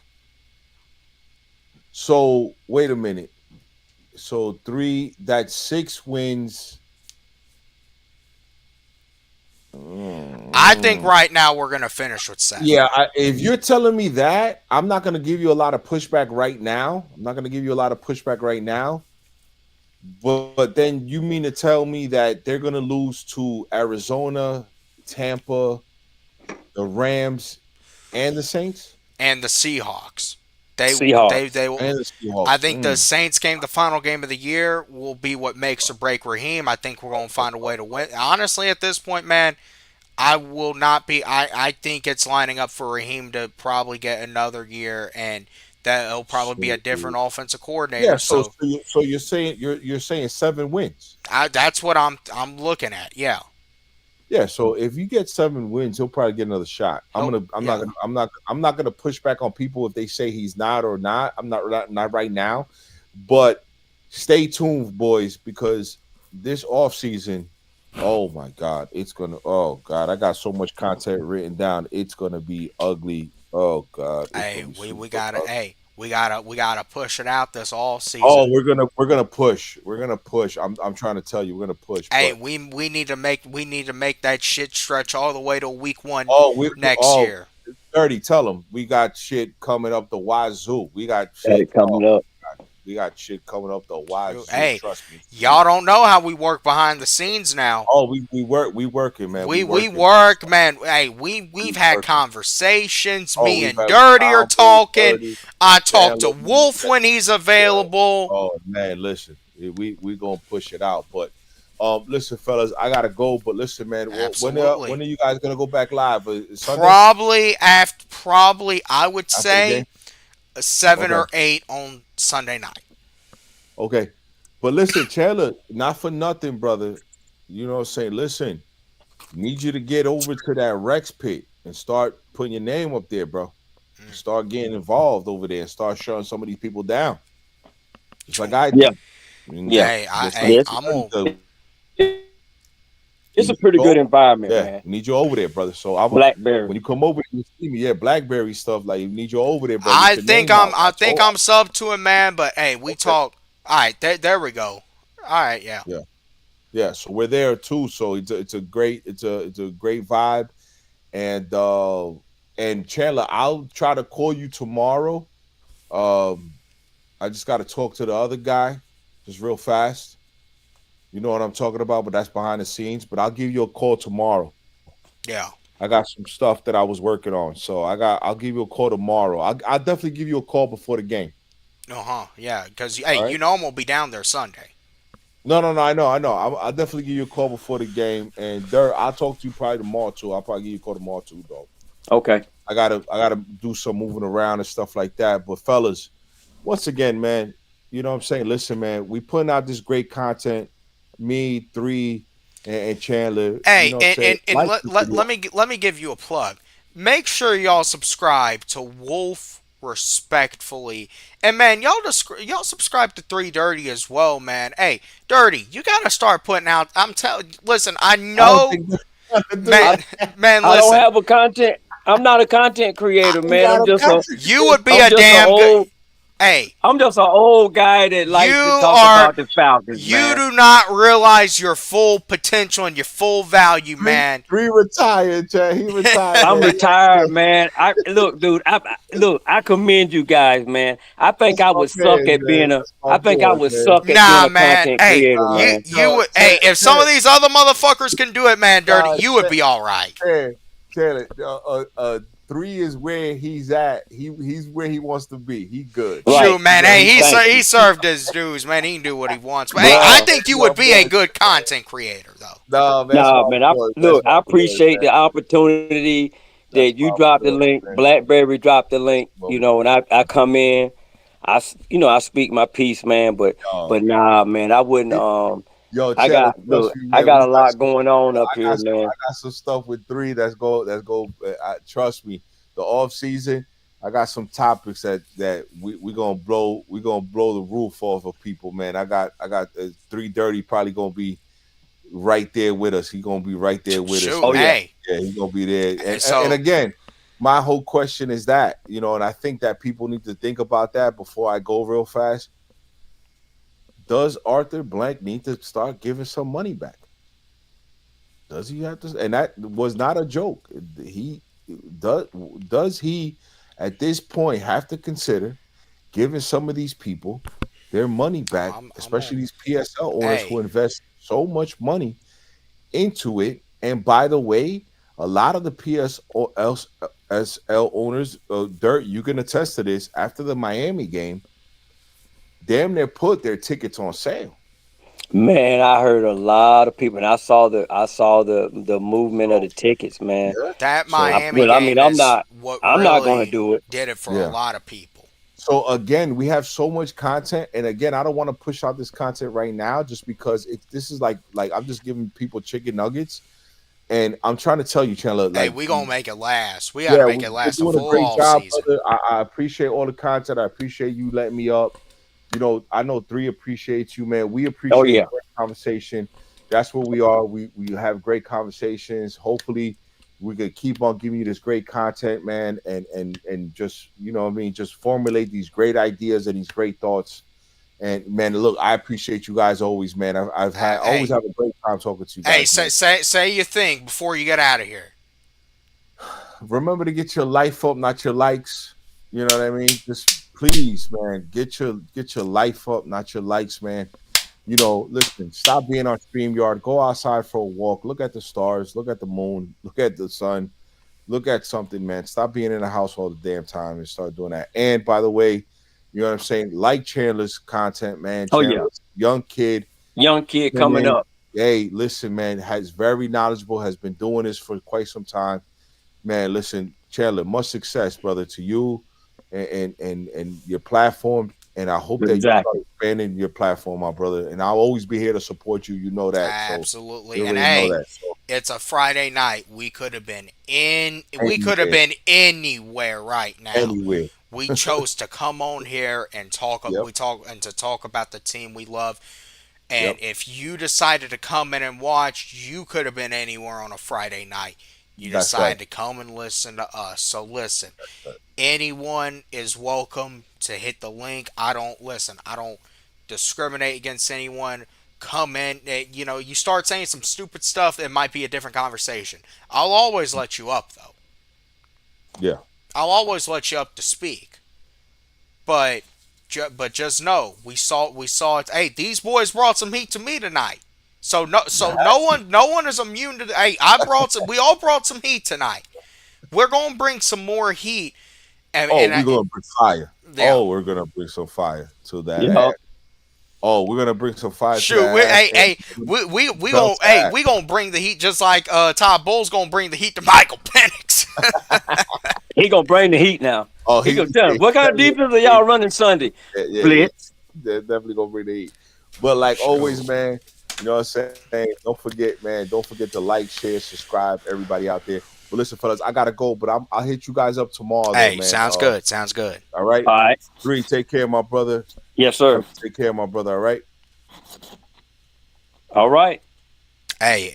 So wait a minute. So that's 6 wins. I I think right now we're gonna finish with 7. Yeah, if you're telling me that, I'm not going to give you a lot of pushback right now. I'm not going to give you a lot of pushback right now. But then you mean to tell me that they're going to lose to Arizona, Tampa, the Rams, and the Saints And the Seahawks. They they Seahawks. they will. and the I Seahawks? think the Saints game, the final game of the year, will be what makes or break Raheem. I think we're going to find a way to win. Honestly, at this point, man, I will not be. I think it's lining up for Raheem to probably get another year, and that it'll probably be a So different offensive yeah, coordinator. so So you're saying you're saying 7 wins. that's what I'm looking at. Yeah. Yeah, so if you get 7 wins, he'll probably get another shot. He'll, yeah. I'm not gonna push back on people if they say he's not or not. I'm not right now, but stay tuned, boys, because this off season, oh my god, it's gonna. Oh god, I got so much content written down. It's gonna be ugly. Oh god, it's Hey, gonna be we super gotta. ugly. Hey, we gotta push it out this all Oh, season. we're gonna push. We're gonna push. I'm trying to tell you, we're gonna push, Hey, but we need to make that shit stretch all the way to week 1 oh, next year. 30, tell them we got shit coming up the wazoo. We got Got shit. it coming up. We got shit coming up the wazoo. Hey, Trust me. y'all don't know how we work behind the scenes now. Oh, we working, man. We Working. work, man. Hey, we've We had working. conversations. Oh, Me we've and had Dirty are Tom, talking. Dirty, I talk to Chandler. Wolf when he's Yeah. available. Oh man, listen, we gonna push it out, but listen, fellas, I gotta go. But listen, man, when Absolutely. are you guys gonna go back live? Sunday Probably I would after the game? say a 7 Okay. or 8 on Sunday night. Okay. But listen, Chandler, not for nothing, brother. You know what I'm saying? Listen, need you to get over to that Rex pit and start putting your name up there, bro. Start getting involved over there and start shutting some of these people down. Just like I Yeah, did. And yeah. Hey, just like Yes. I'm Dirty on. did. It's We a need you pretty good over. environment, Yeah, man. we need you over there, brother. So Blackberry. when you come over, you see me. Yeah, BlackBerry stuff. Like you need you over there, brother. Get I your think name I'm out. I I think told. I'm sub to him, man. But hey, we Okay. talk. All right, there we go. All right, yeah. Yeah, yeah. So we're there too. So it's a great it's a great vibe. And Chandler, I'll try to call you tomorrow. Um, I just got to talk to the other guy, just real fast. You know what I'm talking about, but that's behind the scenes. But I'll give you a call tomorrow. Yeah. I got some stuff that I was working on, so I'll give you a call tomorrow. I'll definitely give you a call before the game. Uh-huh. Yeah, because hey, All right. I'm gonna be down there Sunday. No. I know. I'll definitely give you a call before the game, and Dirk, I'll talk to you probably tomorrow too. I'll probably give you a call tomorrow too, though. Okay. I gotta do some moving around and stuff like that. But fellas, once again, man, you know what I'm saying? Listen, man, we putting out this great content. Me, three, and Chandler. You Hey, know what I'm and saying? and, and Like let, this let, video. let me give you a plug. Make sure y'all subscribe to Wolf Respectfully, and man, y'all subscribe to Three Dirty as well, man. Hey, Dirty, you gotta start putting out. I'm telling. Listen, I I don't know, think that's to do I man. that. Man, I don't listen. have a content. I'm not a content creator, We man. got I'm a just a You content. would be I'm a just a damn good. old Hey, I'm just an old guy that you likes to talk are. about the Falcons, You man. do not realize your full potential and your full value, Three, man. three retired, Chad. He retired, I'm man. retired, man. I look, dude. Look. I commend you guys, man. I think That's I my would suck man, at man. being a. That's my I think I boy, would man. suck at being Nah, a man. content Hey, creator, man. you would. Hey, Chad, if some Chad, of these other motherfuckers can do it, man, Dirty, nah, you would be all right. Chad, Chad, three is where he's at. He's where he wants to be. He good. Shoot, Right. You man. know, Hey, he Thank he you, served his dues, man. He can do what he wants. But hey, I bro. think that's you my would be a boy. good content creator, though. Nah, that's Nah, my man. I boy. That's look. my I boy, appreciate man. the opportunity That's that you my dropped the boy, link. man. BlackBerry dropped the link. But You know, and I come in. I speak my piece, man. But yo, nah, man. I wouldn't. yo, I Chandler, got trust look. me, I man. got We a got lot some. going on up I here, got some. man. I got some stuff with three. That's go. Trust me. The off season, I got some topics that we gonna blow. We gonna blow the roof off of people, man. I got 330 probably gonna be right there with us. He gonna be right there with us, Shoot, Oh man. yeah. hey. Yeah, he gonna be there. And So, again, my whole question is that, and I think that people need to think about that before I go real fast. Does Arthur Blank need to start giving some money back? Does he have to? And that was not a joke. He does. Does he, at this point, have to consider giving some of these people their money back, I'm especially on. these PSL owners who Hey, invest so much money into it? And by the way, a lot of the PSL owners, Dirt, you can attest to this. After the Miami game, damn near put their tickets on sale. Man, I heard a lot of people, and I saw the movement of So the tickets, man. yeah, that so Miami Well, I mean, game I'm is not what I'm not gonna really do it. did it for a yeah. lot of people. So again, we have so much content, and again, I don't want to push out this content right now, just because this is like I'm just giving people chicken nuggets, and I'm trying to tell you, Chandler, Hey, like we gonna make it last. We got to yeah, make it you're last a doing a full great all job, season. brother. I appreciate all the content. I appreciate you letting me up. I know three appreciates you, man. We Oh appreciate yeah, great conversation. That's what we are. We have great conversations. Hopefully, we could keep on giving you this great content, man, and just what I mean, just formulate these great ideas and these great thoughts. And man, look, I appreciate you guys always, man. I've had always Hey, have a great time talking to you hey, guys, say man. say say your thing before you get out of here. Remember to get your life up, not your likes. You know what I mean? Just please, man, get your life up, not your likes, man. Listen, stop being on StreamYard. Go outside for a walk. Look at the stars. Look at the moon. Look at the sun. Look at something, man. Stop being in the house all the damn time and start doing that. And by the way, you know what I'm saying? Like Chandler's content, man. oh yeah. Chandler's a young kid. Young kid And coming then, up. hey, listen, man, has very knowledgeable, has been doing this for quite some time. Man, listen, Chandler, much success, brother, to you and your platform. And I hope that you start Exactly. expanding your platform, my brother. And I'll always be here to support you. You know that. So Absolutely. you And already know hey, that. So it's a Friday night. We could have anywhere, been anywhere right now. anywhere. We chose to come on here and talk. Yep. To talk about the team we love. And Yep. if you decided to come in and watch, you could have been anywhere on a Friday night. You That's right. decided to come and listen to us. So listen, Right. anyone is welcome to hit the link. I don't listen. I don't discriminate against anyone. Come in. You start saying some stupid stuff. It might be a different conversation. I'll always let you up though. Yeah. I'll always let you up to speak. But but just know we saw it. Hey, these boys brought some heat to me tonight. So no one is immune to. Hey, I brought some. We all brought some heat tonight. We're gonna bring some more heat, and, Oh, and we're I, gonna bring fire. yeah. Oh, we're gonna bring some fire to that Yeah. ass. Oh, we're gonna bring some fire to Shoot, that ass. hey, And hey, we belt gonna, hey, ass. we gonna bring the heat just like Todd Bowles gonna bring the heat to Michael Penix. He gonna bring the heat now. Oh, He he, gonna tell him, he what kind of definitely defense are y'all running Sunday? yeah, yeah, yeah. Blitz. They're definitely gonna bring the heat. But like always, Shoot. man, you know what I'm saying? Don't forget, man. Don't forget to like, share, subscribe, everybody out there. But listen, fellas, I gotta go, but I'll hit you guys up tomorrow, though, Hey, man. sounds good. Sounds good. All right. All right. Three, take care, my brother. Yes, sir. Take care, my brother. All right. All right. Hey,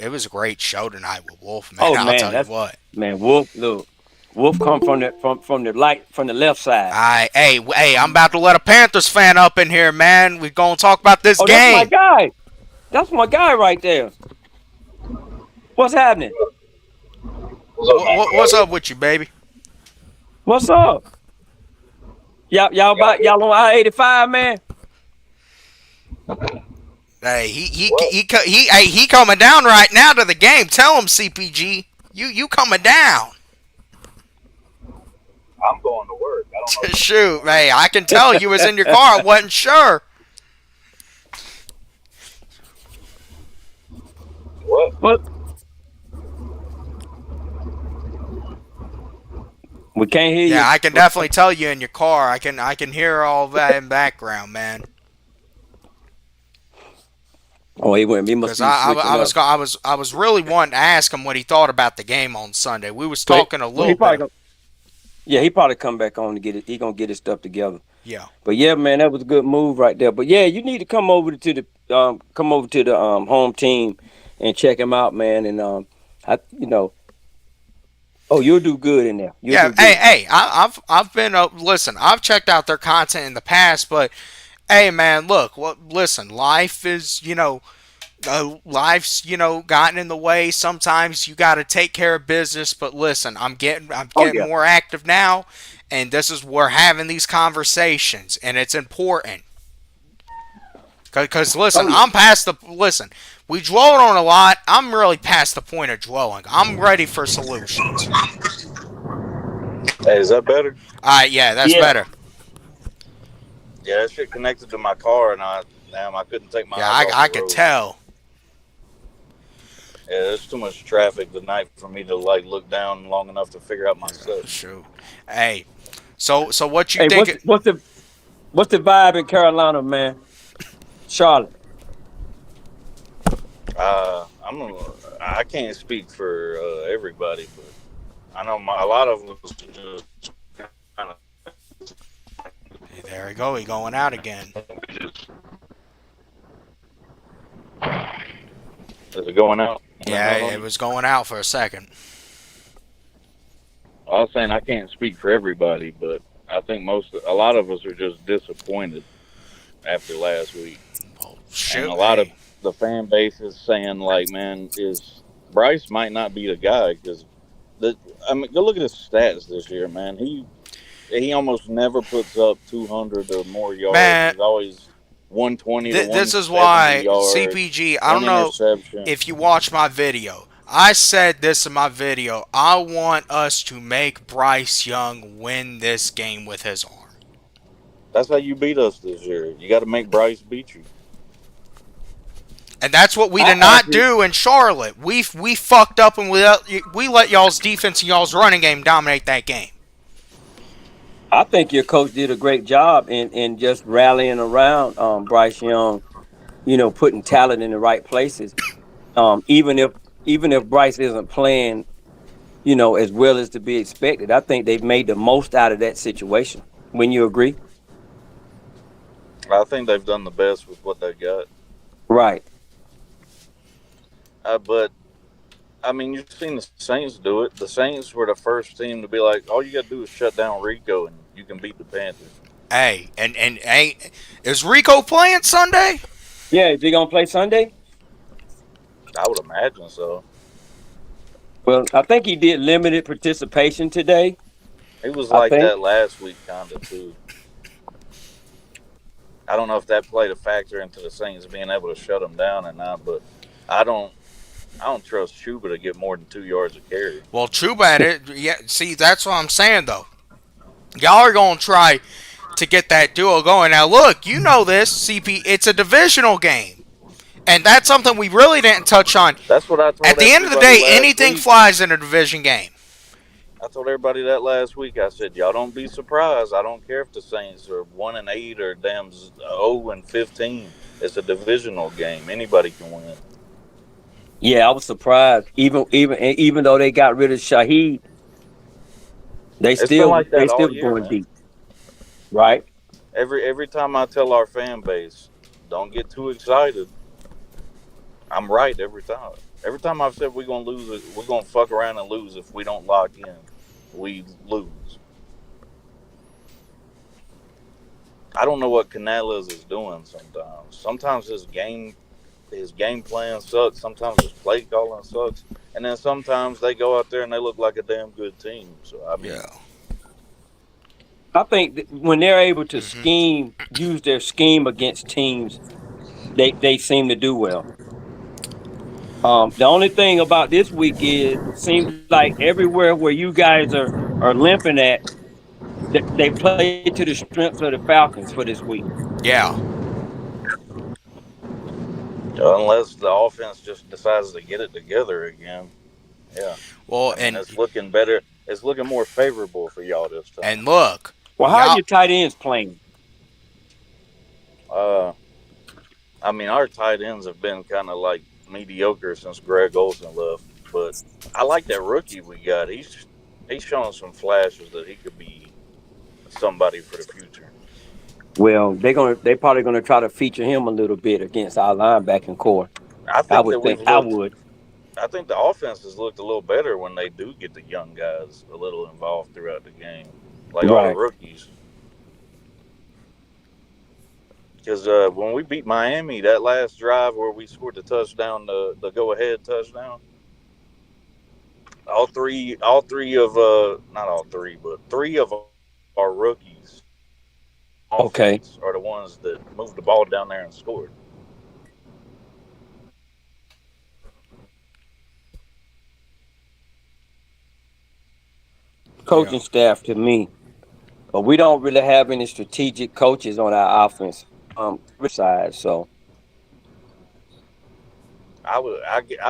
it was a great show tonight with Wolf, man. Oh I'll man, tell you that's what. man. Wolf, look, Wolf come from the left side. Hey, I'm about to let a Panthers fan up in here, man. We're gonna talk about this Oh, that's my game. guy. That's my guy right there. What's happening? What's up with you, baby? What's up? Y'all on I-85, man? Hey, he coming down right now to the game. Tell him, CPG, you coming down. I'm going to work. I don't know. Shoot, hey, I can tell you was in your car. I wasn't sure. What? What? We can't hear Yeah, you. I can definitely tell you in your car. I can hear all that in background, man. Oh, he went. He must Because be switching up. I was really wanting to ask him what he thought about the game on Sunday. We was But talking a well, little bit. he probably come back on to get it. He gonna get his stuff together. Yeah. But yeah, man, that was a good move right there. But yeah, you need to come over to the home team and check him out, man. And I oh, you'll do good in there. You'll Yeah, do good. hey, I've been listen. I've checked out their content in the past, but hey, man, look, listen, life is Life's gotten in the way. Sometimes you got to take care of business. But listen, I'm Oh getting yeah. more active now, and this is we're having these conversations, and it's important. Because listen, Oh yeah. I'm past the listen. We dwelled on a lot. I'm really past the point of dwelling. I'm ready for solutions. Hey, is that better? Yeah, that's Yeah. better. Yeah, that shit connected to my car, and I couldn't take my Yeah, eyes off the I could road. tell. Yeah, there's too much traffic tonight for me to like look down long enough to figure out my steps. Shoot. Hey, so what you Hey, think? what's the vibe in Carolina, man? Charlotte. I can't speak for everybody, but I know a lot of us just kind of Hey, there we go. He going out again. is it going out? Am I Yeah, going on it you? was going out for a second. I was saying I can't speak for everybody, but I think a lot of us are just disappointed after last week. Well, And shoot. a lot of Hey, the fan base is saying like, man, is Bryce might not be the guy because the I mean, go look at his stats this year, man. He almost never puts up 200 or more yards. man, He's always 120 to this is 170 why yards, CPG. I one don't know interception. if you watch my video. I said this in my video. I want us to make Bryce Young win this game with his arm. That's how you beat us this year. You got to make Bryce beat you. And that's what we I did not actually, do in Charlotte. We fucked up and we let y'all's defense and y'all's running game dominate that game. I think your coach did a great job in just rallying around Bryce Young. Putting talent in the right places. Even if Bryce isn't playing, as well as to be expected, I think they've made the most out of that situation. When you agree, I think they've done the best with what they got. right? But I mean, you've seen the Saints do it. The Saints were the first team to be like, all you got to do is shut down Rico and you can beat the Panthers. Hey, and hey, is Rico playing Sunday? Yeah, is he gonna play Sunday? I would imagine so. Well, I think he did limited participation today. He was I like think. that last week, kind of too. I don't know if that played a factor into the Saints being able to shut him down or not, but I don't. I don't trust Chuba to get more than 2 yards of carry. Well, true bad it. Yeah, see, that's what I'm saying though. Y'all are gonna try to get that duo going. Now, look, you know this, CP. It's a divisional game, and that's something we really didn't touch on. That's what I At told the end of the everybody day, last anything week. flies in a division game. I told everybody that last week. I said, y'all don't be surprised. I don't care if the Saints are 1-8 or damn 0-15. It's a divisional game. Anybody can win. Yeah, I was surprised. Even though they got rid of Shaheed, they It's been still like they that all still year, going man. deep, right? Every time I tell our fan base, don't get too excited. I'm right every time. Every time I've said we're gonna lose, we're gonna fuck around and lose if we don't lock in. We lose. I don't know what Canales is doing sometimes. Sometimes his game plan sucks. Sometimes his play calling sucks. And then sometimes they go out there and they look like a damn good team. So I mean, Yeah. I think that when they're able to Hmm. use their scheme against teams, they seem to do well. The only thing about this week is it seems like everywhere where you guys are limping at, they play to the strengths of the Falcons for this week. Yeah. unless the offense just decides to get it together again, yeah. Well, I mean, it's looking better. It's looking more favorable for y'all this and time. look, Well, how are y'all. your tight ends playing? Uh, I mean, our tight ends have been kind of like mediocre since Greg Olson left, but I like that rookie we got. He's showing some flashes that he could be somebody for the future. Well, they probably gonna try to feature him a little bit against our linebacking core. I I think that would we've think. I looked. would. I think the offense has looked a little better when they do get the young guys a little involved throughout the game, like all the Right. rookies. Because when we beat Miami, that last drive where we scored the touchdown, the go ahead touchdown, all three of not all three, but three of our rookies on offense Okay. are the ones that moved the ball down there and scored. Yeah. Coaching staff to me, but we don't really have any strategic coaches on our offense side. So I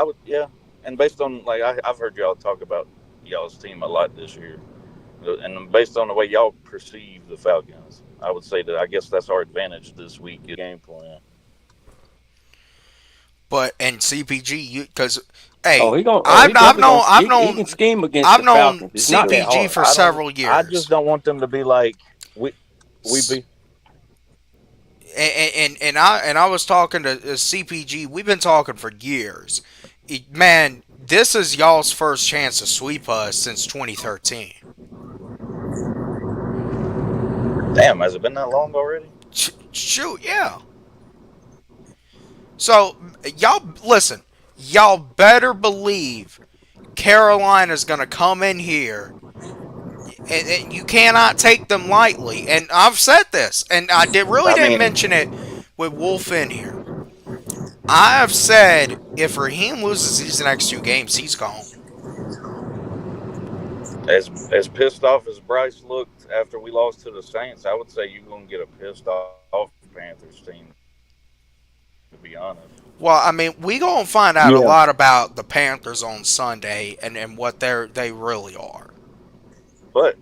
would, yeah. And based on like I've heard y'all talk about y'all's team a lot this year, and based on the way y'all perceive the Falcons, I would say that I guess that's our advantage this week is game plan. But and CPG, you because oh, hey, he I've definitely known he, he can scheme against I've the known Falcons. It's not that Because CPG hard. for I don't, several I just years. don't want them to be like we S- be. and I was talking to CPG. We've been talking for years. Man, this is y'all's first chance to sweep us since 2013. Damn, has it been that long already? Shoot, yeah. So y'all listen. Y'all better believe Carolina's gonna come in here, and you cannot take them lightly. And I've said this, and I really I didn't mean, mention it with Wolf in here. I have said if Raheem loses these next two games, he's gone. as pissed off as Bryce looked after we lost to the Saints, I would say you're gonna get a pissed off Panthers team. To be honest, Well, I mean, we gonna find out a Yeah. lot about the Panthers on Sunday and what they really are. but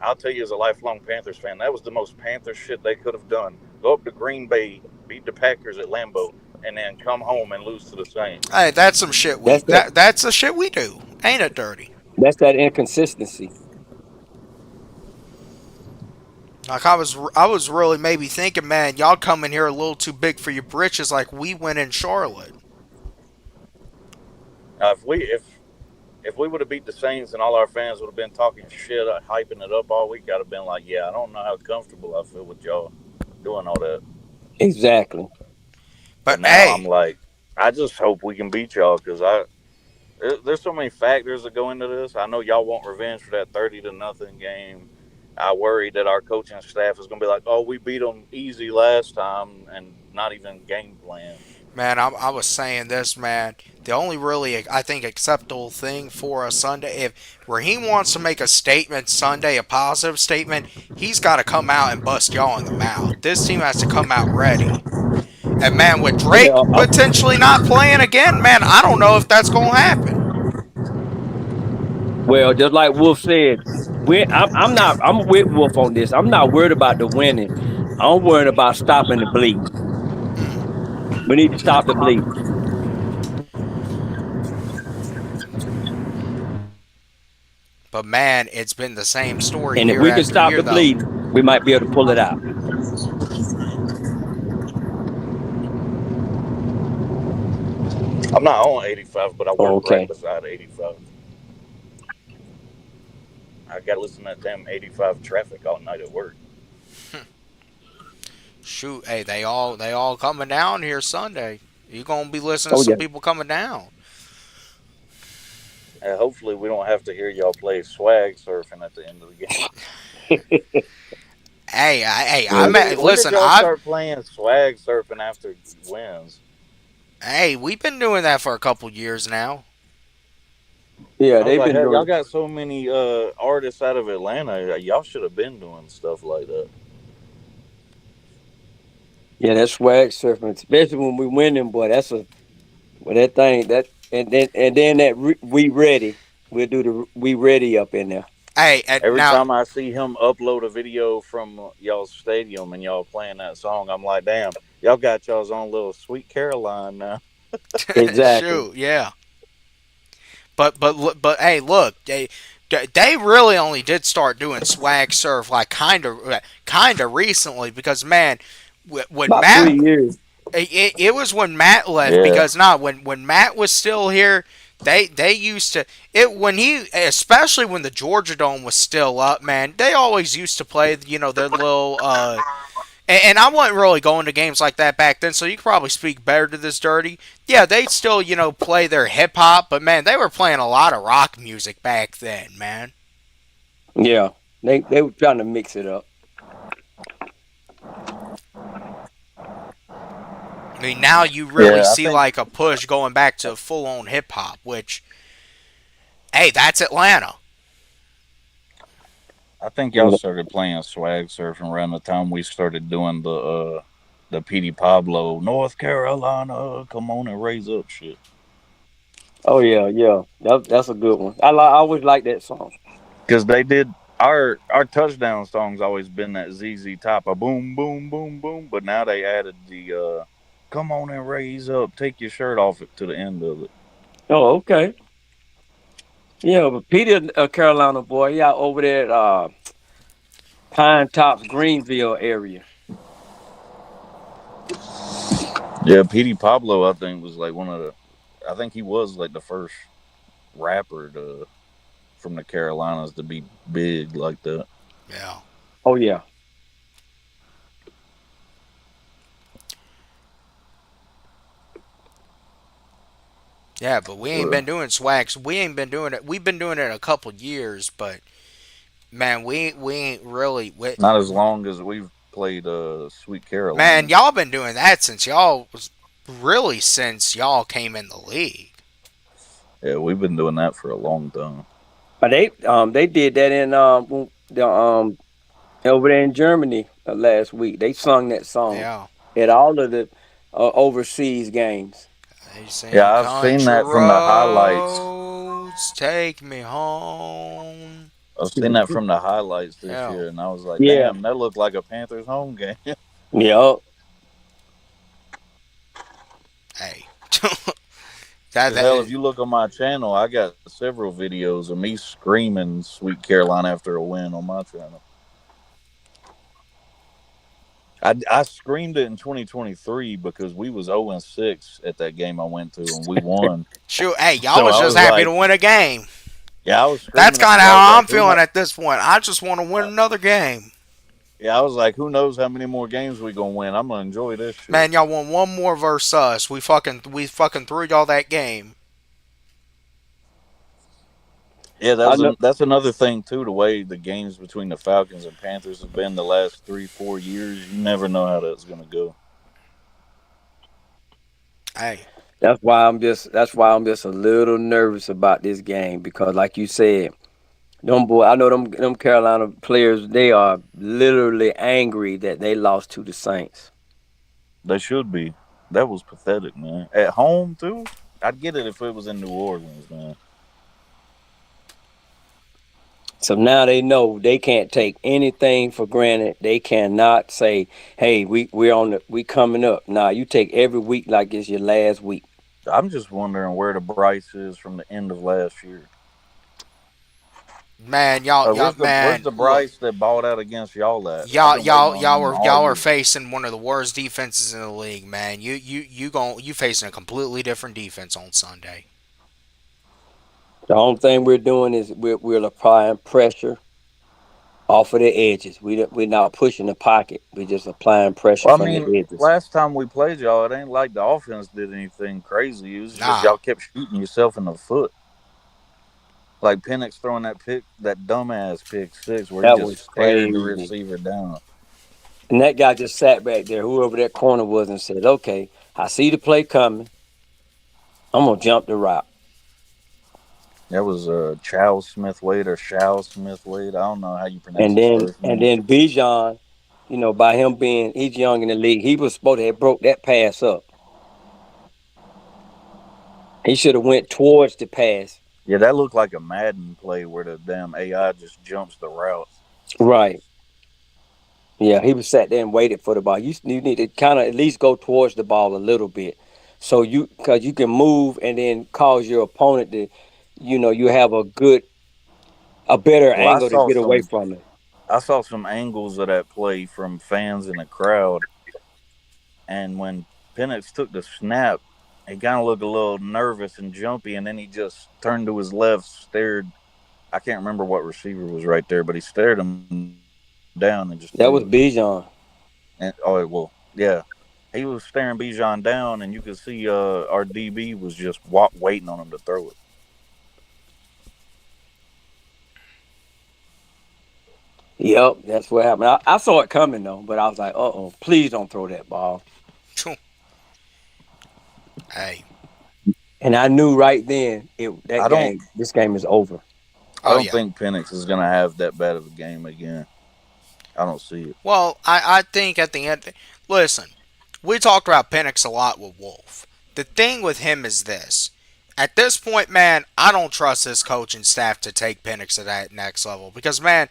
I'll tell you, as a lifelong Panthers fan, that was the most Panthers shit they could have done. Go up to Green Bay, beat the Packers at Lambeau, and then come home and lose to the Saints. Hey, that's some shit That's that. that's the shit we do. Ain't it dirty? That's that inconsistency. Like I was really maybe thinking, man, y'all come in here a little too big for your britches, like we went in Charlotte. If we would have beat the Saints and all our fans would have been talking shit, hyping it up all week, I'd have been like, yeah, I don't know how comfortable I feel with y'all doing all that. Exactly. But But now I'm hey, like, I just hope we can beat y'all because there's so many factors that go into this. I know y'all want revenge for that 30-0 game. I worry that our coaching staff is going to be like, oh, we beat them easy last time and not even game plan. man, I was saying this, man. The only really I think acceptable thing for a Sunday, if Raheem wants to make a statement Sunday, a positive statement, he's got to come out and bust y'all in the mouth. This team has to come out ready. And man, with Drake Well, potentially not playing again, man, I don't know if that's gonna happen. well, just like Wolf said, I'm not. I'm with Wolf on this. I'm not worried about the winning. I'm worried about stopping the bleeding. Mm. We need to stop the bleeding, But man, it's been the same story and if year we can after stop year, the though. bleeding, we might be able to pull it out. I'm not on 85, but I work right Okay. beside 85. I got to listen to that damn 85 traffic all night at work. Shoot, hey, they all coming down here Sunday. You gonna be listening to Oh some yeah. people coming down. And hopefully, we don't have to hear y'all play swag surfing at the end of the game. Yeah. When did listen. y'all start playing swag surfing after wins? We've been doing that for a couple years now. Yeah, I was they've like, been hell, doing y'all it. got so many artists out of Atlanta. Y'all should have been doing stuff like that. Yeah, that's swag surfing, especially when we winning, boy. That's a well, that thing that and then that we ready. We'll do the we ready up in there. Hey, Every now time I see him upload a video from y'all's stadium and y'all playing that song, I'm like, damn, y'all got y'all's own little Sweet Caroline now. Exactly. shoot, yeah. But hey, look, they really only did start doing swag surf like kind of recently because man, when About Matt 3 years. it was when Matt left Yeah. because not when Matt was still here. They used to it when he especially when the Georgia Dome was still up, man. They always used to play their little And I wasn't really going to games like that back then, so you could probably speak better to this, Dirty. Yeah, they still, play their hip hop, but man, they were playing a lot of rock music back then, man. Yeah, they were trying to mix it up. I mean, now you really Yeah, I see think like a push going back to full on hip hop, which, hey, that's Atlanta. I think y'all started playing swag surfing around the time we started doing the Petey Pablo North Carolina, come on and raise up shit. Oh yeah, yeah. That's a good one. I always like that song. Because they did our touchdown song's always been that ZZ Top, a boom boom boom boom, but now they added the come on and raise up, take your shirt off it to the end of it. Oh, okay. Yeah, but Peter, a Carolina boy, yeah, over there at Pine Tops, Greenville area. Yeah, Petey Pablo, I think was like one of the, I think he was like the first rapper to from the Carolinas to be big like that. Yeah. Oh yeah. Yeah, but we ain't been Well, doing swags. We ain't been doing it. We've been doing it a couple years, but man, we ain't really. not as long as we've played Sweet Man, Caroline. y'all been doing that since y'all was really since y'all came in the league. Yeah, we've been doing that for a long time. But they did that in the over there in Germany last week. They sung that song Yeah, at all of the overseas games. they sing Yeah, I've seen country that from the highlights. roads, take me home. I've seen that from the highlights this Yeah, year, and I was like, Yeah, damn, that looked like a Panthers home game. yeah. hey, that Because hell, if that you look on my channel, I got several videos of me screaming "Sweet Caroline" after a win on my channel. I screamed it in 2023 because we was 0-6 at that game I went to, and we won. shoot. Hey, y'all So was I just was happy to like, win a game. yeah, I was That's screaming it kind of because I was how like, I'm who feeling know? at this point. I just want to win another game. Yeah, I was like, who knows how many more games we gonna win? I'm gonna enjoy this shit. Man, y'all won one more versus us. We fucking threw y'all that game. Yeah, I know. that's another thing too. The way the games between the Falcons and Panthers have been the last 3 4 years, you never know how that's gonna go. Hey, That's why I'm just a little nervous about this game because, like you said, I know them Carolina players. They are literally angry that they lost to the Saints. They should be. That was pathetic, man. At home too. I'd get it if it was in New Orleans, man. So now they know they can't take anything for granted. They cannot say, "Hey, we coming up." Nah, you take every week like it's your last week. I'm just wondering where the Bryce is from the end of last year. man, y'all, Where's man, the look, Bryce that balled out against y'all at? I've y'all, been waiting y'all, on y'all him were all y'all are year. facing one of the worst defenses in the league, man. You facing a completely different defense on Sunday. The only thing we're doing is we're applying pressure off of the edges. We're not pushing the pocket. We're just applying pressure Well, I from the mean, edges. last time we played y'all, it ain't like the offense did anything crazy. It was just Nah, y'all kept shooting yourself in the foot. Like Penix throwing that dumbass pick six where he That just was stared the crazy. receiver down. And that guy just sat back there, whoever that corner was, and said, "Okay, I see the play coming. I'm gonna jump the route." That was Chow Smith Wade or Shao Smith Wade. I don't know how you pronounce And his then first and name. then Bijan, by him being he's young in the league, he was supposed to have broke that pass up. He should have went towards the pass. Yeah, that looked like a Madden play where the damn AI just jumps the route. Right. Yeah, he was sat there and waited for the ball. You need to kind of at least go towards the ball a little bit, so because you can move and then cause your opponent to, you have a better Well, angle to get away from it. I saw some angles of that play from fans in the crowd, and when Penix took the snap, he kind of looked a little nervous and jumpy, and then he just turned to his left, stared. I can't remember what receiver was right there, but he stared him down and just threw it. That was Bijan. And oh well, yeah, he was staring Bijan down, and you could see our DB was just waiting on him to throw it. Yep, that's what happened. I saw it coming though, but I was like, "Uh-oh, please don't throw that ball." Hey, And I knew right then I don't, this game is over. I oh don't yeah. think Penix is gonna have that bad of a game again. I don't see it. Well, I think at the end, listen, we talked about Penix a lot with Wolf. The thing with him is this. At this point, man, I don't trust this coaching staff to take Penix to that next level because, man,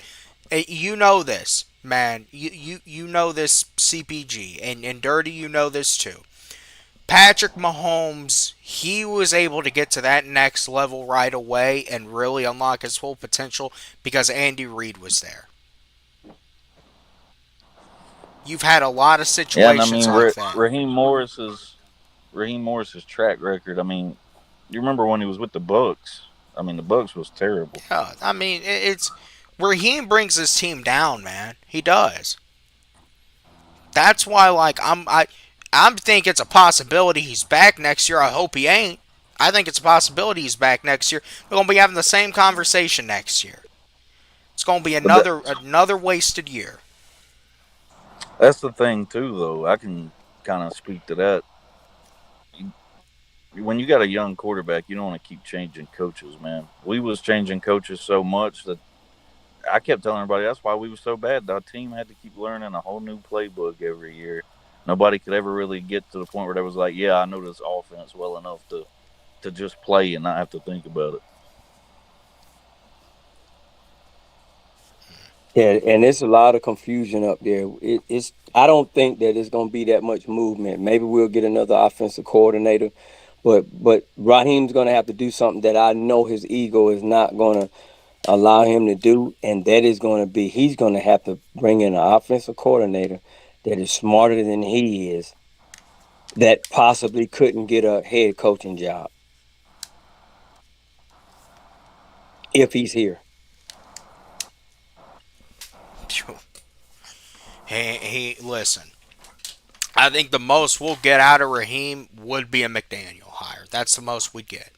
you know this, man. You know this, CPG, and Dirty, you know this too. Patrick Mahomes, he was able to get to that next level right away and really unlock his full potential because Andy Reid was there. You've had a lot of Yeah, and I situations mean like that. Raheem Morris's track record. I mean, you remember when he was with the Bucks? I mean, the Bucks was terrible. Yeah, I mean, it's Raheem brings his team down, man. He does. That's why, like, I'm think it's a possibility he's back next year. I hope he ain't. I think it's a possibility he's back next year. We're gonna be having the same conversation next year. It's gonna be But that, another wasted year. that's the thing too, though. I can kind of speak to that. When you got a young quarterback, you don't want to keep changing coaches, man. We was changing coaches so much that I kept telling everybody that's why we were so bad. Our team had to keep learning a whole new playbook every year. Nobody could ever really get to the point where they was like, "Yeah, I know this offense well enough to just play and not have to think about it." Yeah, and there's a lot of confusion up there. It's I don't think that it's going to be that much movement. Maybe we'll get another offensive coordinator, but Raheem's going to have to do something that I know his ego is not going to allow him to do, and that is going to be he's going to have to bring in an offensive coordinator that is smarter than he is, that possibly couldn't get a head coaching job if he's here. He listen. I think the most we'll get out of Raheem would be a McDaniel hire. That's the most we get.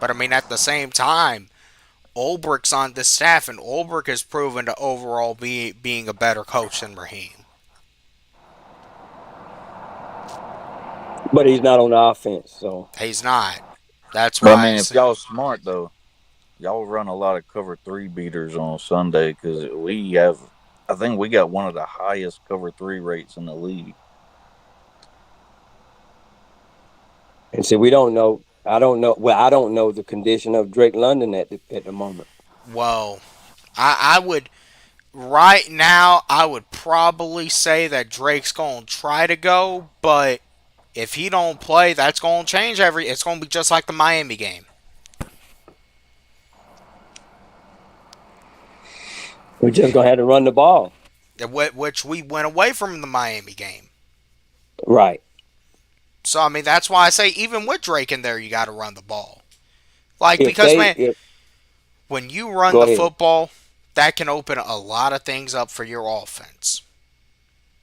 But I mean, at the same time, Ulbricht's on the staff, and Ulbricht has proven to overall be being a better coach than Raheem. But he's not on the offense, so He's not. That's But I why I mean, if say, y'all smart though, y'all run a lot of cover three beaters on Sunday because we have. I think we got one of the highest cover three rates in the league. and see we don't know. I don't know. Well, I don't know the condition of Drake London at the moment. well, I would right now. I would probably say that Drake's gonna try to go, but if he don't play, that's gonna change every. It's gonna be just like the Miami game, We're just gonna have to run the ball, which we went away from the Miami game. right? So I mean, that's why I say even with Drake in there, you got to run the ball. Like If because they man, if when you run Go the ahead. football, that can open a lot of things up for your offense.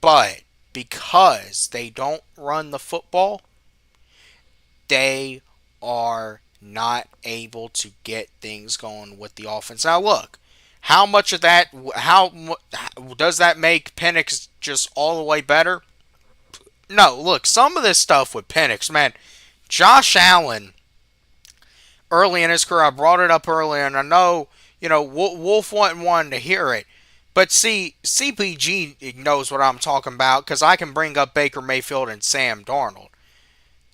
But because they don't run the football, they are not able to get things going with the offense. Now, look, how much of that, does that make Penix just all the way better? No, look, some of this stuff with Penix, man, Josh Allen, early in his career, I brought it up earlier, and I know, Wolf wanted to hear it. But see, CPG knows what I'm talking about because I can bring up Baker Mayfield and Sam Darnold,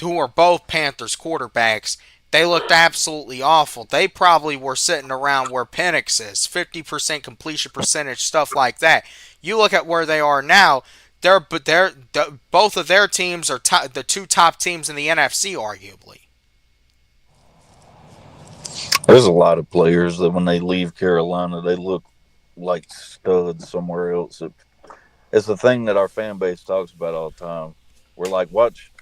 who are both Panthers quarterbacks. They looked absolutely awful. They probably were sitting around where Penix is, 50% completion percentage, stuff like that. You look at where they are now. Both of their teams are the two top teams in the NFC, arguably. There's a lot of players that when they leave Carolina, they look like studs somewhere else. It's the thing that our fan base talks about all the time. We're like, watch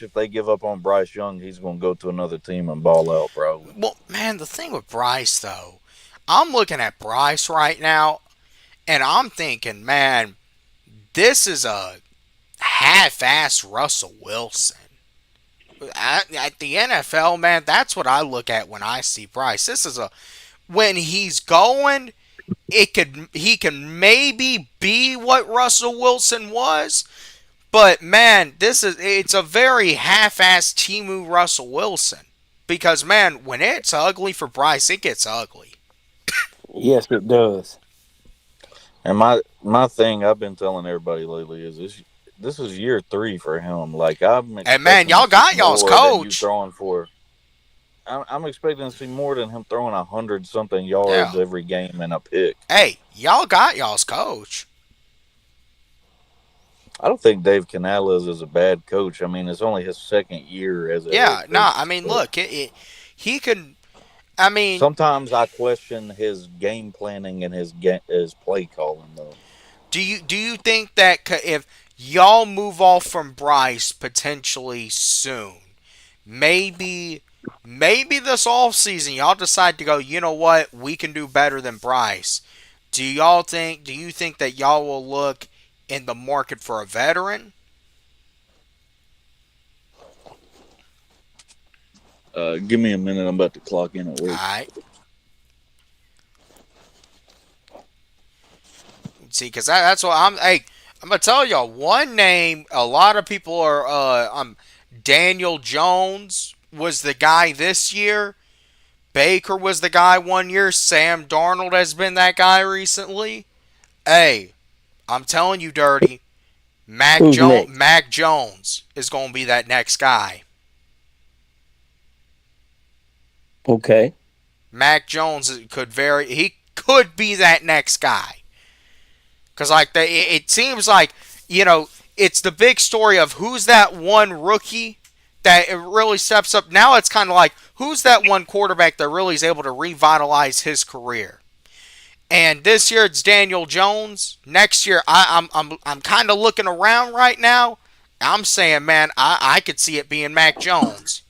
if they give up on Bryce Young, he's going to go to another team and ball out, probably. Well, man, the thing with Bryce though, I'm looking at Bryce right now, And I'm thinking, man, this is a half-ass Russell Wilson. At the NFL, man, that's what I look at when I see Bryce. This is a when he's going, he can maybe be what Russell Wilson was, but man, it's a very half-assed Timu Russell Wilson. Because man, when it's ugly for Bryce, it gets ugly. Yes, it does. And my thing I've been telling everybody lately is this is year 3 for him. Like I'm And man, expecting to y'all see got y'all's more than you coach. throwing for. I'm expecting to see more than him throwing 100 something yards Yeah. every game and a pick. Hey, y'all got y'all's coach. I don't think Dave Canales is a bad coach. I mean, it's only his second year as a head Yeah, nah, I coach. mean, But look, he could. I mean, sometimes I question his game planning and his play calling though. do you think that if y'all move off from Bryce potentially soon, maybe this off season y'all decide to go, you know what, we can do better than Bryce. Do you think that y'all will look in the market for a veteran? Give me a minute. I'm about to clock in at All work. right. See, because that's what I'm. Hey, I'm gonna tell y'all one name. A lot of people are. Daniel Jones was the guy this year. Baker was the guy one year. Sam Darnold has been that guy recently. Hey, I'm telling you, Dirty. Who's next? Mac Jones is gonna be that next guy. Okay. Mac Jones he could be that next guy. Because it seems like it's the big story of who's that one rookie that it really steps up. Now it's kind of like who's that one quarterback that really is able to revitalize his career. And this year it's Daniel Jones. Next year I'm kind of looking around right now. I'm saying, man, I could see it being Mac Jones.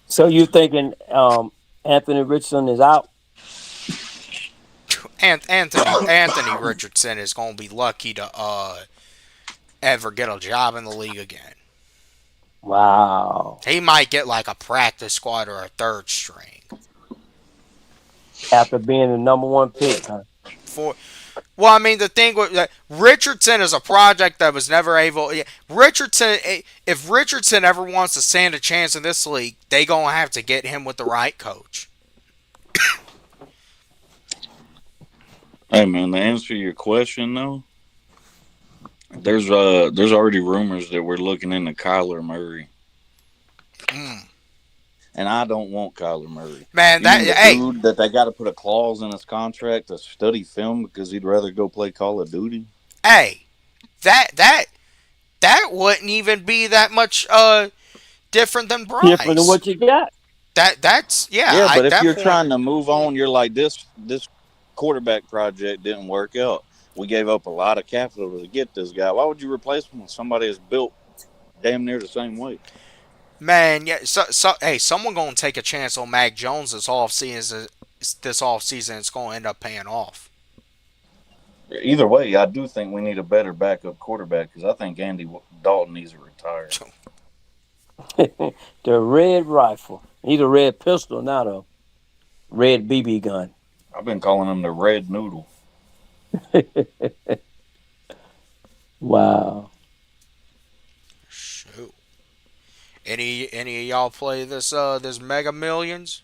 So you thinking Anthony Richardson is out? And Anthony Richardson is going to be lucky to ever get a job in the league again. Wow. He might get like a practice squad or a third string. After being the number one pick, huh? For well, I mean the thing with Richardson is a project that was never able. Richardson, if Richardson ever wants to stand a chance in this league, they gonna have to get him with the right coach. Hey man, to answer your question though, there's already rumors that we're looking into Kyler Murray, Mm. and I don't want Kyler Murray. Man, You mean the hey, dude that they got to put a clause in his contract to study film because he'd rather go play Call of Duty? hey, that that that wouldn't even be that much different than Different than Bryce. what you got. That's yeah. Yeah, but At if that you're point, trying to move on, you're like this quarterback project didn't work out. We gave up a lot of capital to get this guy. Why would you replace him with somebody that's built damn near the same way? man, yeah. Hey, someone gonna take a chance on Mac Jones this off season. This off season, it's gonna end up paying off. Either way, I do think we need a better backup quarterback because I think Andy Dalton needs to retire. The red rifle. He's a red pistol now, though. Red BB gun. I've been calling him the Red Noodle. Wow. Shoot. Any of y'all play this Mega Millions?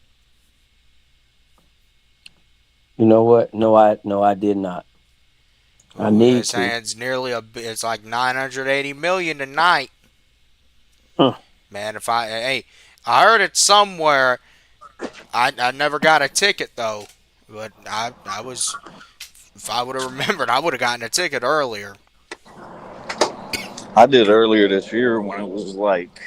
You know what? No, I did not. I Ooh, need this to. hand's it's like 980 million tonight. Huh. Man, if I heard it somewhere. I never got a ticket though, but I was if I would have remembered, I would have gotten a ticket earlier. I did earlier this year when it was like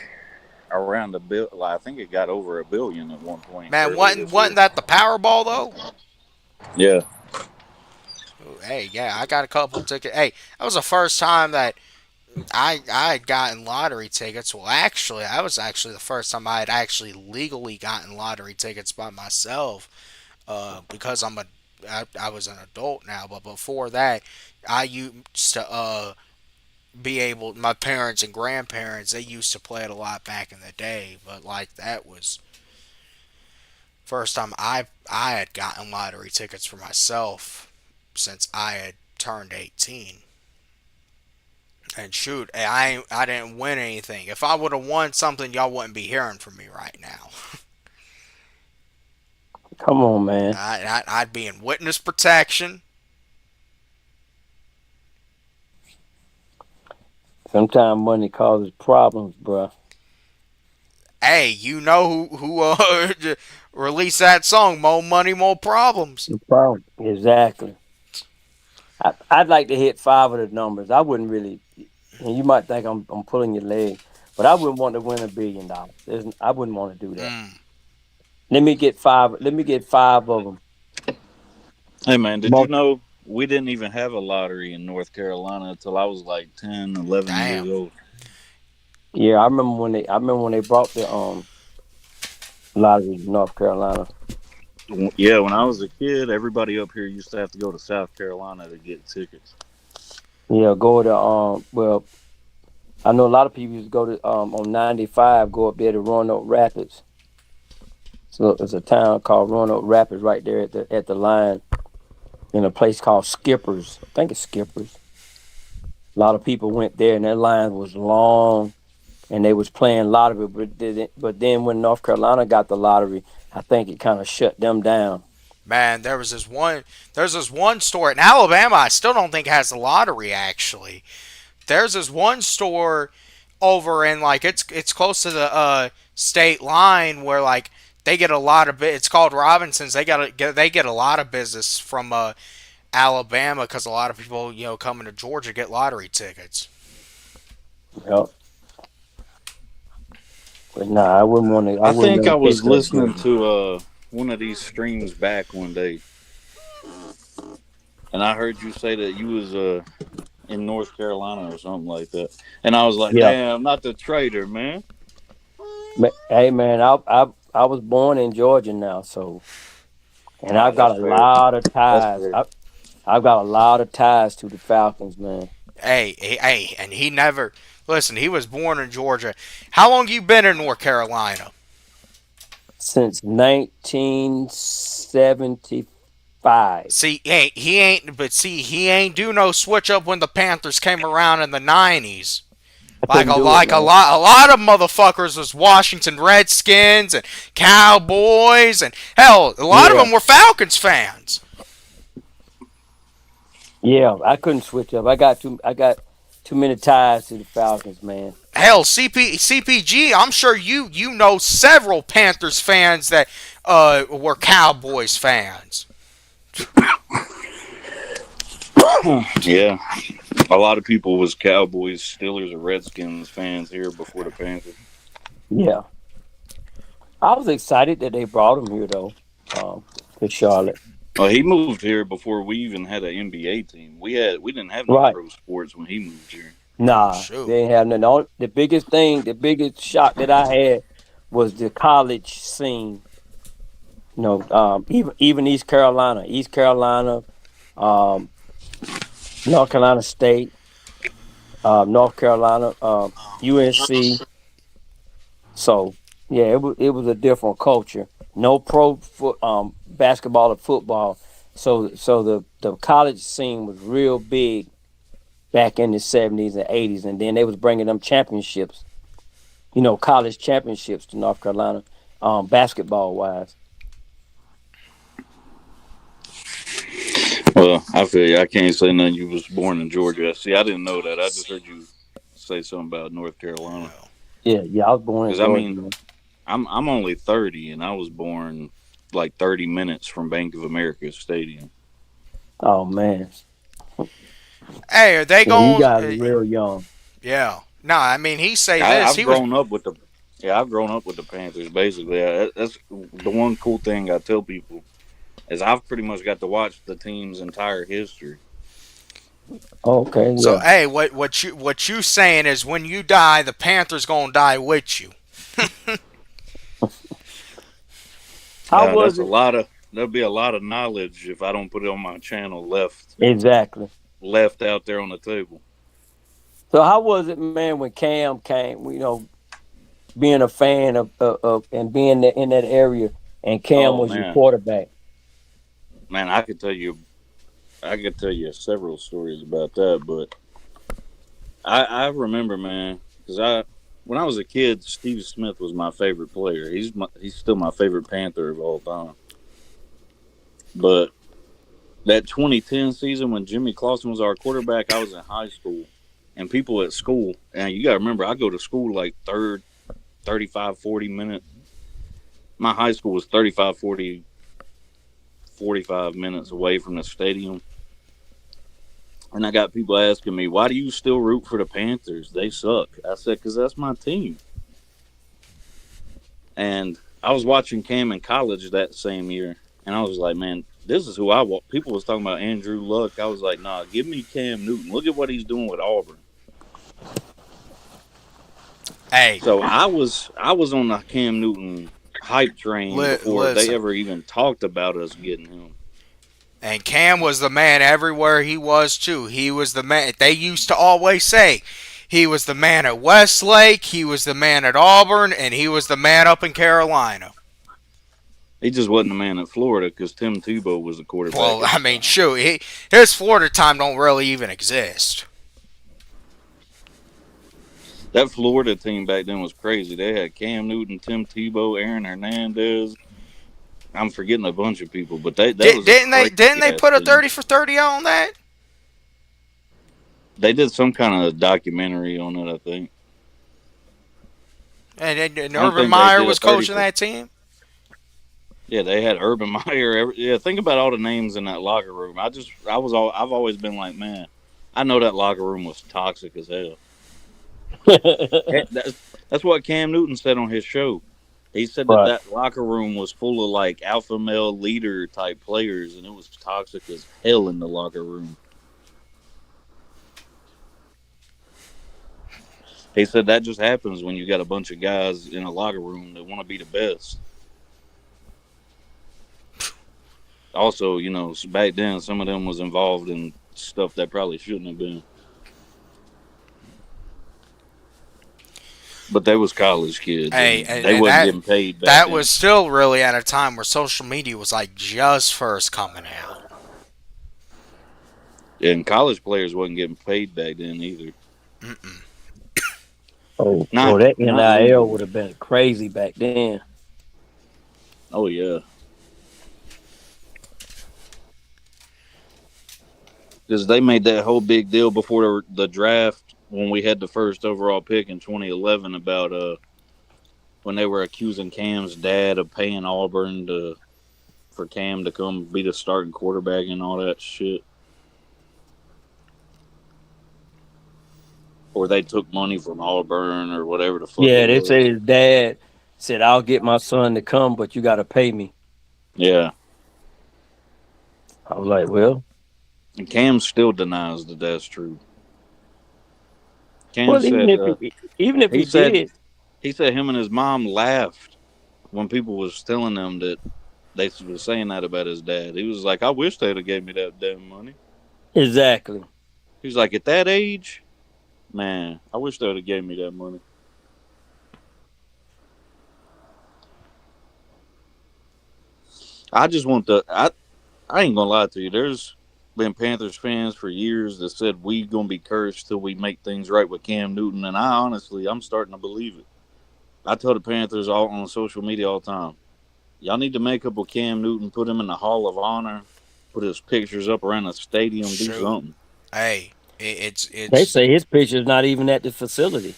around a bill. Like, I think it got over $1 billion at one point Man, earlier wasn't this year. wasn't that the Powerball though? Yeah, Ooh, hey, yeah, I got a couple tickets. Hey, that was the first time that I had gotten lottery tickets. Well, actually, that was actually the first time I had actually legally gotten lottery tickets by myself. Because I'm a I was an adult now, but before that, I used to be able. My parents and grandparents, they used to play it a lot back in the day, but like that was first time I had gotten lottery tickets for myself since I had turned 18. And shoot, I didn't win anything. If I would have won something, y'all wouldn't be hearing from me right now. Come on, man. I'd be in witness protection. Sometimes money causes problems, bruh. Hey, you know who released that song? More money, more problems. The problem. Exactly. I'd like to hit five of the numbers. I wouldn't really, and you might think I'm pulling your leg, but I wouldn't want to win $1 billion. I wouldn't want to do that. Mm, Let me get five. Let me get five of them. Hey man, did you know we didn't even have a lottery in North Carolina until I was like 10, 11 years damn, old? Yeah, I remember when they. I remember when they brought the lottery to North Carolina. Yeah, when I was a kid, everybody up here used to have to go to South Carolina to get tickets. Yeah, go to Well, I know a lot of people used to go to on 95, go up there to Roanoke Rapids. So there's a town called Roanoke Rapids right there at the line in a place called Skippers. I think it's Skippers. A lot of people went there, and that line was long, and they was playing lottery. But then when North Carolina got the lottery, I think it kind of shut them down. man, there's this one store in Alabama. I still don't think has the lottery actually. There's this one store over in like it's close to the state line where like they get a lot of it's called Robinsons. They get a lot of business from Alabama because a lot of people coming to Georgia get lottery tickets. Yep. But nah, I wouldn't want to. I I wouldn't think want I to take was that listening journey. to one of these streams back one day, and I heard you say that you was in North Carolina or something like that, and I was like, Yeah. "Damn, not the traitor, man." Hey man, I was born in Georgia now, so and Nah, I've got that's a fair. lot of That's ties. fair. I've got a lot of ties to the Falcons, man. Hey, and he never listen. He was born in Georgia. How long you been in North Carolina? Since 1975. He ain't do no switch up when the Panthers came around in the '90s. I couldn't do it, Like man. a lot of motherfuckers was Washington Redskins and Cowboys and hell, a lot of Yeah, them were Falcons fans. yeah, I couldn't switch up. I got too many ties to the Falcons, man. Hell, CPG, I'm sure you know several Panthers fans that were Cowboys fans. Yeah, a lot of people was Cowboys, Steelers, or Redskins fans here before the Panthers. Yeah, I was excited that they brought him here though, to Charlotte. Well, he moved here before we even had an NBA team. We didn't have no Right? pro sports when he moved here. Nah, Shoot. they ain't have nothing. The biggest thing, the biggest shock that I had was the college scene. Even East Carolina, um, North Carolina State, North Carolina, UNC. So yeah, it was a different culture. No basketball or football. So the college scene was real big back in the 70s and 80s, and then they was bringing them championships, college championships to North Carolina, basketball wise. Well, I feel you. I can't say nothing. You was born in Georgia. See, I didn't know that. I just heard you say something about North Carolina. Yeah, yeah, I was born in Because I Georgia, mean, man. I'm only 30, and I was born like 30 minutes from Bank of America Stadium. Oh man, Hey, are they yeah, you going? guys are real young. Yeah. No, I mean he say I, this. I've grown up with the yeah, I've grown up with the Panthers. Basically, that's the one cool thing I tell people is I've pretty much got to watch the team's entire history. Oh, okay, So yeah. hey, what you saying is when you die, the Panthers gonna die with you. How was That's a it? lot of there'll be a lot of knowledge if I don't put it on my channel Exactly. left out there on the table. So how was it, man, when Cam came? Being a fan of and being in that area, and Cam Oh was your man, quarterback. man, I could tell you several stories about that, but I remember, man, because when I was a kid, Steve Smith was my favorite player. He's still my favorite Panther of all time. But that 2010 season when Jimmy Clausen was our quarterback, I was in high school, and people at school, and you got to remember, I go to school like 35, 40 minutes. My high school was 35, 40, 45 minutes away from the stadium. And I got people asking me, why do you still root for the Panthers? They suck. I said, because that's my team. And I was watching Cam in college that same year, and I was like, man, this is who I want. People was talking about Andrew Luck. I was like, nah, give me Cam Newton. Look at what he's doing with Auburn. Hey, So I was on the Cam Newton hype train before they listen. ever even talked about us getting him. And Cam was the man everywhere he was too. He was the man. They used to always say he was the man at Westlake, he was the man at Auburn, and he was the man up in Carolina. He just wasn't the man at Florida because Tim Tebow was the quarterback Well, at I the mean, time. shoot, his Florida time don't really even exist. That Florida team back then was crazy. They had Cam Newton, Tim Tebow, Aaron Hernandez. I'm forgetting a bunch of people, but that was a Didn't they? crazy Didn't they ass put a team. 30 for 30 on that? They did some kind of documentary on it, I think. And I don't Urban think they Meyer did a was 30 coaching for. that team. Yeah, they had Urban Meyer. Yeah, think about all the names in that locker room. I've always been like, man, I know that locker room was toxic as hell. That's what Cam Newton said on his show. He said that Right. that locker room was full of like alpha male leader type players, and it was toxic as hell in the locker room. He said that just happens when you got a bunch of guys in a locker room that want to be the best. Also, back then some of them was involved in stuff that probably shouldn't have been, but they was college kids Hey, and they and wasn't getting paid back that was then. still really at a time where social media was like just first coming out. And college players wasn't getting paid back then either. Mm-mm. Oh, Not well, that not NIL would legally. have been crazy back then. Oh yeah, because they made that whole big deal before the draft when we had the first overall pick in 2011 about when they were accusing Cam's dad of paying Auburn to for Cam to come be the starting quarterback and all that shit. Or they took money from Auburn or whatever the fuck it Yeah, they was. say his dad said, "I'll get my son to come, but you got to pay me." Yeah. I was like, "Well, And Cam still denies that that's true. Cam well, said even if he he said did, he said him and his mom laughed when people was telling them that they was saying that about his dad. He was like, I wish they'd have gave me that damn money. exactly." He was like, at that age, man, I wish they'd have gave me that money. I just want I ain't gonna lie to you. There's been Panthers fans for years that said we gonna be cursed till we make things right with Cam Newton, and I'm starting to believe it. I tell the Panthers all on social media all the time. Y'all need to make up with Cam Newton, put him in the Hall of Honor, put his pictures up around the stadium, do Shoot, something. hey, They it's say his picture's not even at the facility.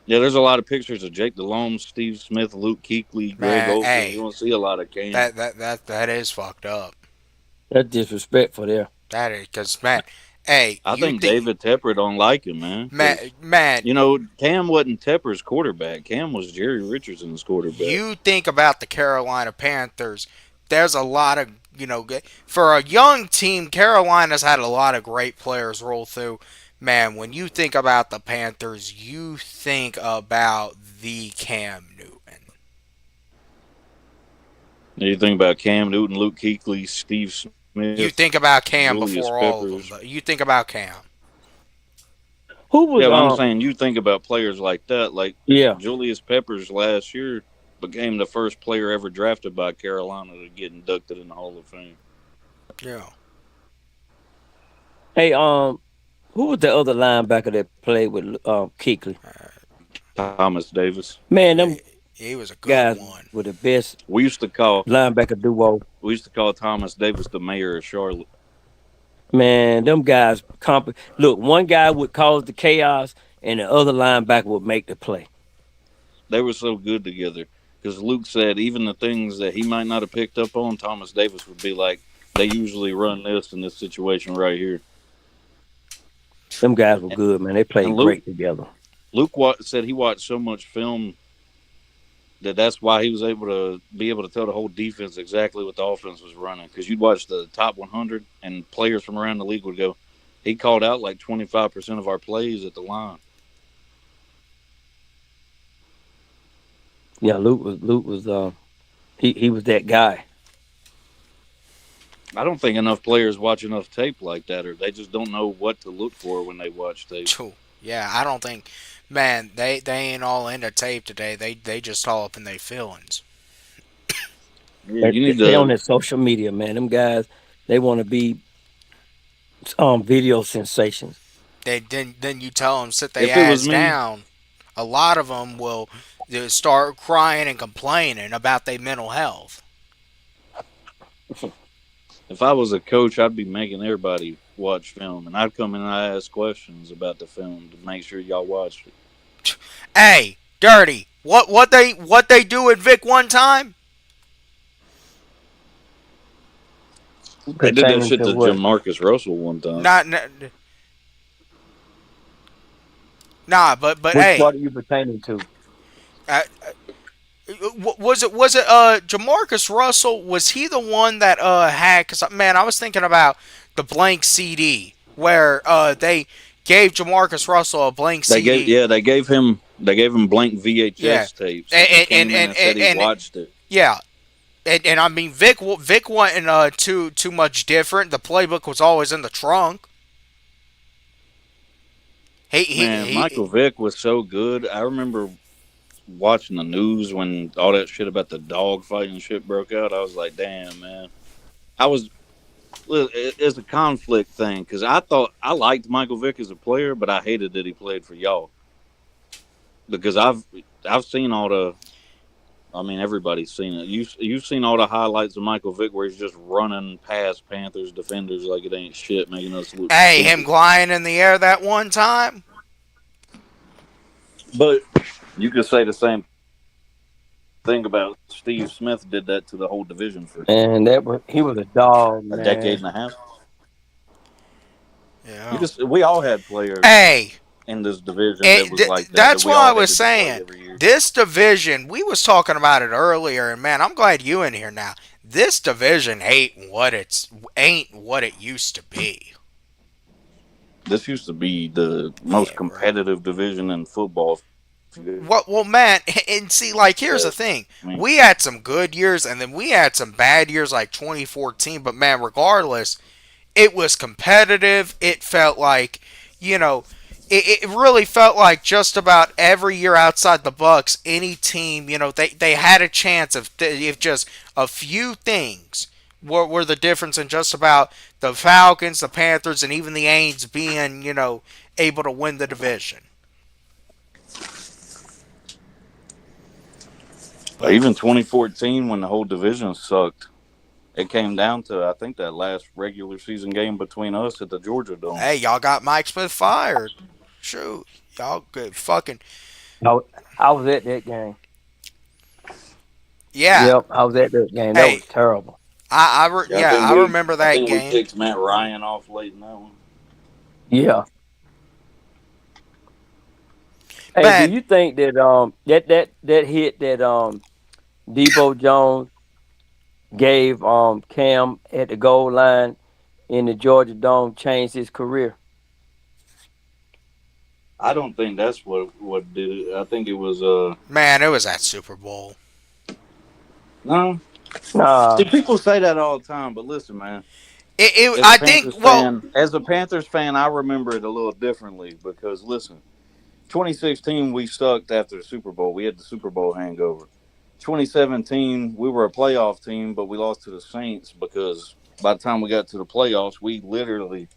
Yeah, there's a lot of pictures of Jake Delhomme, Steve Smith, Luke Kuechly, Greg man, Olson. You hey, don't see a lot of Cam. that is fucked up. That's disrespectful there. That is because man, hey, I you think think David Tepper don't like him, man, because man, Cam wasn't Tepper's quarterback. Cam was Jerry Richardson's quarterback. you think about the Carolina Panthers. There's a lot of for a young team. Carolina's had a lot of great players roll through. Man, when you think about the Panthers, you think about the Cam Newton. You think about Cam Newton, Luke Kuechly, Steve Smith, You think about Cam Julius before all of Peppers. them. Though. You think about Cam. Who Yeah, was but I'm saying you think about players like that, like yeah. Julius Peppers last year became the first player ever drafted by Carolina to get inducted in the Hall of Fame. Yeah. Hey, who was the other linebacker that played with Kuechly? Thomas Davis. Man, Yeah. them He was a good guys one. were the best We used to call linebacker duo. we used to call Thomas Davis the mayor of Charlotte. Man, them guys look, one guy would cause the chaos and the other linebacker would make the play. They were so good together because Luke said even the things that he might not have picked up on, Thomas Davis would be like, they usually run this in this situation right here. Them guys were And, good, man. They and played great together. Said he watched so much film that's why he was able to tell the whole defense exactly what the offense was running. Because you'd watch the top 100 and players from around the league would go, he called out like 25% of our plays at the line. Yeah, Luke was he was that guy. I don't think enough players watch enough tape like that, or they just don't know what to look for when they watch tape. Phew. Yeah, I don't think. Man, they ain't all into tape today. They just all up in their feelings. Yeah, They, you they need they on to. that social media, man. Them guys, they want to be video sensations. Then you tell them sit their If it was ass me, down. A lot of them will start crying and complaining about their mental health. if I was a coach, I'd be making everybody watch film, and I'd come in and I'd ask questions about the film to make sure y'all watched it. Hey, dirty. What they do at Vic one time? They did that Pertaining shit to to what? Jamarcus Russell one time. Not nah, but Which hey, part are you pertaining to? uh, was it Jamarcus Russell? Was he the one that had? Because man, I was thinking about the blank CD where they gave Jamarcus Russell a blank CD. They gave him blank Yeah, VHS tapes, and he and and came in and and said he and, and watched it. yeah. And I mean Vic wasn't too much different. The playbook was always in the trunk. Man, He Michael Vick was so good. I remember watching the news when all that shit about the dog fight and shit broke out. I was like, damn, man. I was it's a conflict thing because I thought I liked Michael Vick as a player, but I hated that he played for y'all because I've seen all the. I mean, everybody's seen it. You've seen all the highlights of Michael Vick where he's just running past Panthers defenders like it ain't shit, making us look hey him stupid. gliding in the air that one time. But you could say the same thing about Steve Smith did that to the whole division for And he was a dog, a decade man. and a half. Yeah. We all had players Hey, in this division that was like that that's we why I all was hated to play saying every year. this division. We was talking about it earlier, and man, I'm glad you in here now. This division ain't what it used to be. This used to be the most Yeah, bro. competitive division in football. If you Well, man, and see, like, here's the ask thing: me. we had some good years, and then we had some bad years, like 2014. But man, regardless, it was competitive. It felt like, you know, it really felt like just about every year outside the Bucks, any team, they had a chance if just a few things were the difference in just about the Falcons, the Panthers, and even the Aints being, able to win the division. But Even 2014, when the whole division sucked, it came down to I think that last regular season game between us at the Georgia Dome. hey, y'all got Mike Smith fired. Shoot, y'all good fucking I, I was at that game. yeah. Yep, I was at that game. That Hey, was terrible. Yeah, I remember I that think we game. kicked Matt Ryan off late in that one. Yeah. Hey, do Man, you think that that hit that Debo Jones gave Cam at the goal line in the Georgia Dome changed his career? I don't think that's what did it. I think it was man, it was that Super Bowl. no. Nah, See, people say that all the time, but listen, man. I think, well, As a Panthers fan, I remember it a little differently because listen, 2016 we sucked after the Super Bowl. We had the Super Bowl hangover. 2017 we were a playoff team, but we lost to the Saints because by the time we got to the playoffs, we literally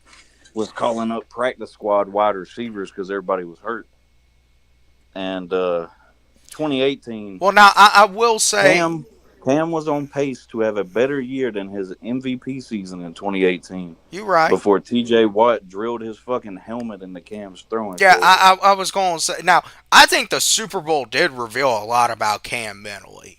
was calling up practice squad wide receivers because everybody was hurt. And 2018, well, now I will say Cam Cam was on pace to have a better year than his MVP season in 2018 you're right. before TJ Watt drilled his fucking helmet into Cam's throwing Yeah, shoulder. I was going to say now. I think the Super Bowl did reveal a lot about Cam mentally.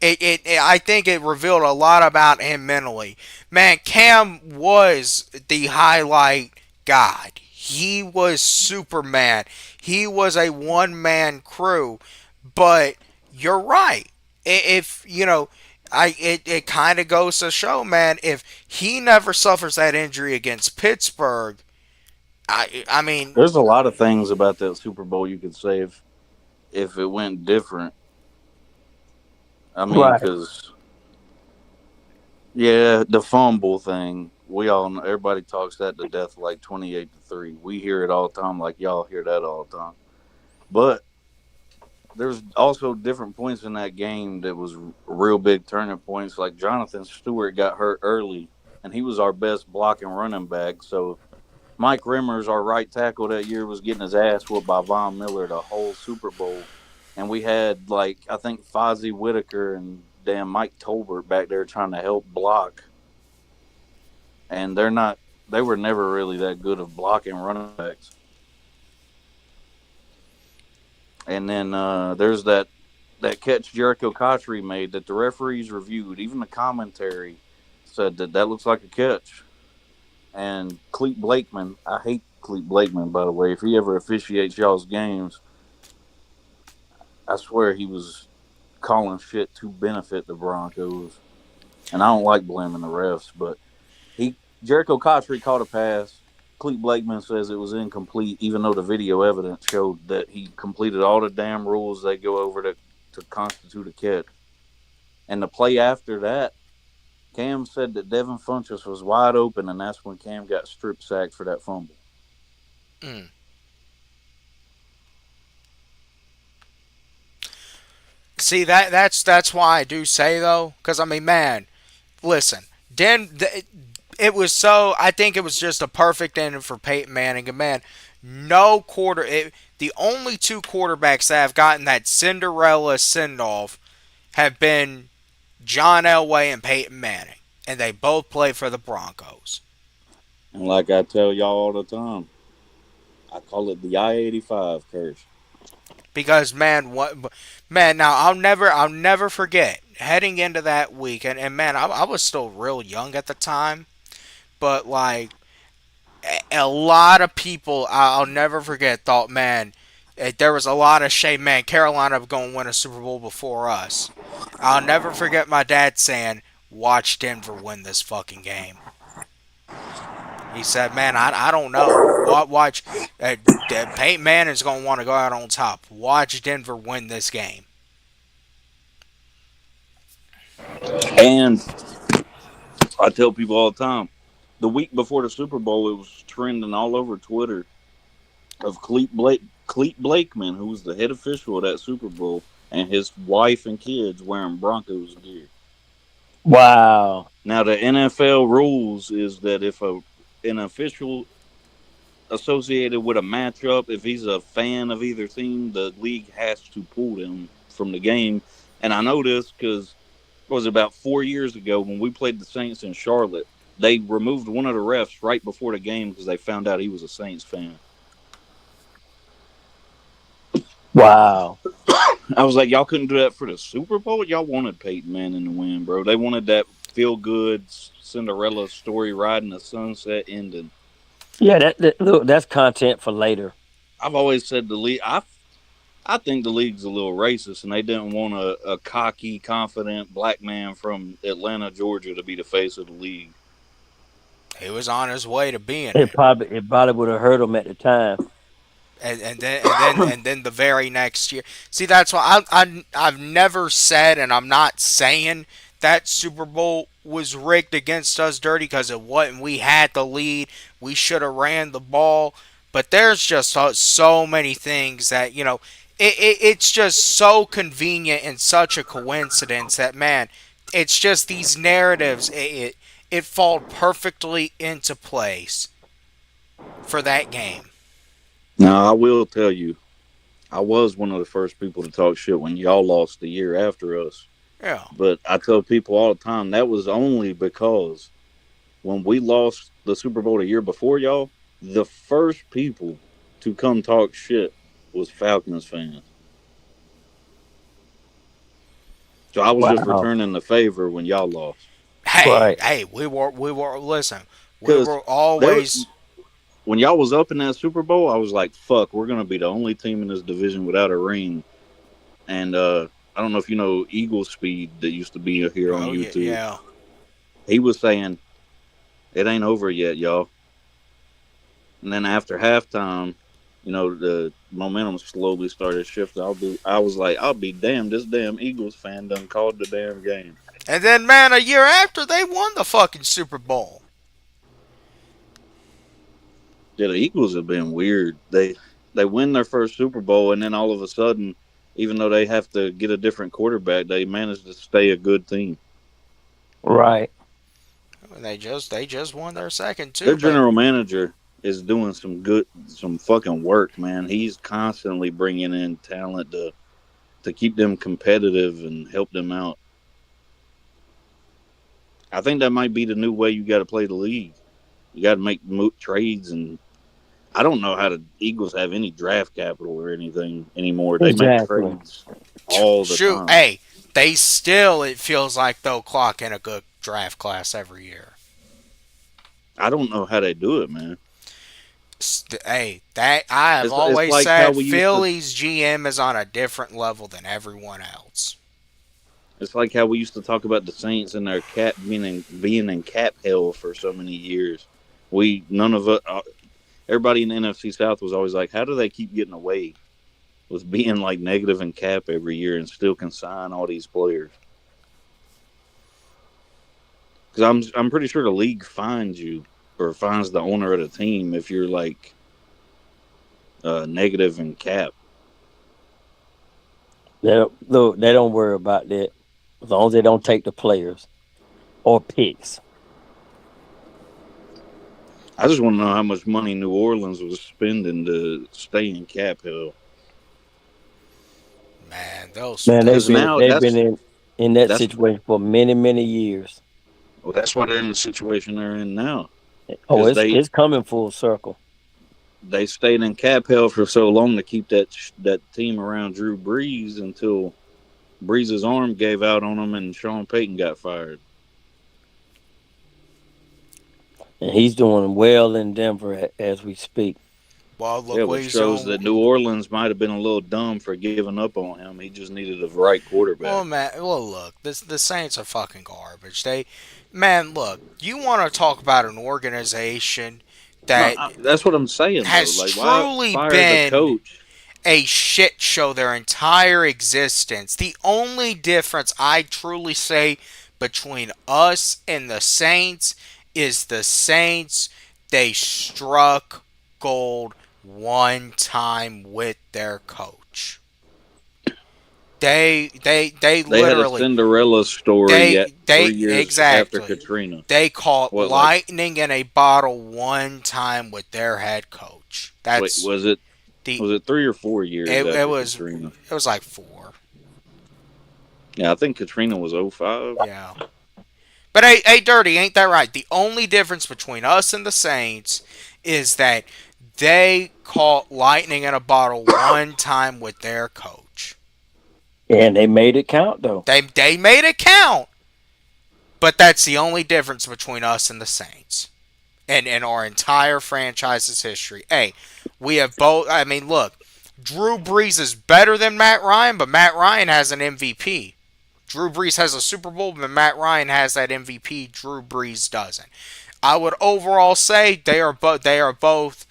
I think it revealed a lot about him mentally. Man, Cam was the highlight god. He was Superman. He was a one man crew. But you're right. If you know, it kind of goes to show, man. If he never suffers that injury against Pittsburgh, I mean, There's a lot of things about that Super Bowl you could say if it went different. I mean, right. because yeah, the fumble thing. We all know, everybody talks that to death like 28-3. We hear it all the time, like y'all hear that all the time. But there's also different points in that game that was real big turning points. Like Jonathan Stewart got hurt early, and he was our best blocking running back. So Mike Rimmers, our right tackle that year, was getting his ass whooped by Von Miller the whole Super Bowl. And we had, like, I think Fozzie Whitaker and damn Mike Tolbert back there trying to help block. And they were never really that good of blocking running backs. And then there's that catch Jericho Cotchery made that the referees reviewed. Even the commentary said that looks like a catch. And Cleet Blakeman, I hate Cleet Blakeman, by the way. If he ever officiates y'all's games, I swear he was calling shit to benefit the Broncos. And I don't like blaming the refs, but Jericho Cotchery caught a pass. Cleet Blakeman says it was incomplete, even though the video evidence showed that he completed all the damn rules they go over to constitute a catch. And the play after that, Cam said that Devin Funchess was wide open, and that's when Cam got strip sacked for that fumble. mm. See that's why I do say though, because I mean, man, listen, it was so. I think it was just a perfect ending for Peyton Manning. And man, no the only two quarterbacks that have gotten that Cinderella send off have been John Elway and Peyton Manning, and they both play for the Broncos. And like I tell y'all all the time, I call it the I-85 curse. Because man, what man? Now I'll never forget heading into that week, and man, I was still real young at the time, but like a lot of people I'll never forget thought, man, there was a lot of shame. Man, Carolina was going to win a Super Bowl before us. I'll never forget my dad saying, "Watch Denver win this fucking game." He said, "Man, I don't know. Watch, Peyton Manning's going to want to go out on top. Watch Denver win this game." And I tell people all the time, the week before the Super Bowl, it was trending all over Twitter of Cleet Blakeman, who was the head official of that Super Bowl, and his wife and kids wearing Broncos gear. Wow. Now the NFL rules is that if an official associated with a matchup, if he's a fan of either team, the league has to pull him from the game. And I know this because it was about 4 years ago when we played the Saints in Charlotte. They removed one of the refs right before the game because they found out he was a Saints fan. Wow. I was like, y'all couldn't do that for the Super Bowl? Y'all wanted Peyton Manning to win, bro. They wanted that feel good Cinderella story riding the sunset ending. Yeah, look, that's content for later. I've always said the league. I think the league's a little racist, and they didn't want a cocky, confident black man from Atlanta, Georgia, to be the face of the league. He was on his way to being It it. probably it probably would have hurt him at the time. And then the very next year. See, that's why I've never said, and I'm not saying that Super Bowl was rigged against us, dirty, because it wasn't. We had the lead. We should have ran the ball. But there's just so many things that it's just so convenient and such a coincidence that, man, it's just these narratives. It fall perfectly into place for that game. Now, I will tell you, I was one of the first people to talk shit when y'all lost the year after us. Yeah. But I tell people all the time that was only because when we lost the Super Bowl the year before y'all, the first people to come talk shit was Falcons fans. So I was just Wow. returning the favor when y'all lost. Right. We were listen. We Because were there, always. when y'all was up in that Super Bowl, I was like, "Fuck, we're gonna be the only team in this division without a ring." And I don't know if you know Eagle Speed that used to be here on Oh yeah, YouTube. yeah. He was saying it ain't over yet, y'all. And then after halftime, the momentum slowly started shifting. I was like, I'll be damned, this damn Eagles fan done called the damn game. And then, man, a year after they won the fucking Super Bowl. Yeah, the Eagles have been weird. They win their first Super Bowl, and then all of a sudden, even though they have to get a different quarterback, they manage to stay a good team. Right. They just won their second Their too, but general manager is doing some fucking work, man. He's constantly bringing in talent to keep them competitive and help them out. I think that might be the new way you got to play the league. You got to make trades, and I don't know how the Eagles have any draft capital or anything anymore. They make Exactly. trades all the shoot, time. hey, they still, it feels like they'll clock in a good draft class every year. I don't know how they do it, man. Hey, that I have It's always like how said, we used to. Philly's GM is on a different level than everyone else. It's like how we used to talk about the Saints and their cap being in cap hell for so many years. We none of us, everybody in the NFC South was always like, how do they keep getting away with being like negative in cap every year and still can sign all these players? Because I'm pretty sure the league fines you or fines the owner of the team if you're like negative in cap. Look, they don't worry about that as long as they don't take the players or picks. I just want to know how much money New Orleans was spending to stay in cap hell. Man, those Man, Because those now they've been in that that's situation for many years. well, that's why they're in the situation they're in now. Oh, Because it's coming full circle. they stayed in cap hell for so long to keep that team around Drew Brees until Brees' arm gave out on him and Sean Payton got fired. And he's doing well in Denver as we speak. well, Yeah, look what which he's shows that doing. New Orleans might have been a little dumb for giving up on him. He just needed the right quarterback. Well, man, well, look, the Saints are fucking garbage. Man, look, you want to talk about an organization No, that that's what I'm saying though. has Like, why truly fire the been coach? a shit show their entire existence. The only difference I truly say between us and the Saints is the Saints, they struck gold one time with their coach. They They had a literally Cinderella story at they 3 years after exactly. Katrina. They caught What like lightning in a bottle one time with their head coach. wait That's the was it 3 or 4 years it after was Katrina? it was like four. Yeah, I think Katrina was '05. Yeah. But hey, Dirty, ain't that right? The only difference between us and the Saints is that they caught lightning in a bottle one time with their coach. And they made it count though. They made it count, but that's the only difference between us and the Saints. And in our entire franchise's history. Hey, we have both. I mean, look, Drew Brees is better than Matt Ryan, but Matt Ryan has an MVP. Drew Brees has a Super Bowl, but Matt Ryan has that MVP. Drew Brees doesn't. I would overall say they are both. They are both.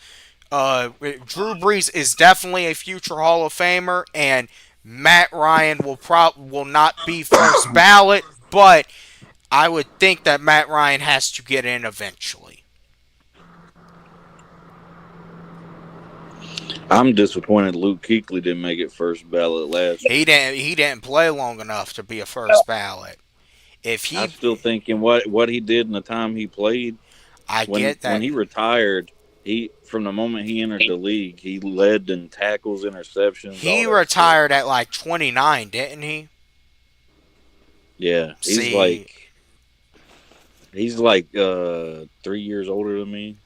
Drew Brees is definitely a future Hall of Famer, and Matt Ryan will not be first ballot, but I would think that Matt Ryan has to get in eventually. I'm disappointed Luke Kuechly didn't make it first ballot last He year. didn't. He didn't play long enough to be a first ballot. If I he, still think in what he did in the time he played, I when get when that. he retired, he from the moment he entered the league, he led in tackles, interceptions, all He that shit. retired at like 29, didn't he? Yeah, See, he's like 3 years older than me.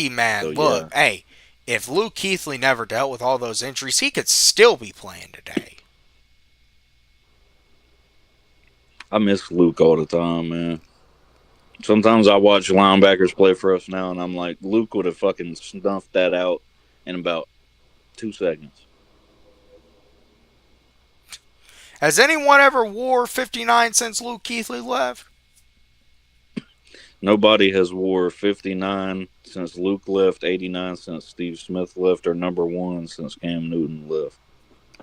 man, So look, yeah, hey, if Luke Keithley never dealt with all those injuries, he could still be playing today. I miss Luke all the time, man. Sometimes I watch linebackers play for us now, and I'm like, Luke would have fucking snuffed that out in about 2 seconds. Has anyone ever wore 59 since Luke Keithley left? Nobody has wore 59 since Luke left, 89 since Steve Smith left, or number one since Cam Newton left.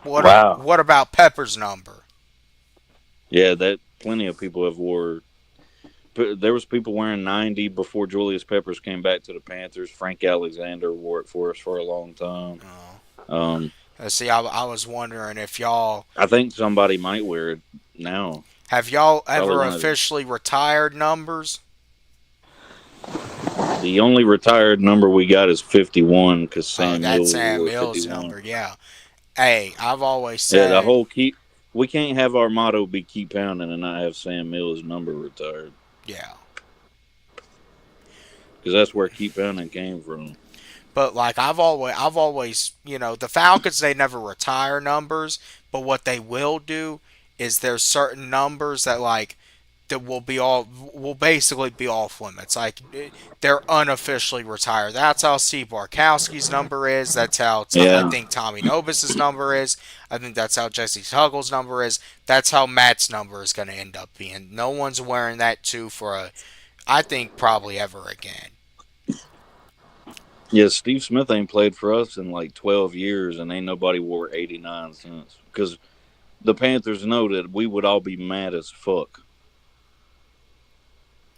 Wow. What about Pepper's number? Yeah, that plenty of people have wore. There was people wearing 90 before Julius Peppers came back to the Panthers. Frank Alexander wore it for us for a long time. Oh. Um, See, I was wondering if y'all I think somebody might wear it now. have y'all Probably ever one of officially retired numbers. the only retired number we got is 51 because Oh, Sam that's Mills Sam wore Mills' 51. number. Yeah. Hey, I've always Yeah, the said, whole keep. We can't have our motto be keep pounding and not have Sam Mills' number retired yeah. because that's where keep pounding came from. But like I've always, the Falcons they never retire numbers, but what they will do is there's certain numbers that like that will basically be off limits. Like they're unofficially retired. That's how Steve Barkowski's number is. That's how I Yeah, think Tommy Nobis's number is. I think that's how Jesse Tuggle's number is. That's how Matt's number is going to end up being. No one's wearing that too for I think probably ever again. yeah. Steve Smith ain't played for us in like 12 years, and ain't nobody wore 89 since because the Panthers know that we would all be mad as fuck.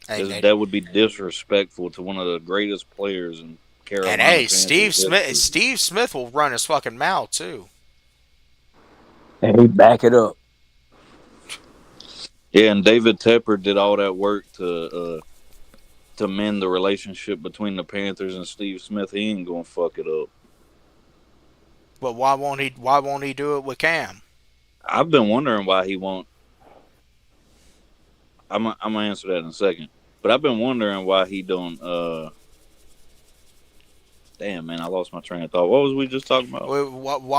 And they That would be disrespectful to one of the greatest players in And Carolina hey, Panthers history. Steve Smith will run his fucking mouth too. And he back it up. Yeah, and David Tepper did all that work to mend the relationship between the Panthers and Steve Smith. He ain't gonna fuck it up. But why won't he? Why won't he do it with Cam? I've been wondering why he won't. I'm gonna answer that in a second. But I've been wondering why he don't. Damn man, I lost my train of thought. What was we just talking about?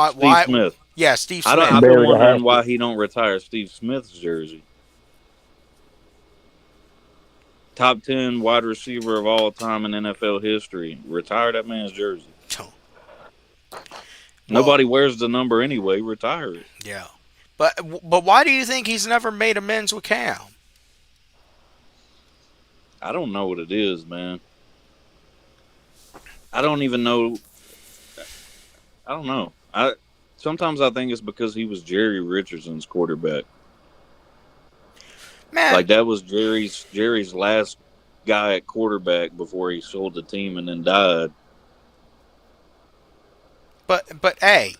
Steve Why? Smith. Yeah, Steve I don't. I've Smith. been Bury the wondering hatchet. why he don't retire Steve Smith's jersey. Top 10 wide receiver of all time in NFL history. Retire that man's jersey. Well, Nobody wears the number anyway. Retire it. yeah. But why do you think he's never made amends with Cam? I don't know what it is, man. I don't even know. I don't know. I sometimes I think it's because he was Jerry Richardson's quarterback. Man, Like that was Jerry's last guy at quarterback before he sold the team and then died. but hey,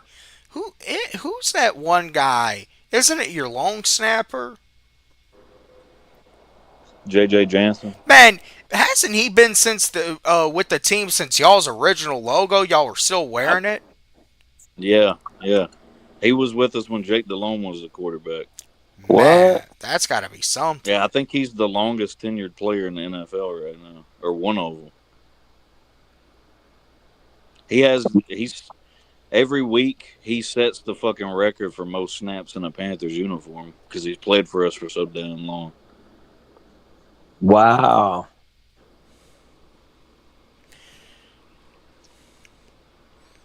who's that one guy? Isn't it your long snapper? J.J. Jansen. Man, hasn't he been since the with the team since y'all's original logo? Y'all were still I, wearing it. yeah, yeah. He was with us when Jake Delhomme was the quarterback. What? Man, that's got to be something. Yeah, I think he's the longest tenured player in the NFL right now, or one of them. He's every week he sets the fucking record for most snaps in a Panthers uniform because he's played for us for so damn long. Wow.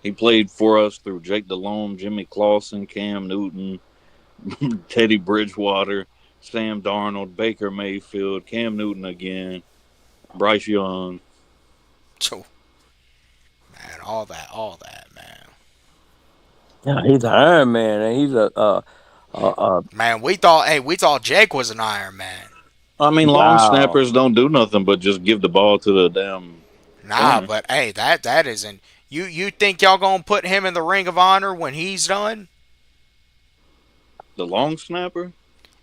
He played for us through Jake Delhomme, Jimmy Clausen, Cam Newton, Teddy Bridgewater, Sam Darnold, Baker Mayfield, Cam Newton again, Bryce Young. So, man, all that, man. Yeah, he's an Iron Man, and he's a Uh, uh, Man, we thought Jake was an Iron Man. I mean, long wow. snappers don't do nothing but just give the ball to the damn Nah, corner. but hey, that isn't. You think y'all gonna put him in the Ring of Honor when he's done? The long snapper,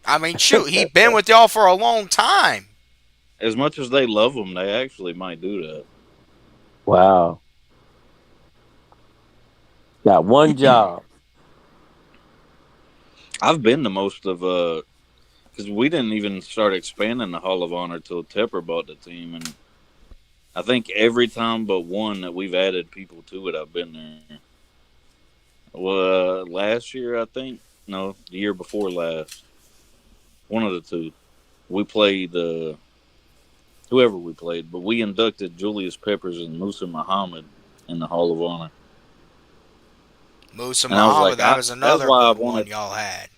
I mean, shoot, he been with y'all for a long time. as much as they love him, they actually might do that. Wow. Got one job. I've been to most of because we didn't even start expanding the Hall of Honor till Tepper bought the team, and I think every time but one that we've added people to it, I've been there. Well, last year I think, no, the year before last, one of the two. We played whoever we played, but we inducted Julius Peppers and Musa Muhammad in the Hall of Honor, Musa and I was Muhammad, like, that was that's another why I good one wanted. y'all had.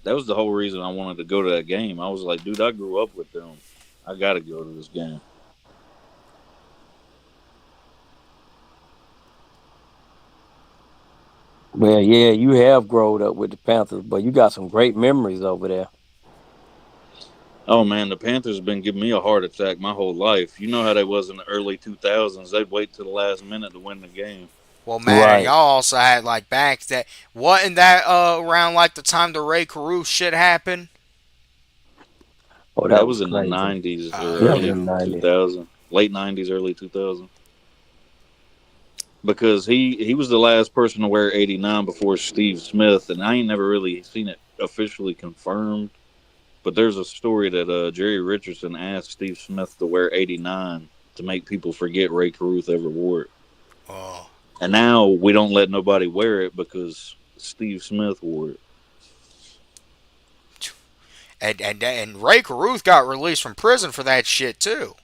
That was the whole reason I wanted to go to that game. I was like, dude, I grew up with them. I got to go to this game. Well, yeah, you have grown up with the Panthers, but you got some great memories over there. Oh man, the Panthers have been giving me a heart attack my whole life. You know how they was in the early 2000s. They'd wait till the last minute to win the game. Well, man, Right. y'all also had like back that wasn't that around like the time the Ray Caruth shit happened. Oh, that That was was in the crazy. 90s or That was Okay. early in the 90s. 2000, late 90s, early 2000. Because he was the last person to wear 89 before Steve Smith, and I ain't never really seen it officially confirmed. But there's a story that Jerry Richardson asked Steve Smith to wear 89 to make people forget Ray Caruth ever wore it. Oh, And now we don't let nobody wear it because Steve Smith wore it. and Ray Caruth got released from prison for that shit too.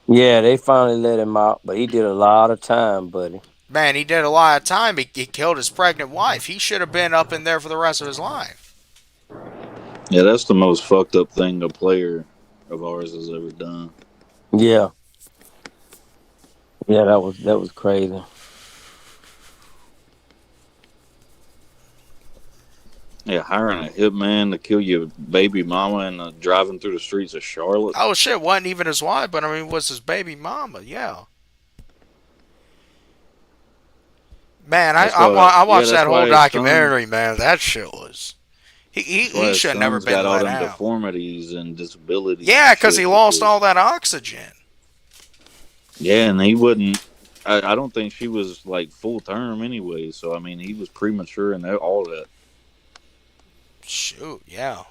Yeah, they finally let him out, but he did a lot of time, buddy. Man, he did a lot of time. He killed his pregnant wife. He should have been up in there for the rest of his life. Yeah, that's the most fucked up thing a player of ours has ever done. Yeah, yeah, that was crazy. Yeah, hiring a hitman to kill your baby mama and driving through the streets of Charlotte. Oh shit, wasn't even his wife, but I mean, was his baby mama? Yeah. Man, I watched that That's whole why his son. documentary. Man, that shit was. That's He why his should have never son's been got all let them out. deformities and disabilities Yeah, and because he shit. lost all Because that oxygen. yeah, and he wouldn't. I don't think she was like full term anyway. So I mean, he was premature and all that. Shoot, yeah,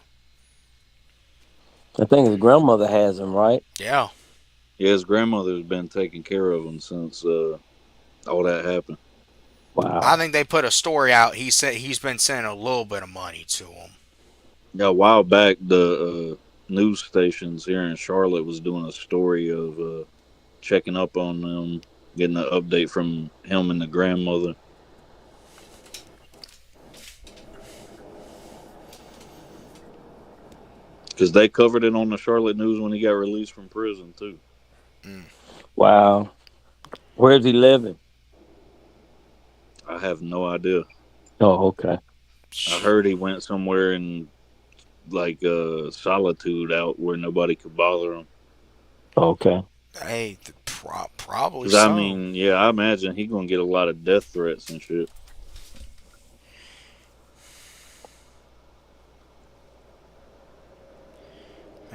I think his grandmother has him, right? yeah. Yeah, his grandmother's been taking care of him since all that happened. I Wow. think they put a story out. He said he's been sending a little bit of money to him. Yeah, a while back, the news stations here in Charlotte was doing a story of checking up on them, getting an update from him and the grandmother. Because they covered it on the Charlotte News when he got released from prison too. Mm. Wow. Where's he living? I have no idea. Oh, okay. I heard he went somewhere in like solitude out where nobody could bother him. Okay. Hey, probably Because I so. mean, yeah, I imagine he gonna get a lot of death threats and shit.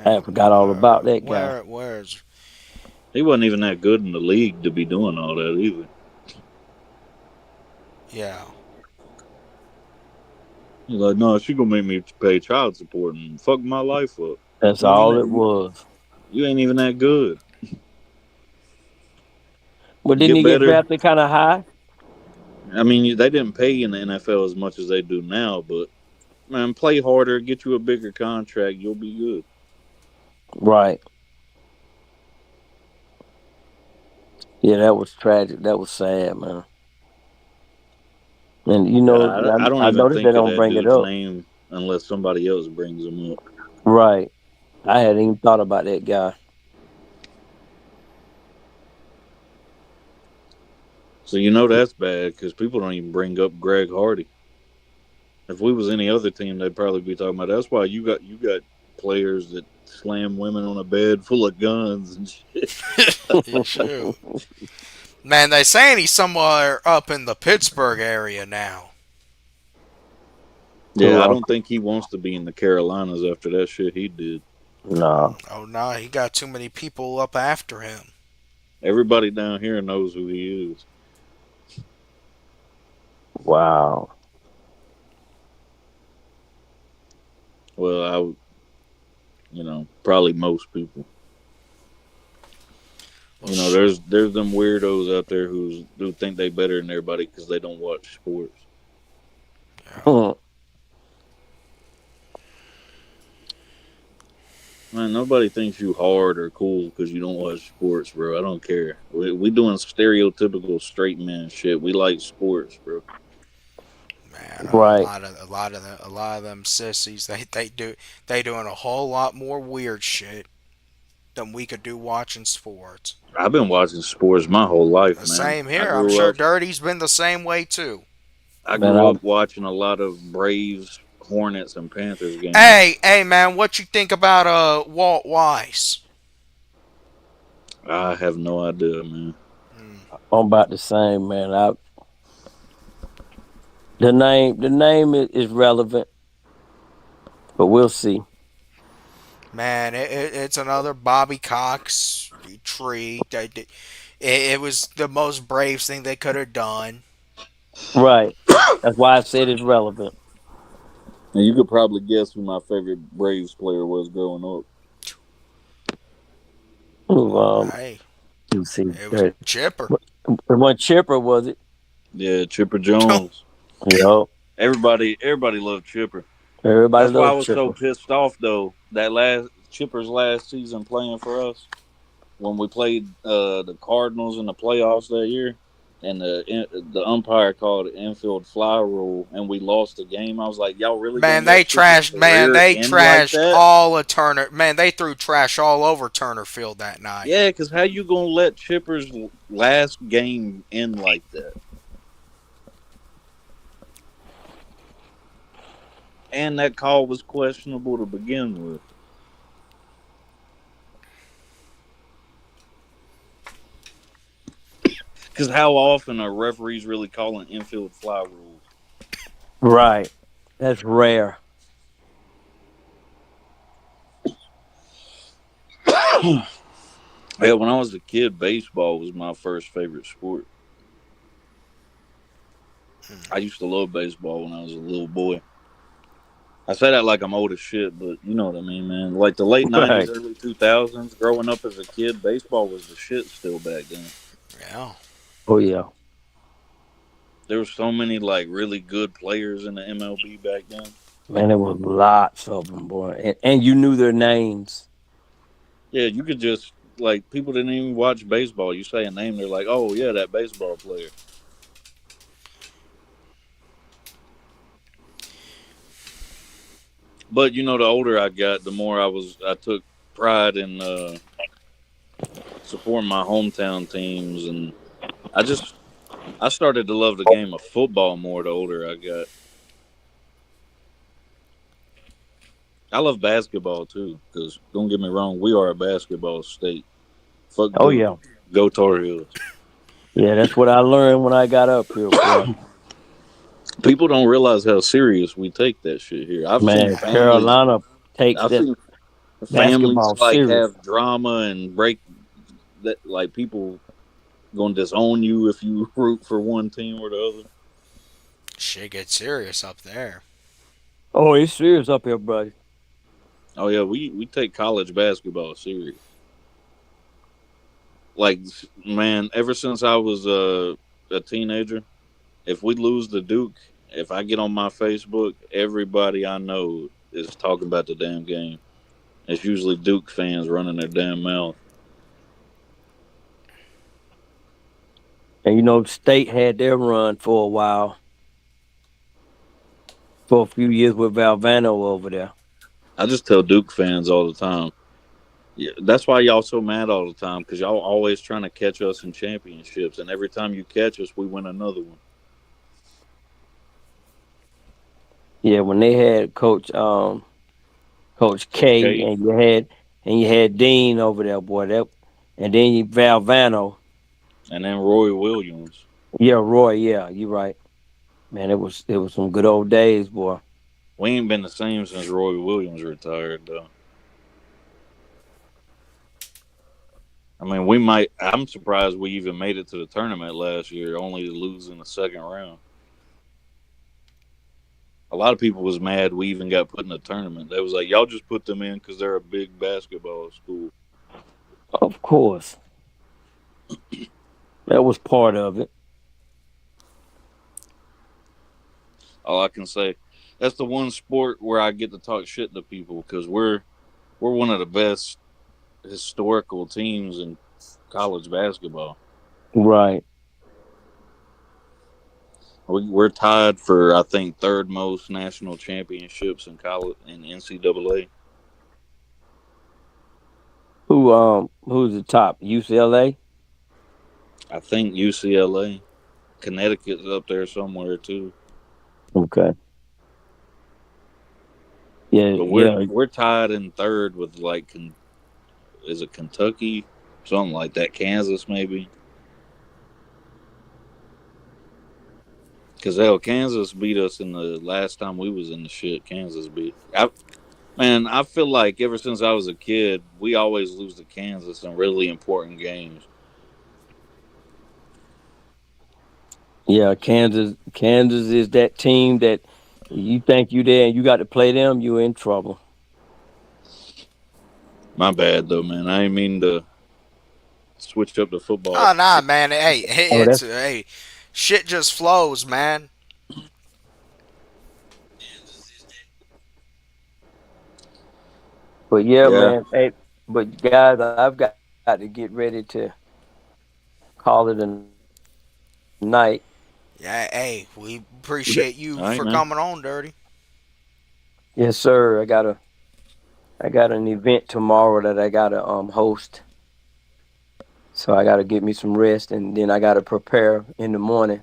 I Man, forgot all about that guy. where's He wasn't even that good in the league to be doing all that either. yeah. He's like, no, she gonna make me pay child support and fuck my life up. That's You ain't all it that, was. you ain't even that good. Well, didn't Get he get better. drafted kind of high? I mean, they didn't pay in the NFL as much as they do now, but man, play harder, get you a bigger contract, you'll be good. Right. Yeah, that was tragic. That was sad, man. And Yeah, I don't I even noticed they think of don't that bring it dude's up. name unless somebody else brings him up. Right. I hadn't even thought about that guy. So you know that's bad because people don't even bring up Greg Hardy. If we was any other team, they'd probably be talking about. That's why you got players that slam women on a bed full of guns and shit. Shoot. Man, they saying he's somewhere up in the Pittsburgh area now. Yeah, Who? I don't think he wants to be in the Carolinas after that shit he did. No. Oh no, he got too many people up after him. Everybody down here knows who he is. Wow. Well, probably most people. Well, There's them weirdos out there who think they better than everybody because they don't watch sports. yeah. Hmm. Man, nobody thinks you hard or cool because you don't watch sports, bro. I don't care. We doing stereotypical straight man shit. We like sports, bro. Man, Right. a lot of them sissies, they doing a whole lot more weird shit than we could do watching sports. I've been watching sports my whole life, The man. same here. I'm sure Dirty's been the same way too. I Man, grew I up watching a lot of Braves, Hornets, and Panthers games. Hey, man, what you think about Walt Weiss? I have no idea, man. Hmm. I'm about the same, man. The name is relevant, but we'll see. Man, it's another Bobby Cox treat. It was the most Braves thing they could have done. Right. That's why I said it's relevant. And you could probably guess who my favorite Braves player was growing up. Ooh, Hey, you see it was there. Chipper. It wasn't Chipper, was it? Yeah, Chipper Jones. Yo. Everybody loved Chipper. Everybody That's why I loves was so Chipper. pissed off though that last Chipper's last season playing for us when we played the Cardinals in the playoffs that year, and the umpire called the infield fly rule, and we lost the game. I was like, y'all really gonna let Chipper's career They end like trashed that? all of Turner. Man, they threw trash all over Turner Field that night. Yeah, because how you gonna let Chipper's last game end like that? And that call was questionable to begin with. Because how often are referees really calling infield fly rules? Right. That's rare. Yeah, when I was a kid, baseball was my first favorite sport. I used to love baseball when I was a little boy. I say that like I'm old as shit, but you know what I mean, man. Like the late '90s, Right. early 2000s, growing up as a kid, baseball was the shit still back then. Yeah. Oh yeah. There were so many like really good players in the MLB back then. Man, there was lots of them, boy. And you knew their names. Yeah, you could just like people didn't even watch baseball. You say a name, they're like, "Oh yeah, that baseball player." But the older I got, the more I took pride in supporting my hometown teams, and I just I started to love the game of football more the older I got. I love basketball too, because don't get me wrong, we are a basketball state. Fuck Oh Duke, yeah. go Tar Heels. Yeah, that's what I learned when I got up here, boy. People don't realize how serious we take that shit here. Man, Carolina takes I've that seen families basketball like serious. have drama and break that, like people gonna disown you if you root for one team or the other. Shit gets serious up there. Oh, it's serious up here, buddy. Oh yeah, we take college basketball serious. Like man, ever since I was a teenager, if we lose to Duke, if I get on my Facebook, everybody I know is talking about the damn game. It's usually Duke fans running their damn mouth. And State had their run for a while, for a few years with Valvano over there. I just tell Duke fans all the time. Yeah, that's why y'all so mad all the time because y'all always trying to catch us in championships, and every time you catch us, we win another one. Yeah, when they had Coach Coach K, K, and you had Dean over there, boy. That and then you Valvano. and then Roy Williams. Yeah, Roy. Yeah, you right, man. It was some good old days, boy. We ain't been the same since Roy Williams retired, though. I mean, we might. I'm surprised we even made it to the tournament last year, only to lose in the second round. A lot of people was mad we even got put in the tournament. They was like, "Y'all just put them in because they're a big basketball school." Of course, that was part of it. All I can say, that's the one sport where I get to talk shit to people because we're one of the best historical teams in college basketball. Right. We're tied for I think third most national championships in college in NCAA. Who's the top? UCLA. I think UCLA, Connecticut's up there somewhere too. Okay. Yeah, But yeah, we're tied in third with like is it Kentucky, something like that, Kansas maybe. Because hell, Kansas beat us in the last time we was in the shit. Kansas beat. Man, I feel like ever since I was a kid, we always lose to Kansas in really important games. yeah. Kansas is that team that you think you there and you got to play them, you in trouble. My bad though, man. I didn't mean to switch up the football. Oh nah, man. Hey, Oh, it's that's hey, shit just flows, man. but yeah, Yeah. man. Hey, but guys, I've got to get ready to call it a night. Yeah, hey, we We got- appreciate All you right, for man. coming on, Dirty. Yes, sir. I got an event tomorrow that I gotta host. So I gotta get me some rest and then I gotta prepare in the morning.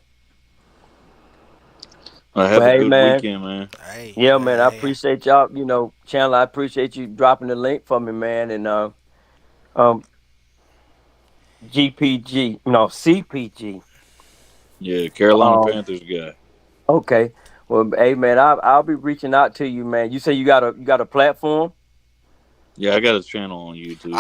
Have But a hey good man, weekend, man. Hey, yeah, man, I hey, appreciate y'all. Chandler, I appreciate you dropping the link for me, man. And um, GPG, no CPG. Yeah, Carolina Um, Panthers guy. okay. Well, hey, man, I'll be reaching out to you, man. You say you got a platform? Yeah, I got a channel on YouTube.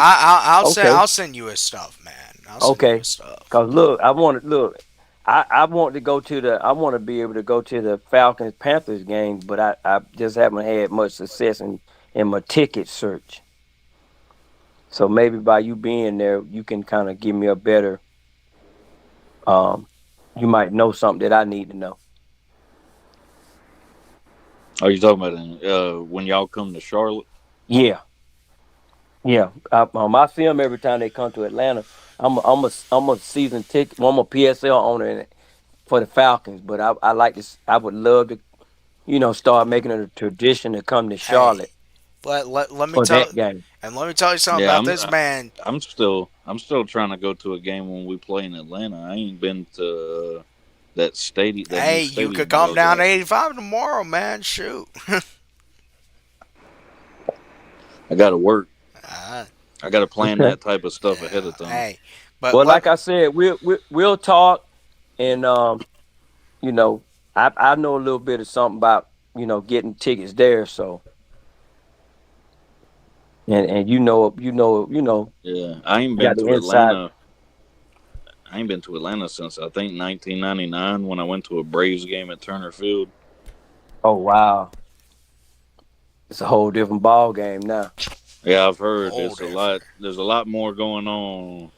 Okay, I'll send you his stuff, man. I'll send you okay. his stuff. Cause look, I want to go to the. I want to be able to go to the Falcons Panthers game, but I just haven't had much success in my ticket search. So maybe by you being there, you can kind of give me a better. Um, you might know something that I need to know. Are you talking about when y'all come to Charlotte? Yeah, yeah. I see them every time they come to Atlanta. I'm a season ticket. Well, I'm a PSL owner for the Falcons, but I like this. I would love to, start making it a tradition to come to Hey, Charlotte let me for tell that game. and let me tell you something Yeah, about this man. I'm still trying to go to a game when we play in Atlanta. I ain't been to that new Hey, you could stadium come y'all down to got. 85 tomorrow, man. Shoot. I got to work. uh, I got to plan Okay. that type of stuff ahead yeah, of time. hey, but Well, let like I said, we'll talk, and you know, I know a little bit of something about getting tickets there. So, and Yeah, I ain't been got the to inside. Atlanta. I ain't been to Atlanta since I think 1999 when I went to a Braves game at Turner Field. Oh wow, it's a whole different ball game now. Yeah, I've heard whole it's a lot. different. There's a lot more going on.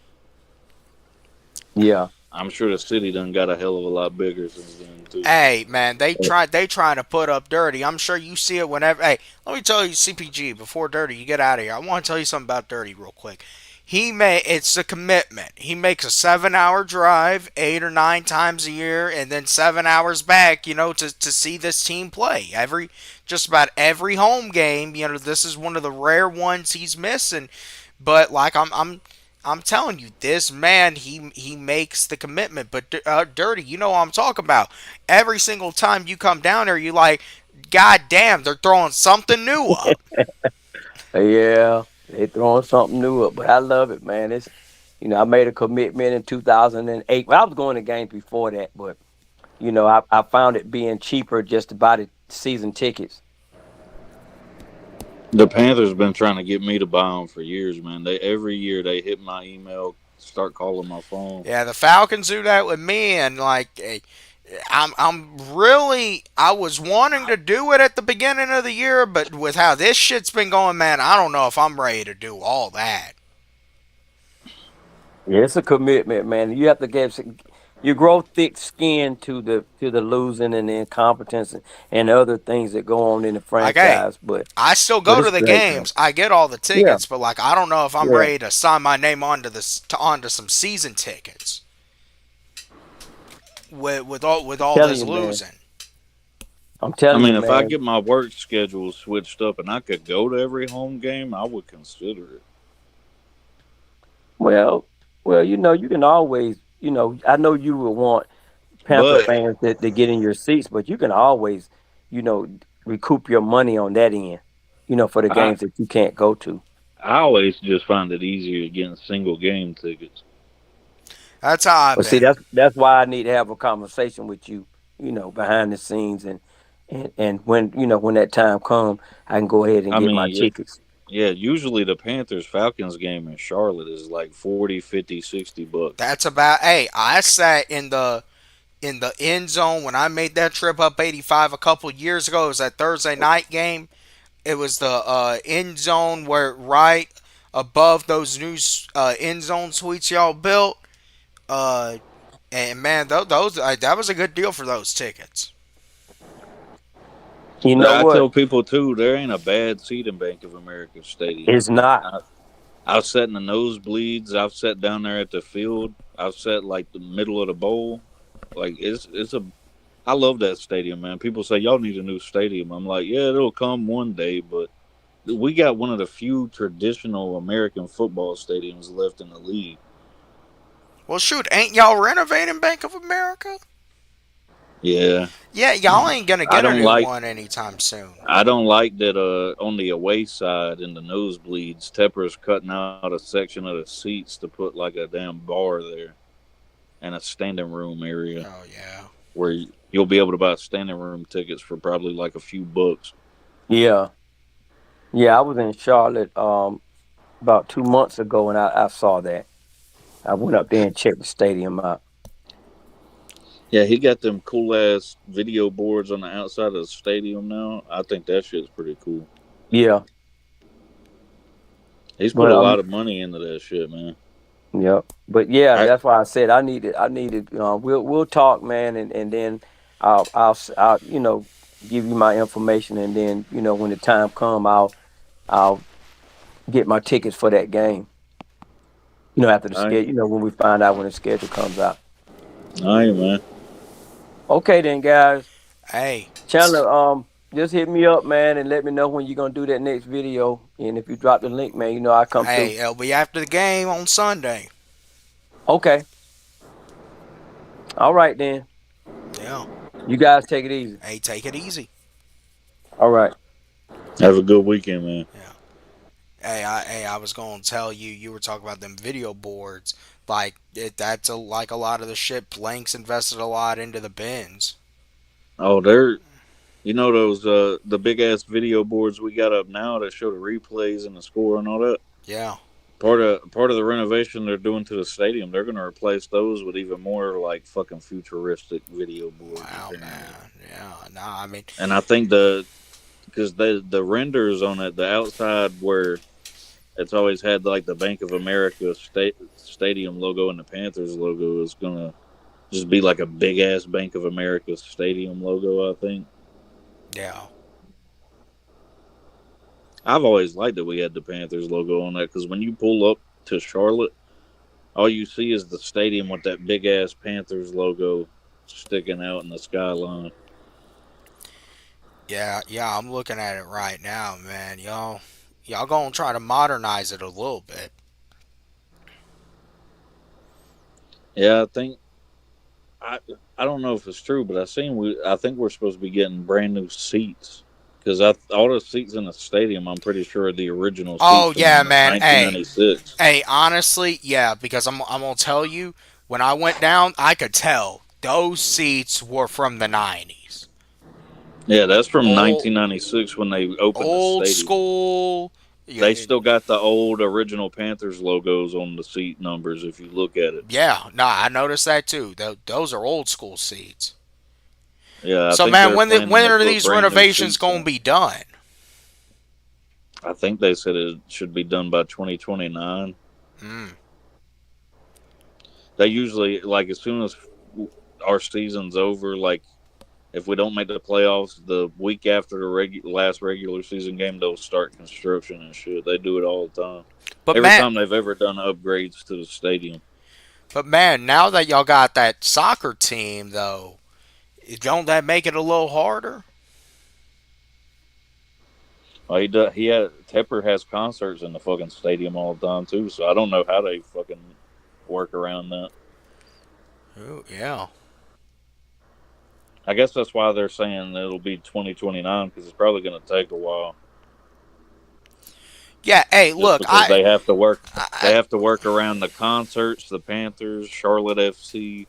Yeah. I'm sure the city done got a hell of a lot bigger since then too. Hey, man, they trying to put up Dirty. I'm sure you see it whenever. Hey, let me tell you, CPG, before Dirty, you get out of here. I want to tell you something about Dirty real quick. It's a commitment. He makes a 7 hour drive 8 or 9 times a year, and then 7 hours back. To see this team play just about every home game. This is one of the rare ones he's missing. But like I'm telling you, this man, he makes the commitment. But Dirty, you know what I'm talking about. Every single time you come down there, you like, goddamn, they're throwing something new up. Yeah, they throwing something new up, but I love it, man. It's I made a commitment in 2008. Well, I was going to games before that, but I found it being cheaper just to buy the season tickets. The Panthers been trying to get me to buy them for years, man. They every year they hit my email, start calling my phone. Yeah, the Falcons do that with me, and like, I was wanting to do it at the beginning of the year, but with how this shit's been going, man, I don't know if I'm ready to do all that. Yeah, it's a commitment, man. You have to you grow thick skin to the losing and the incompetence and other things that go on in the Like, hey, franchise. But I still but go to it's the great, man. games. I get all the Yeah, tickets, but like, I don't know if I'm yeah. ready to sign my name onto some season tickets with all Telling this you, man. losing. I'm I telling you, mean, if I man. get my work schedule switched up and I could go to every home game, I would consider it. Well, you can always, I know you would want Panther But fans to get in your seats, but you can always, you know, recoup your money on that end, for the I games that you can't go to. I always just find it easier getting single game tickets. That's how I've But see, been. that's why I need to have a conversation with you, behind the scenes, and when that time comes, I can go ahead and I get my mean, tickets. yeah, usually the Panthers Falcons game in Charlotte is like 40, 50, $60. That's about. Hey, I sat in the end zone when I made that trip up 85 a couple years ago. It was that Thursday night game. It was the end zone where right above those new end zone suites y'all built. Uh, and man, those that was a good deal for those tickets. You know I what? tell people too, there ain't a bad seat in Bank of America Stadium. It's not. I've sat in the nosebleeds. I've sat down there at the field. I've sat like the middle of the bowl. Like it's a. I love that stadium, man. People say y'all need a new stadium. I'm like, yeah, it'll come one day, but we got one of the few traditional American football stadiums left in the league. Well, shoot, ain't y'all renovating Bank of America? Yeah, Yeah, y'all ain't gonna I get a don't new like. one anytime soon. I don't like that. On the away side in the nosebleeds, Tepper's cutting out a section of the seats to put like a damn bar there and a standing room area Oh yeah. where you'll be able to buy standing room tickets for probably like a few bucks. Yeah, yeah. I was in Charlotte about 2 months ago, and I saw that. I went up there and checked the stadium out. Yeah, he got them cool ass video boards on the outside of the stadium now. I think that shit's pretty cool. Yeah, He's put but a lot of money into that shit, man. yeah, but yeah, I that's why I said I needed. We'll talk, man, and then I'll give you my information, and then when the time come, I'll get my tickets for that game. After the I schedule, when we find out when the schedule comes out. I man. Okay, then, guys. Hey, Chandler, just hit me up, man, and let me know when you're gonna do that next video. And if you drop the link, man, I'll come through. hey, it'll be after the game on Sunday. Okay. All right, then. Yeah. You guys take it easy. Hey, take it easy. All right. Have a good weekend, man. Yeah. Hey, I was gonna tell you. You were talking about them video boards. Like that's like a lot of the shit. Blanks invested a lot into the bins. Oh, they're you know those the big ass video boards we got up now that show the replays and the score and all that. Yeah. Part of the renovation they're doing to the stadium, they're going to replace those with even more like fucking futuristic video boards Wow, apparently. man. Yeah. Nah, I mean, And I think because the renders on it, the outside where it's always had like the Bank of America stadium logo and the Panthers logo is going to just be like a big ass Bank of America stadium logo. I think yeah. I've always liked that we had the Panthers logo on that because when you pull up to Charlotte, all you see is the stadium with that big ass Panthers logo sticking out in the skyline. Yeah. I'm looking at it right now, man. Y'all gonna try to modernize it a little bit. Yeah, I think I I don't know if it's true, but I think we're supposed to be getting brand new seats because all the seats in the stadium, I'm pretty sure are the original seats Oh yeah, from man. Hey, 1996. hey. Honestly, yeah. Because I'm gonna tell you, when I went down, I could tell those seats were from the '90s. Yeah, that's from Old 1996 when they opened the old stadium. school. Yeah, They still got the old original Panthers logos on the seat numbers if you look at it. yeah. Nah, I noticed that too. Those are old school seats. Yeah, I So think man, they're planning when to are put these brand new renovations seats gonna in. be done? I think they said it should be done by 2029. Mm. They usually like as soon as our season's over, like if we don't make the playoffs, the week after the last regular season game, they'll start construction and shit. They do it all the time. But Every man, time they've ever done upgrades to the stadium. now that y'all got that soccer team though, don't that make it a little harder? He had Tepper has concerts in the fucking stadium all the time too. So I don't know how they fucking work around that. Ooh, yeah. I guess that's why they're saying it'll be 2029 because it's probably going to take a while. Yeah. Hey, Just look, because they I have to work around the concerts, the Panthers, Charlotte FC.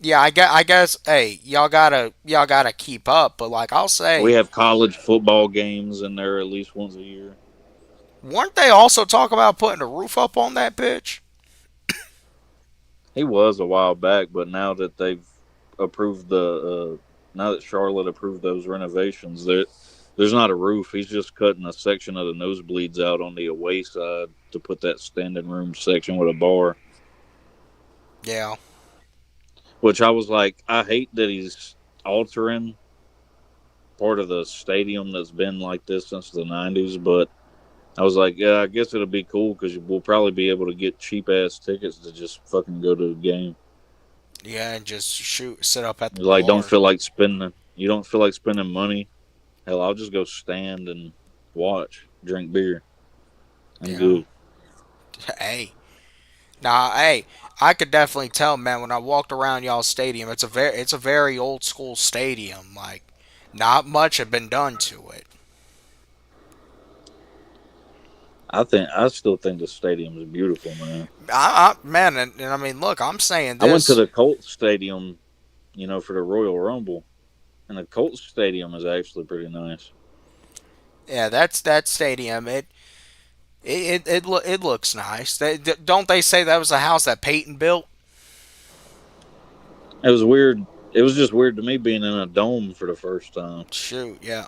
yeah, I guess. Hey, y'all gotta keep up. But like I'll We say, have college football games in there at least once a year. weren't they also talking about putting a roof up on that bitch? He was a while back, but now that they've approved now that Charlotte approved those renovations, there's not a roof. He's just cutting a section of the nosebleeds out on the away side to put that standing room section with a bar. Yeah. Which I was like, I hate that he's altering part of the stadium that's been like this since the '90s, but I was like, yeah, I guess it'll be cool because we'll probably be able to get cheap ass tickets to just fucking go to the game. Yeah, and just sit up at the Like, don't bar. feel like spending. You don't feel like spending money. Hell, I'll just go stand and watch, drink beer. I'm Yeah. good. Hey. Nah, hey, I could definitely tell, man, when I walked around y'all stadium, it's a very old school stadium. Like, not much had been done to it. I still think the stadium is beautiful, man. Man, and I mean, look, I'm saying I went to this. the Colts stadium, for the Royal Rumble, and the Colts stadium is actually pretty nice. Yeah, that stadium. It looks nice. Don't they say that was a house that Peyton built? It was weird. It was just weird to me being in a dome for the first time. Shoot, yeah,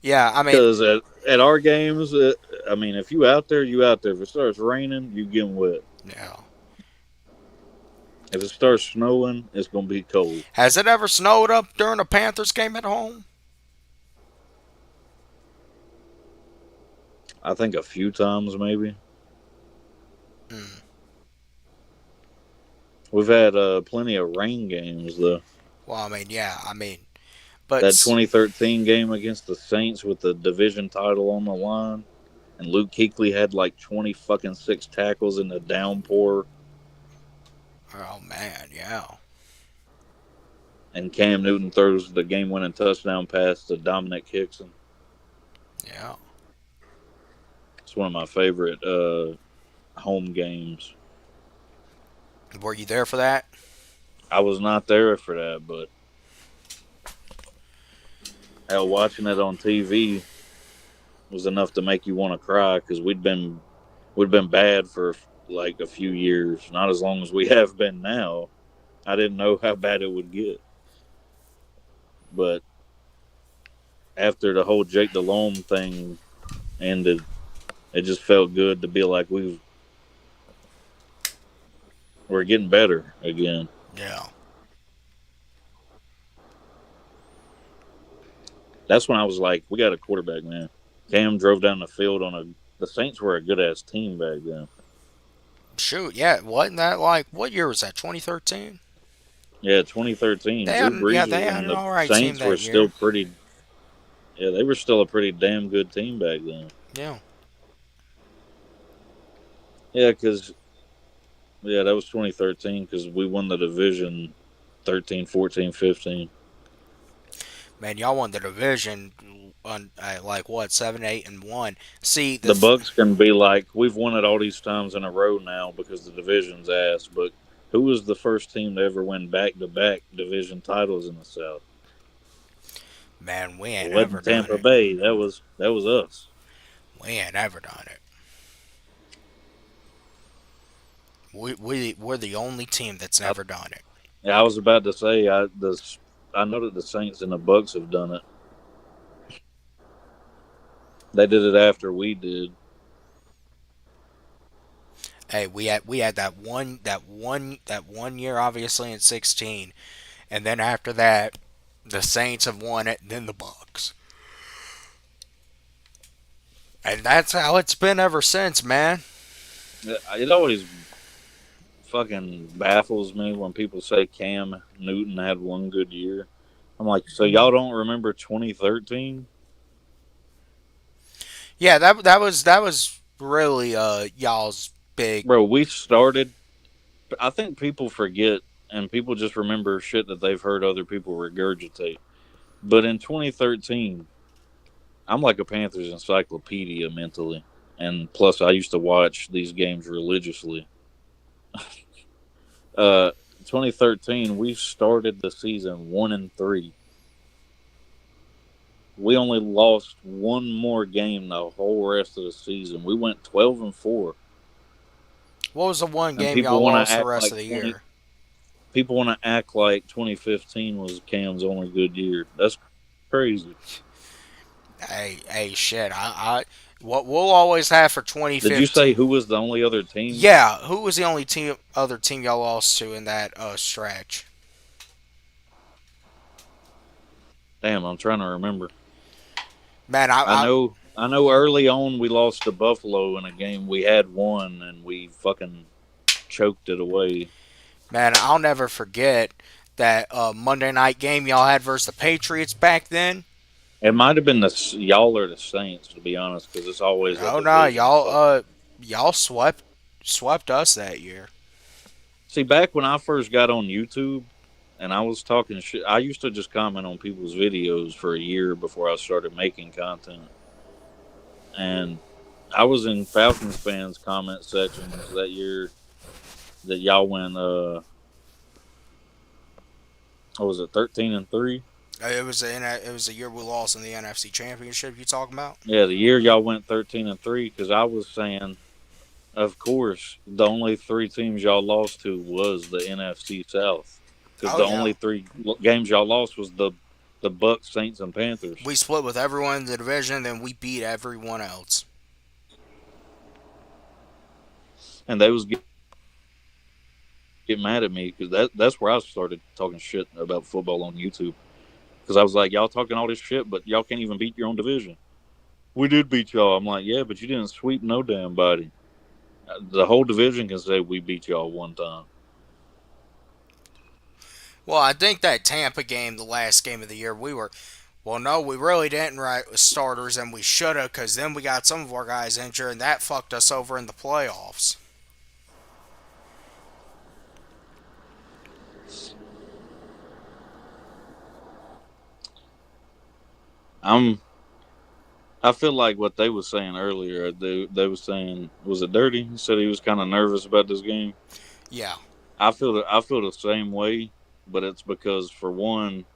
yeah. I mean, Because at our games, I mean, if you out there, you out there. If it starts raining, you getting wet. yeah. If it starts snowing, it's gonna be cold. Has it ever snowed up during a Panthers game at home? I think a few times maybe. Mm. We've had plenty of rain games though. Well, I mean, yeah. I mean, but That 2013 game against the Saints with the division title on the line, and Luke Kuechly had like 20 fucking six tackles in the downpour, oh man, yeah, and Cam Newton throws the game-winning touchdown pass to Dominic Hickson. yeah. It's one of my favorite home games. Were you there for that? I was not there for that, but hell, watching it on TV was enough to make you want to cry because we'd been bad for like a few years, not as long as we have been now. I didn't know how bad it would get, but after the whole Jake Delhomme thing ended, it just felt good to be like we're getting better again. Yeah, That's when I was like, we got a quarterback, man. Cam drove down the field on a. The Saints were a good ass team back then. shoot, yeah. Wasn't that like what year was that? 2013. Yeah, 2013. Drew Yeah, Brees they had and an the all right team Saints were that still year. pretty. Yeah, they were still a pretty damn good team back then. Yeah, Yeah, because Yeah, that was 2013 because we won the division 13, 14, 15. Man, y'all won the division on like what 7, 8, and 1. See The Bucks can be like, we've won it all these times in a row now because the division's ass. But who was the first team to ever win back to back division titles in the South? man, we It ain't ever wasn't done Tampa it. Bay. That was us. We ain't ever done it. We're the only team that's I, never done it. I was about to say I know that the Saints and the Bucks have done it. They did it after we did. Hey, we had that one year obviously in 16, and then after that, the Saints have won it, and then the Bucks, and that's how it's been ever since, man. It always fucking baffles me when people say Cam Newton had one good year. I'm like, so y'all don't remember 2013? Yeah, that was really y'all's big. Bro, we started. I think people forget and people just remember shit that they've heard other people regurgitate. But in 2013, I'm like a Panthers encyclopedia mentally. And plus, I used to watch these games religiously. Uh, 2013, we started the season 1-3. We only lost one more game the whole rest of the season. We went 12-4, What was the one and game people y'all want to lost the act rest like of the 20. year? People want to act like 2015 was Cam's only good year. That's crazy. Hey, shit. What we'll always have for Did you say 2015. who was the only other team? Yeah, who was the only other team y'all lost to in that stretch? Damn, I'm trying to remember. Man, I know early on we lost to Buffalo in a game we had won and we fucking choked it away. I'll never forget that Monday night game y'all had versus the Patriots back then. It might have been y'all or the Saints to be honest, because it's always a Oh no, division y'all fucking. y'all swept us that year. See, back when I first got on YouTube and I was talking shit, I used to just comment on people's videos for a year before I started making content, and I was in Falcons fans comment sections that year that y'all went. What was it, 13-3? It was a year we lost in the NFC Championship. You talking about? Yeah, the year y'all went 13-3. Because I was saying, of course, the only three teams y'all lost to was the NFC South. Because Oh the yeah, only three games y'all lost was the Bucks, Saints, and Panthers, we split with everyone in the division, then we beat everyone else. and they was get mad at me because that's where I started talking shit about football on YouTube. Because I was like, y'all talking all this shit, but y'all can't even beat your own division. We did beat y'all. I'm like, yeah, but you didn't sweep no damn body. The whole division can say we beat y'all one time. Well, I think that Tampa game, the last game of the year, we were. Well, no, we really didn't right with starters, and we should have, because then we got some of our guys injured, and that fucked us over in the playoffs. I'm. I feel like what they was saying earlier. They was saying, was it Dirty? He said he was kind of nervous about this game. Yeah. I feel the same way, but it's because for one,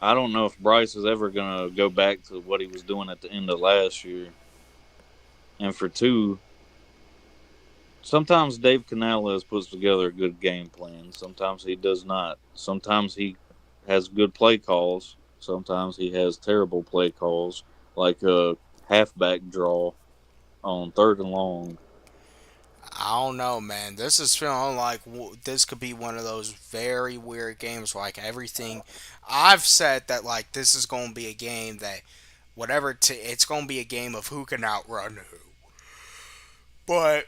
I don't know if Bryce is ever gonna go back to what he was doing at the end of last year, and for two, sometimes Dave Canales puts together a good game plan. Sometimes he does not. Sometimes he has good play calls. Sometimes he has terrible play calls, like a halfback draw on 3rd and long. I don't know, man. This is feeling like this could be one of those very weird games. Like everything, I've said that like this is going to be a game that it's going to be a game of who can outrun who. But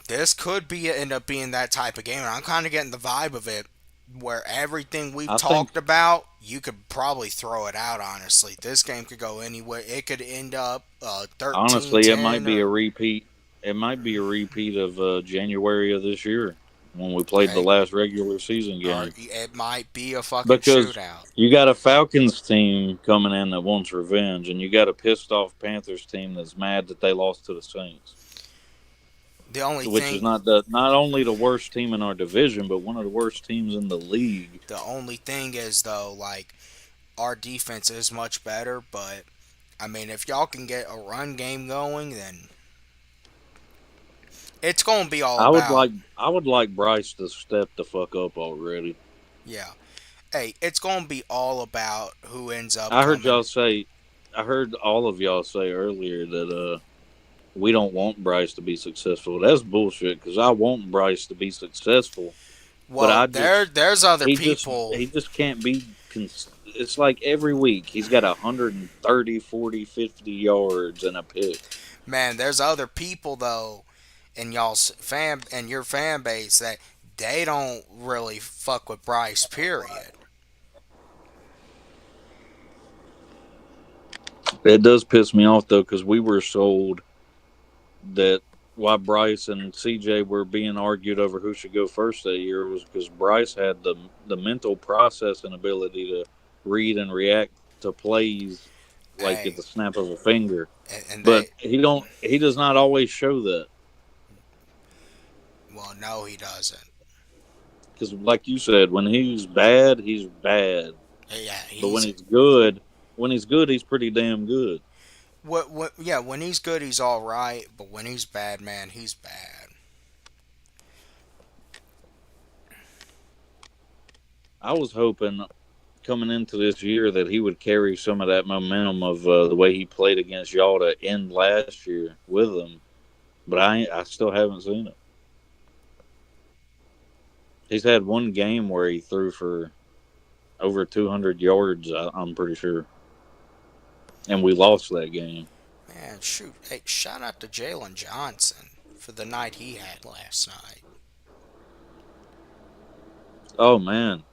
this could be end up being that type of game, and I'm kind of getting the vibe of it, where everything we've I think talked about, you could probably throw it out. Honestly, this game could go anywhere. It could end up 13 honestly it might 10 be a or repeat. It might be a repeat of January of this year when we played the Hey, last regular season or game. it might be a fucking Because shootout. you got a Falcons team coming in that wants revenge, and you got a pissed off Panthers team that's mad that they lost to the Saints, The only which is thing, not only the worst team in our division, but one of the worst teams in the league. the only thing is though, like our defense is much better, but I mean, if y'all can get a run game going, then it's gonna be all about. I would like Bryce to step the fuck up already. Yeah. Hey, it's gonna be all about who ends up I heard coming. y'all say, I heard all of y'all say earlier that we don't want Bryce to be successful. That's bullshit because I want Bryce to be successful, but Well, there's other people. he just can't be. It's like every week he's got 130, 40, 50 yards and a pick. Man, there's other people though in y'all's fan and your fan base that they don't really fuck with Bryce. Period. It does piss me off though because we were sold that why Bryce and CJ were being argued over who should go first that year was because Bryce had the mental processing ability to read and react to plays like at Hey, the snap of a finger. and But they. he does not always show that Well, no, he doesn't. because like you said, when he's bad. Yeah, But he's when he's good, he's pretty damn good. what? Yeah, when he's good, he's all right. But when he's bad, man, he's bad. I was hoping coming into this year that he would carry some of that momentum of the way he played against y'all to end last year with them, but I still haven't seen it. He's had one game where he threw for over 200 yards. I'm pretty sure, and we lost that game. Man, shoot. Hey, shout out to Jalen Johnson for the night he had last night. Oh man,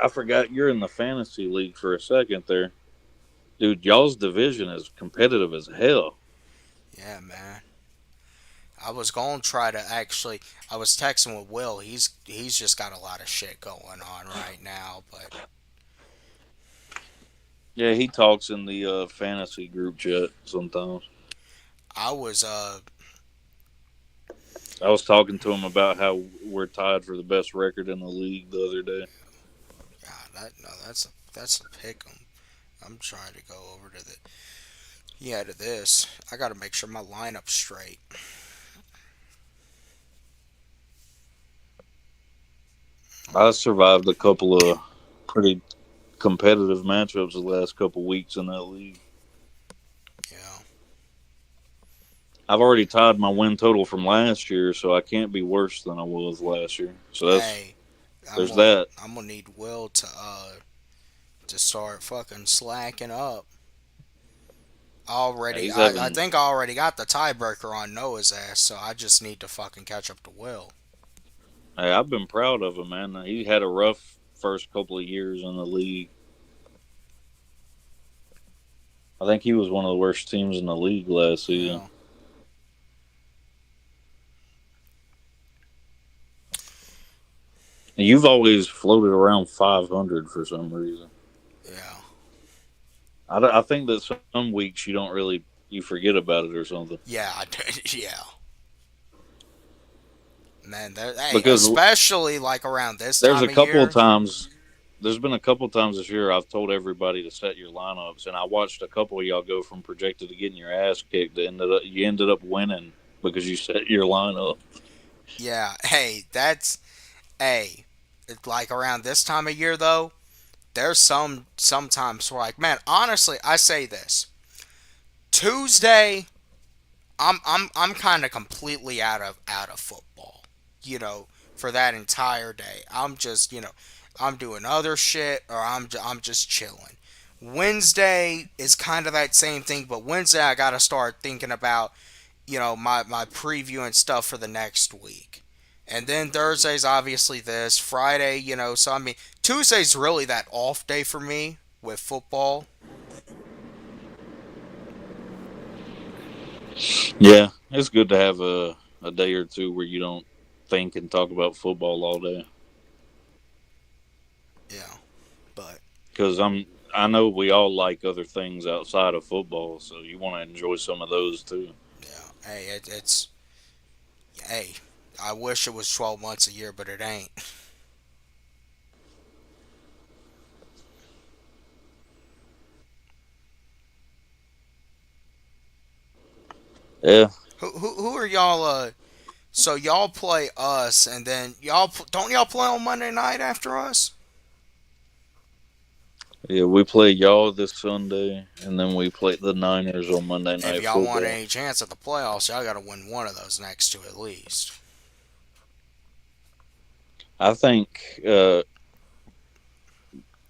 I forgot you're in the fantasy league for a second there, dude. Y'all's division is competitive as hell. Yeah, man. I was going to try to actually. I was texting with Will. He's just got a lot of shit going on right now. But Yeah, he talks in the fantasy group chat sometimes. I was I was talking to him about how we're tied for the best record in the league the other day. God, that's a pick 'em. I'm trying to go over to the yeah to this. I got to make sure my lineup's straight. I survived a couple of pretty competitive matchups the last couple weeks in that league. Yeah. I've already tied my win total from last year, so I can't be worse than I was last year. So Hey, I'm there's gonna that. I'm gonna need Will to start fucking slacking up. Yeah, Already, he's I having. think I already got the tiebreaker on Noah's ass, so I just need to fucking catch up to Will. Hey, I've been proud of him, man. He had a rough first couple of years in the league. I think he was one of the worst teams in the league last season. Yeah, You've always floated around 500 for some reason. yeah, I think that some weeks you don't really you forget about it or something yeah, I did, yeah. Man, hey, because especially like around this there's a time of couple of year. times there's been a couple of times this year I've told everybody to set your lineups and I watched a couple of y'all go from projected to getting your ass kicked to you ended up winning because you set your lineup. Yeah, hey, hey, it's like around this time of year though. There's sometimes where like, man, honestly, I say this Tuesday. I'm kind of completely out of football, for that entire day. I'm just, I'm doing other shit or I'm just chilling. Wednesday is kind of that same thing, but Wednesday I got to start thinking about, my preview and stuff for the next week. And then Thursday's obviously this. Friday, so I mean, Tuesday's really that off day for me with football. Yeah, it's good to have a day or two where you don't think and talk about football all day. Yeah, but Because I know we all like other things outside of football, so you want to enjoy some of those too. yeah, hey, it's hey. I wish it was 12 months a year, but it ain't. Yeah, Who are y'all? So y'all play us, and then don't y'all play on Monday night after us? yeah, we play y'all this Sunday, and then we play the Niners on Monday If Night y'all want Football. any chance at the playoffs, y'all got to win one of those next two at least. I think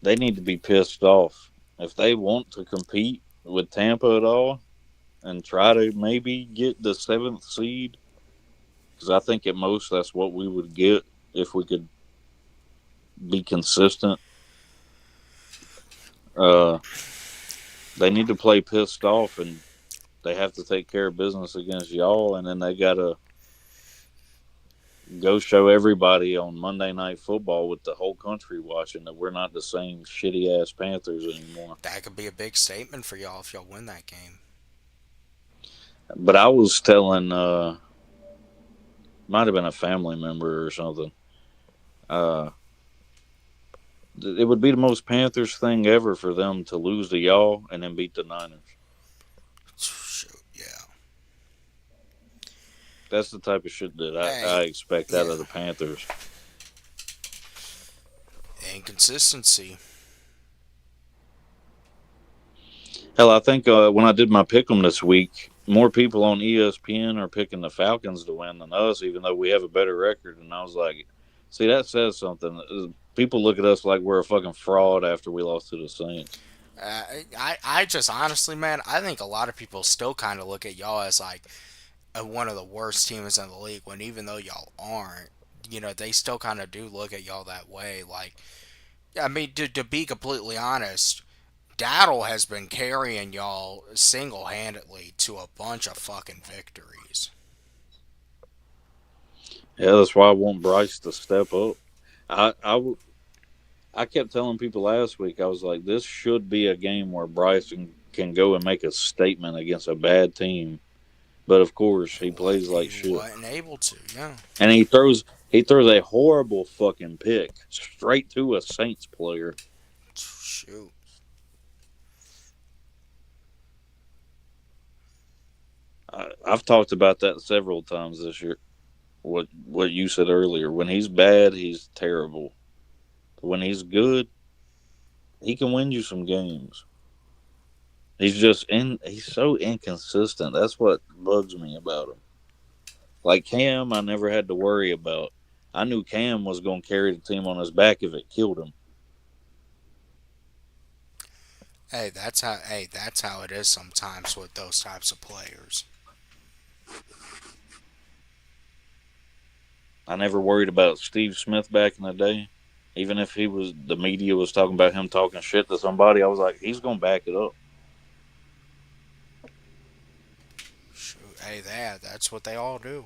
they need to be pissed off if they want to compete with Tampa at all and try to maybe get the seventh seed. Because I think at most that's what we would get if we could be consistent. Uh, they need to play pissed off, and they have to take care of business against y'all, and then they gotta go show everybody on Monday Night Football with the whole country watching that we're not the same shitty ass Panthers anymore. That could be a big statement for y'all if y'all win that game. But I was telling, might have been a family member or something. Uh, it would be the most Panthers thing ever for them to lose to y'all and then beat the Niners. Shoot, yeah. That's the type of shit that I Hey, expect out yeah. of the Panthers. Inconsistency. Hell, I think when I did my pick 'em this week, more people on ESPN are picking the Falcons to win than us, even though we have a better record. And I was like, see, that says something. People look at us like we're a fucking fraud after we lost to the Saints. I just honestly, man, I think a lot of people still kind of look at y'all as like one of the worst teams in the league when even though y'all aren't, they still kind of do look at y'all that way. Like, I mean, to be completely honest, Daddle has been carrying y'all single handedly to a bunch of fucking victories. Yeah, that's why I want Bryce to step up. I kept telling people last week, I was like, this should be a game where Bryce can go and make a statement against a bad team. But of course, he What plays he like shit. wasn't able to, yeah. And he throws a horrible fucking pick straight to a Saints player. Shoot. I've talked about that several times this year. What you said earlier. When he's bad, he's terrible. When he's good, he can win you some games. He's so inconsistent. That's what bugs me about him. Like Cam, I never had to worry about. I knew Cam was going to carry the team on his back if it killed him. Hey, that's how it is sometimes with those types of players. I never worried about Steve Smith back in the day. Even if the media was talking about him talking shit to somebody, I was like, he's going to back it up. Shoot. Hey, that's what they all do.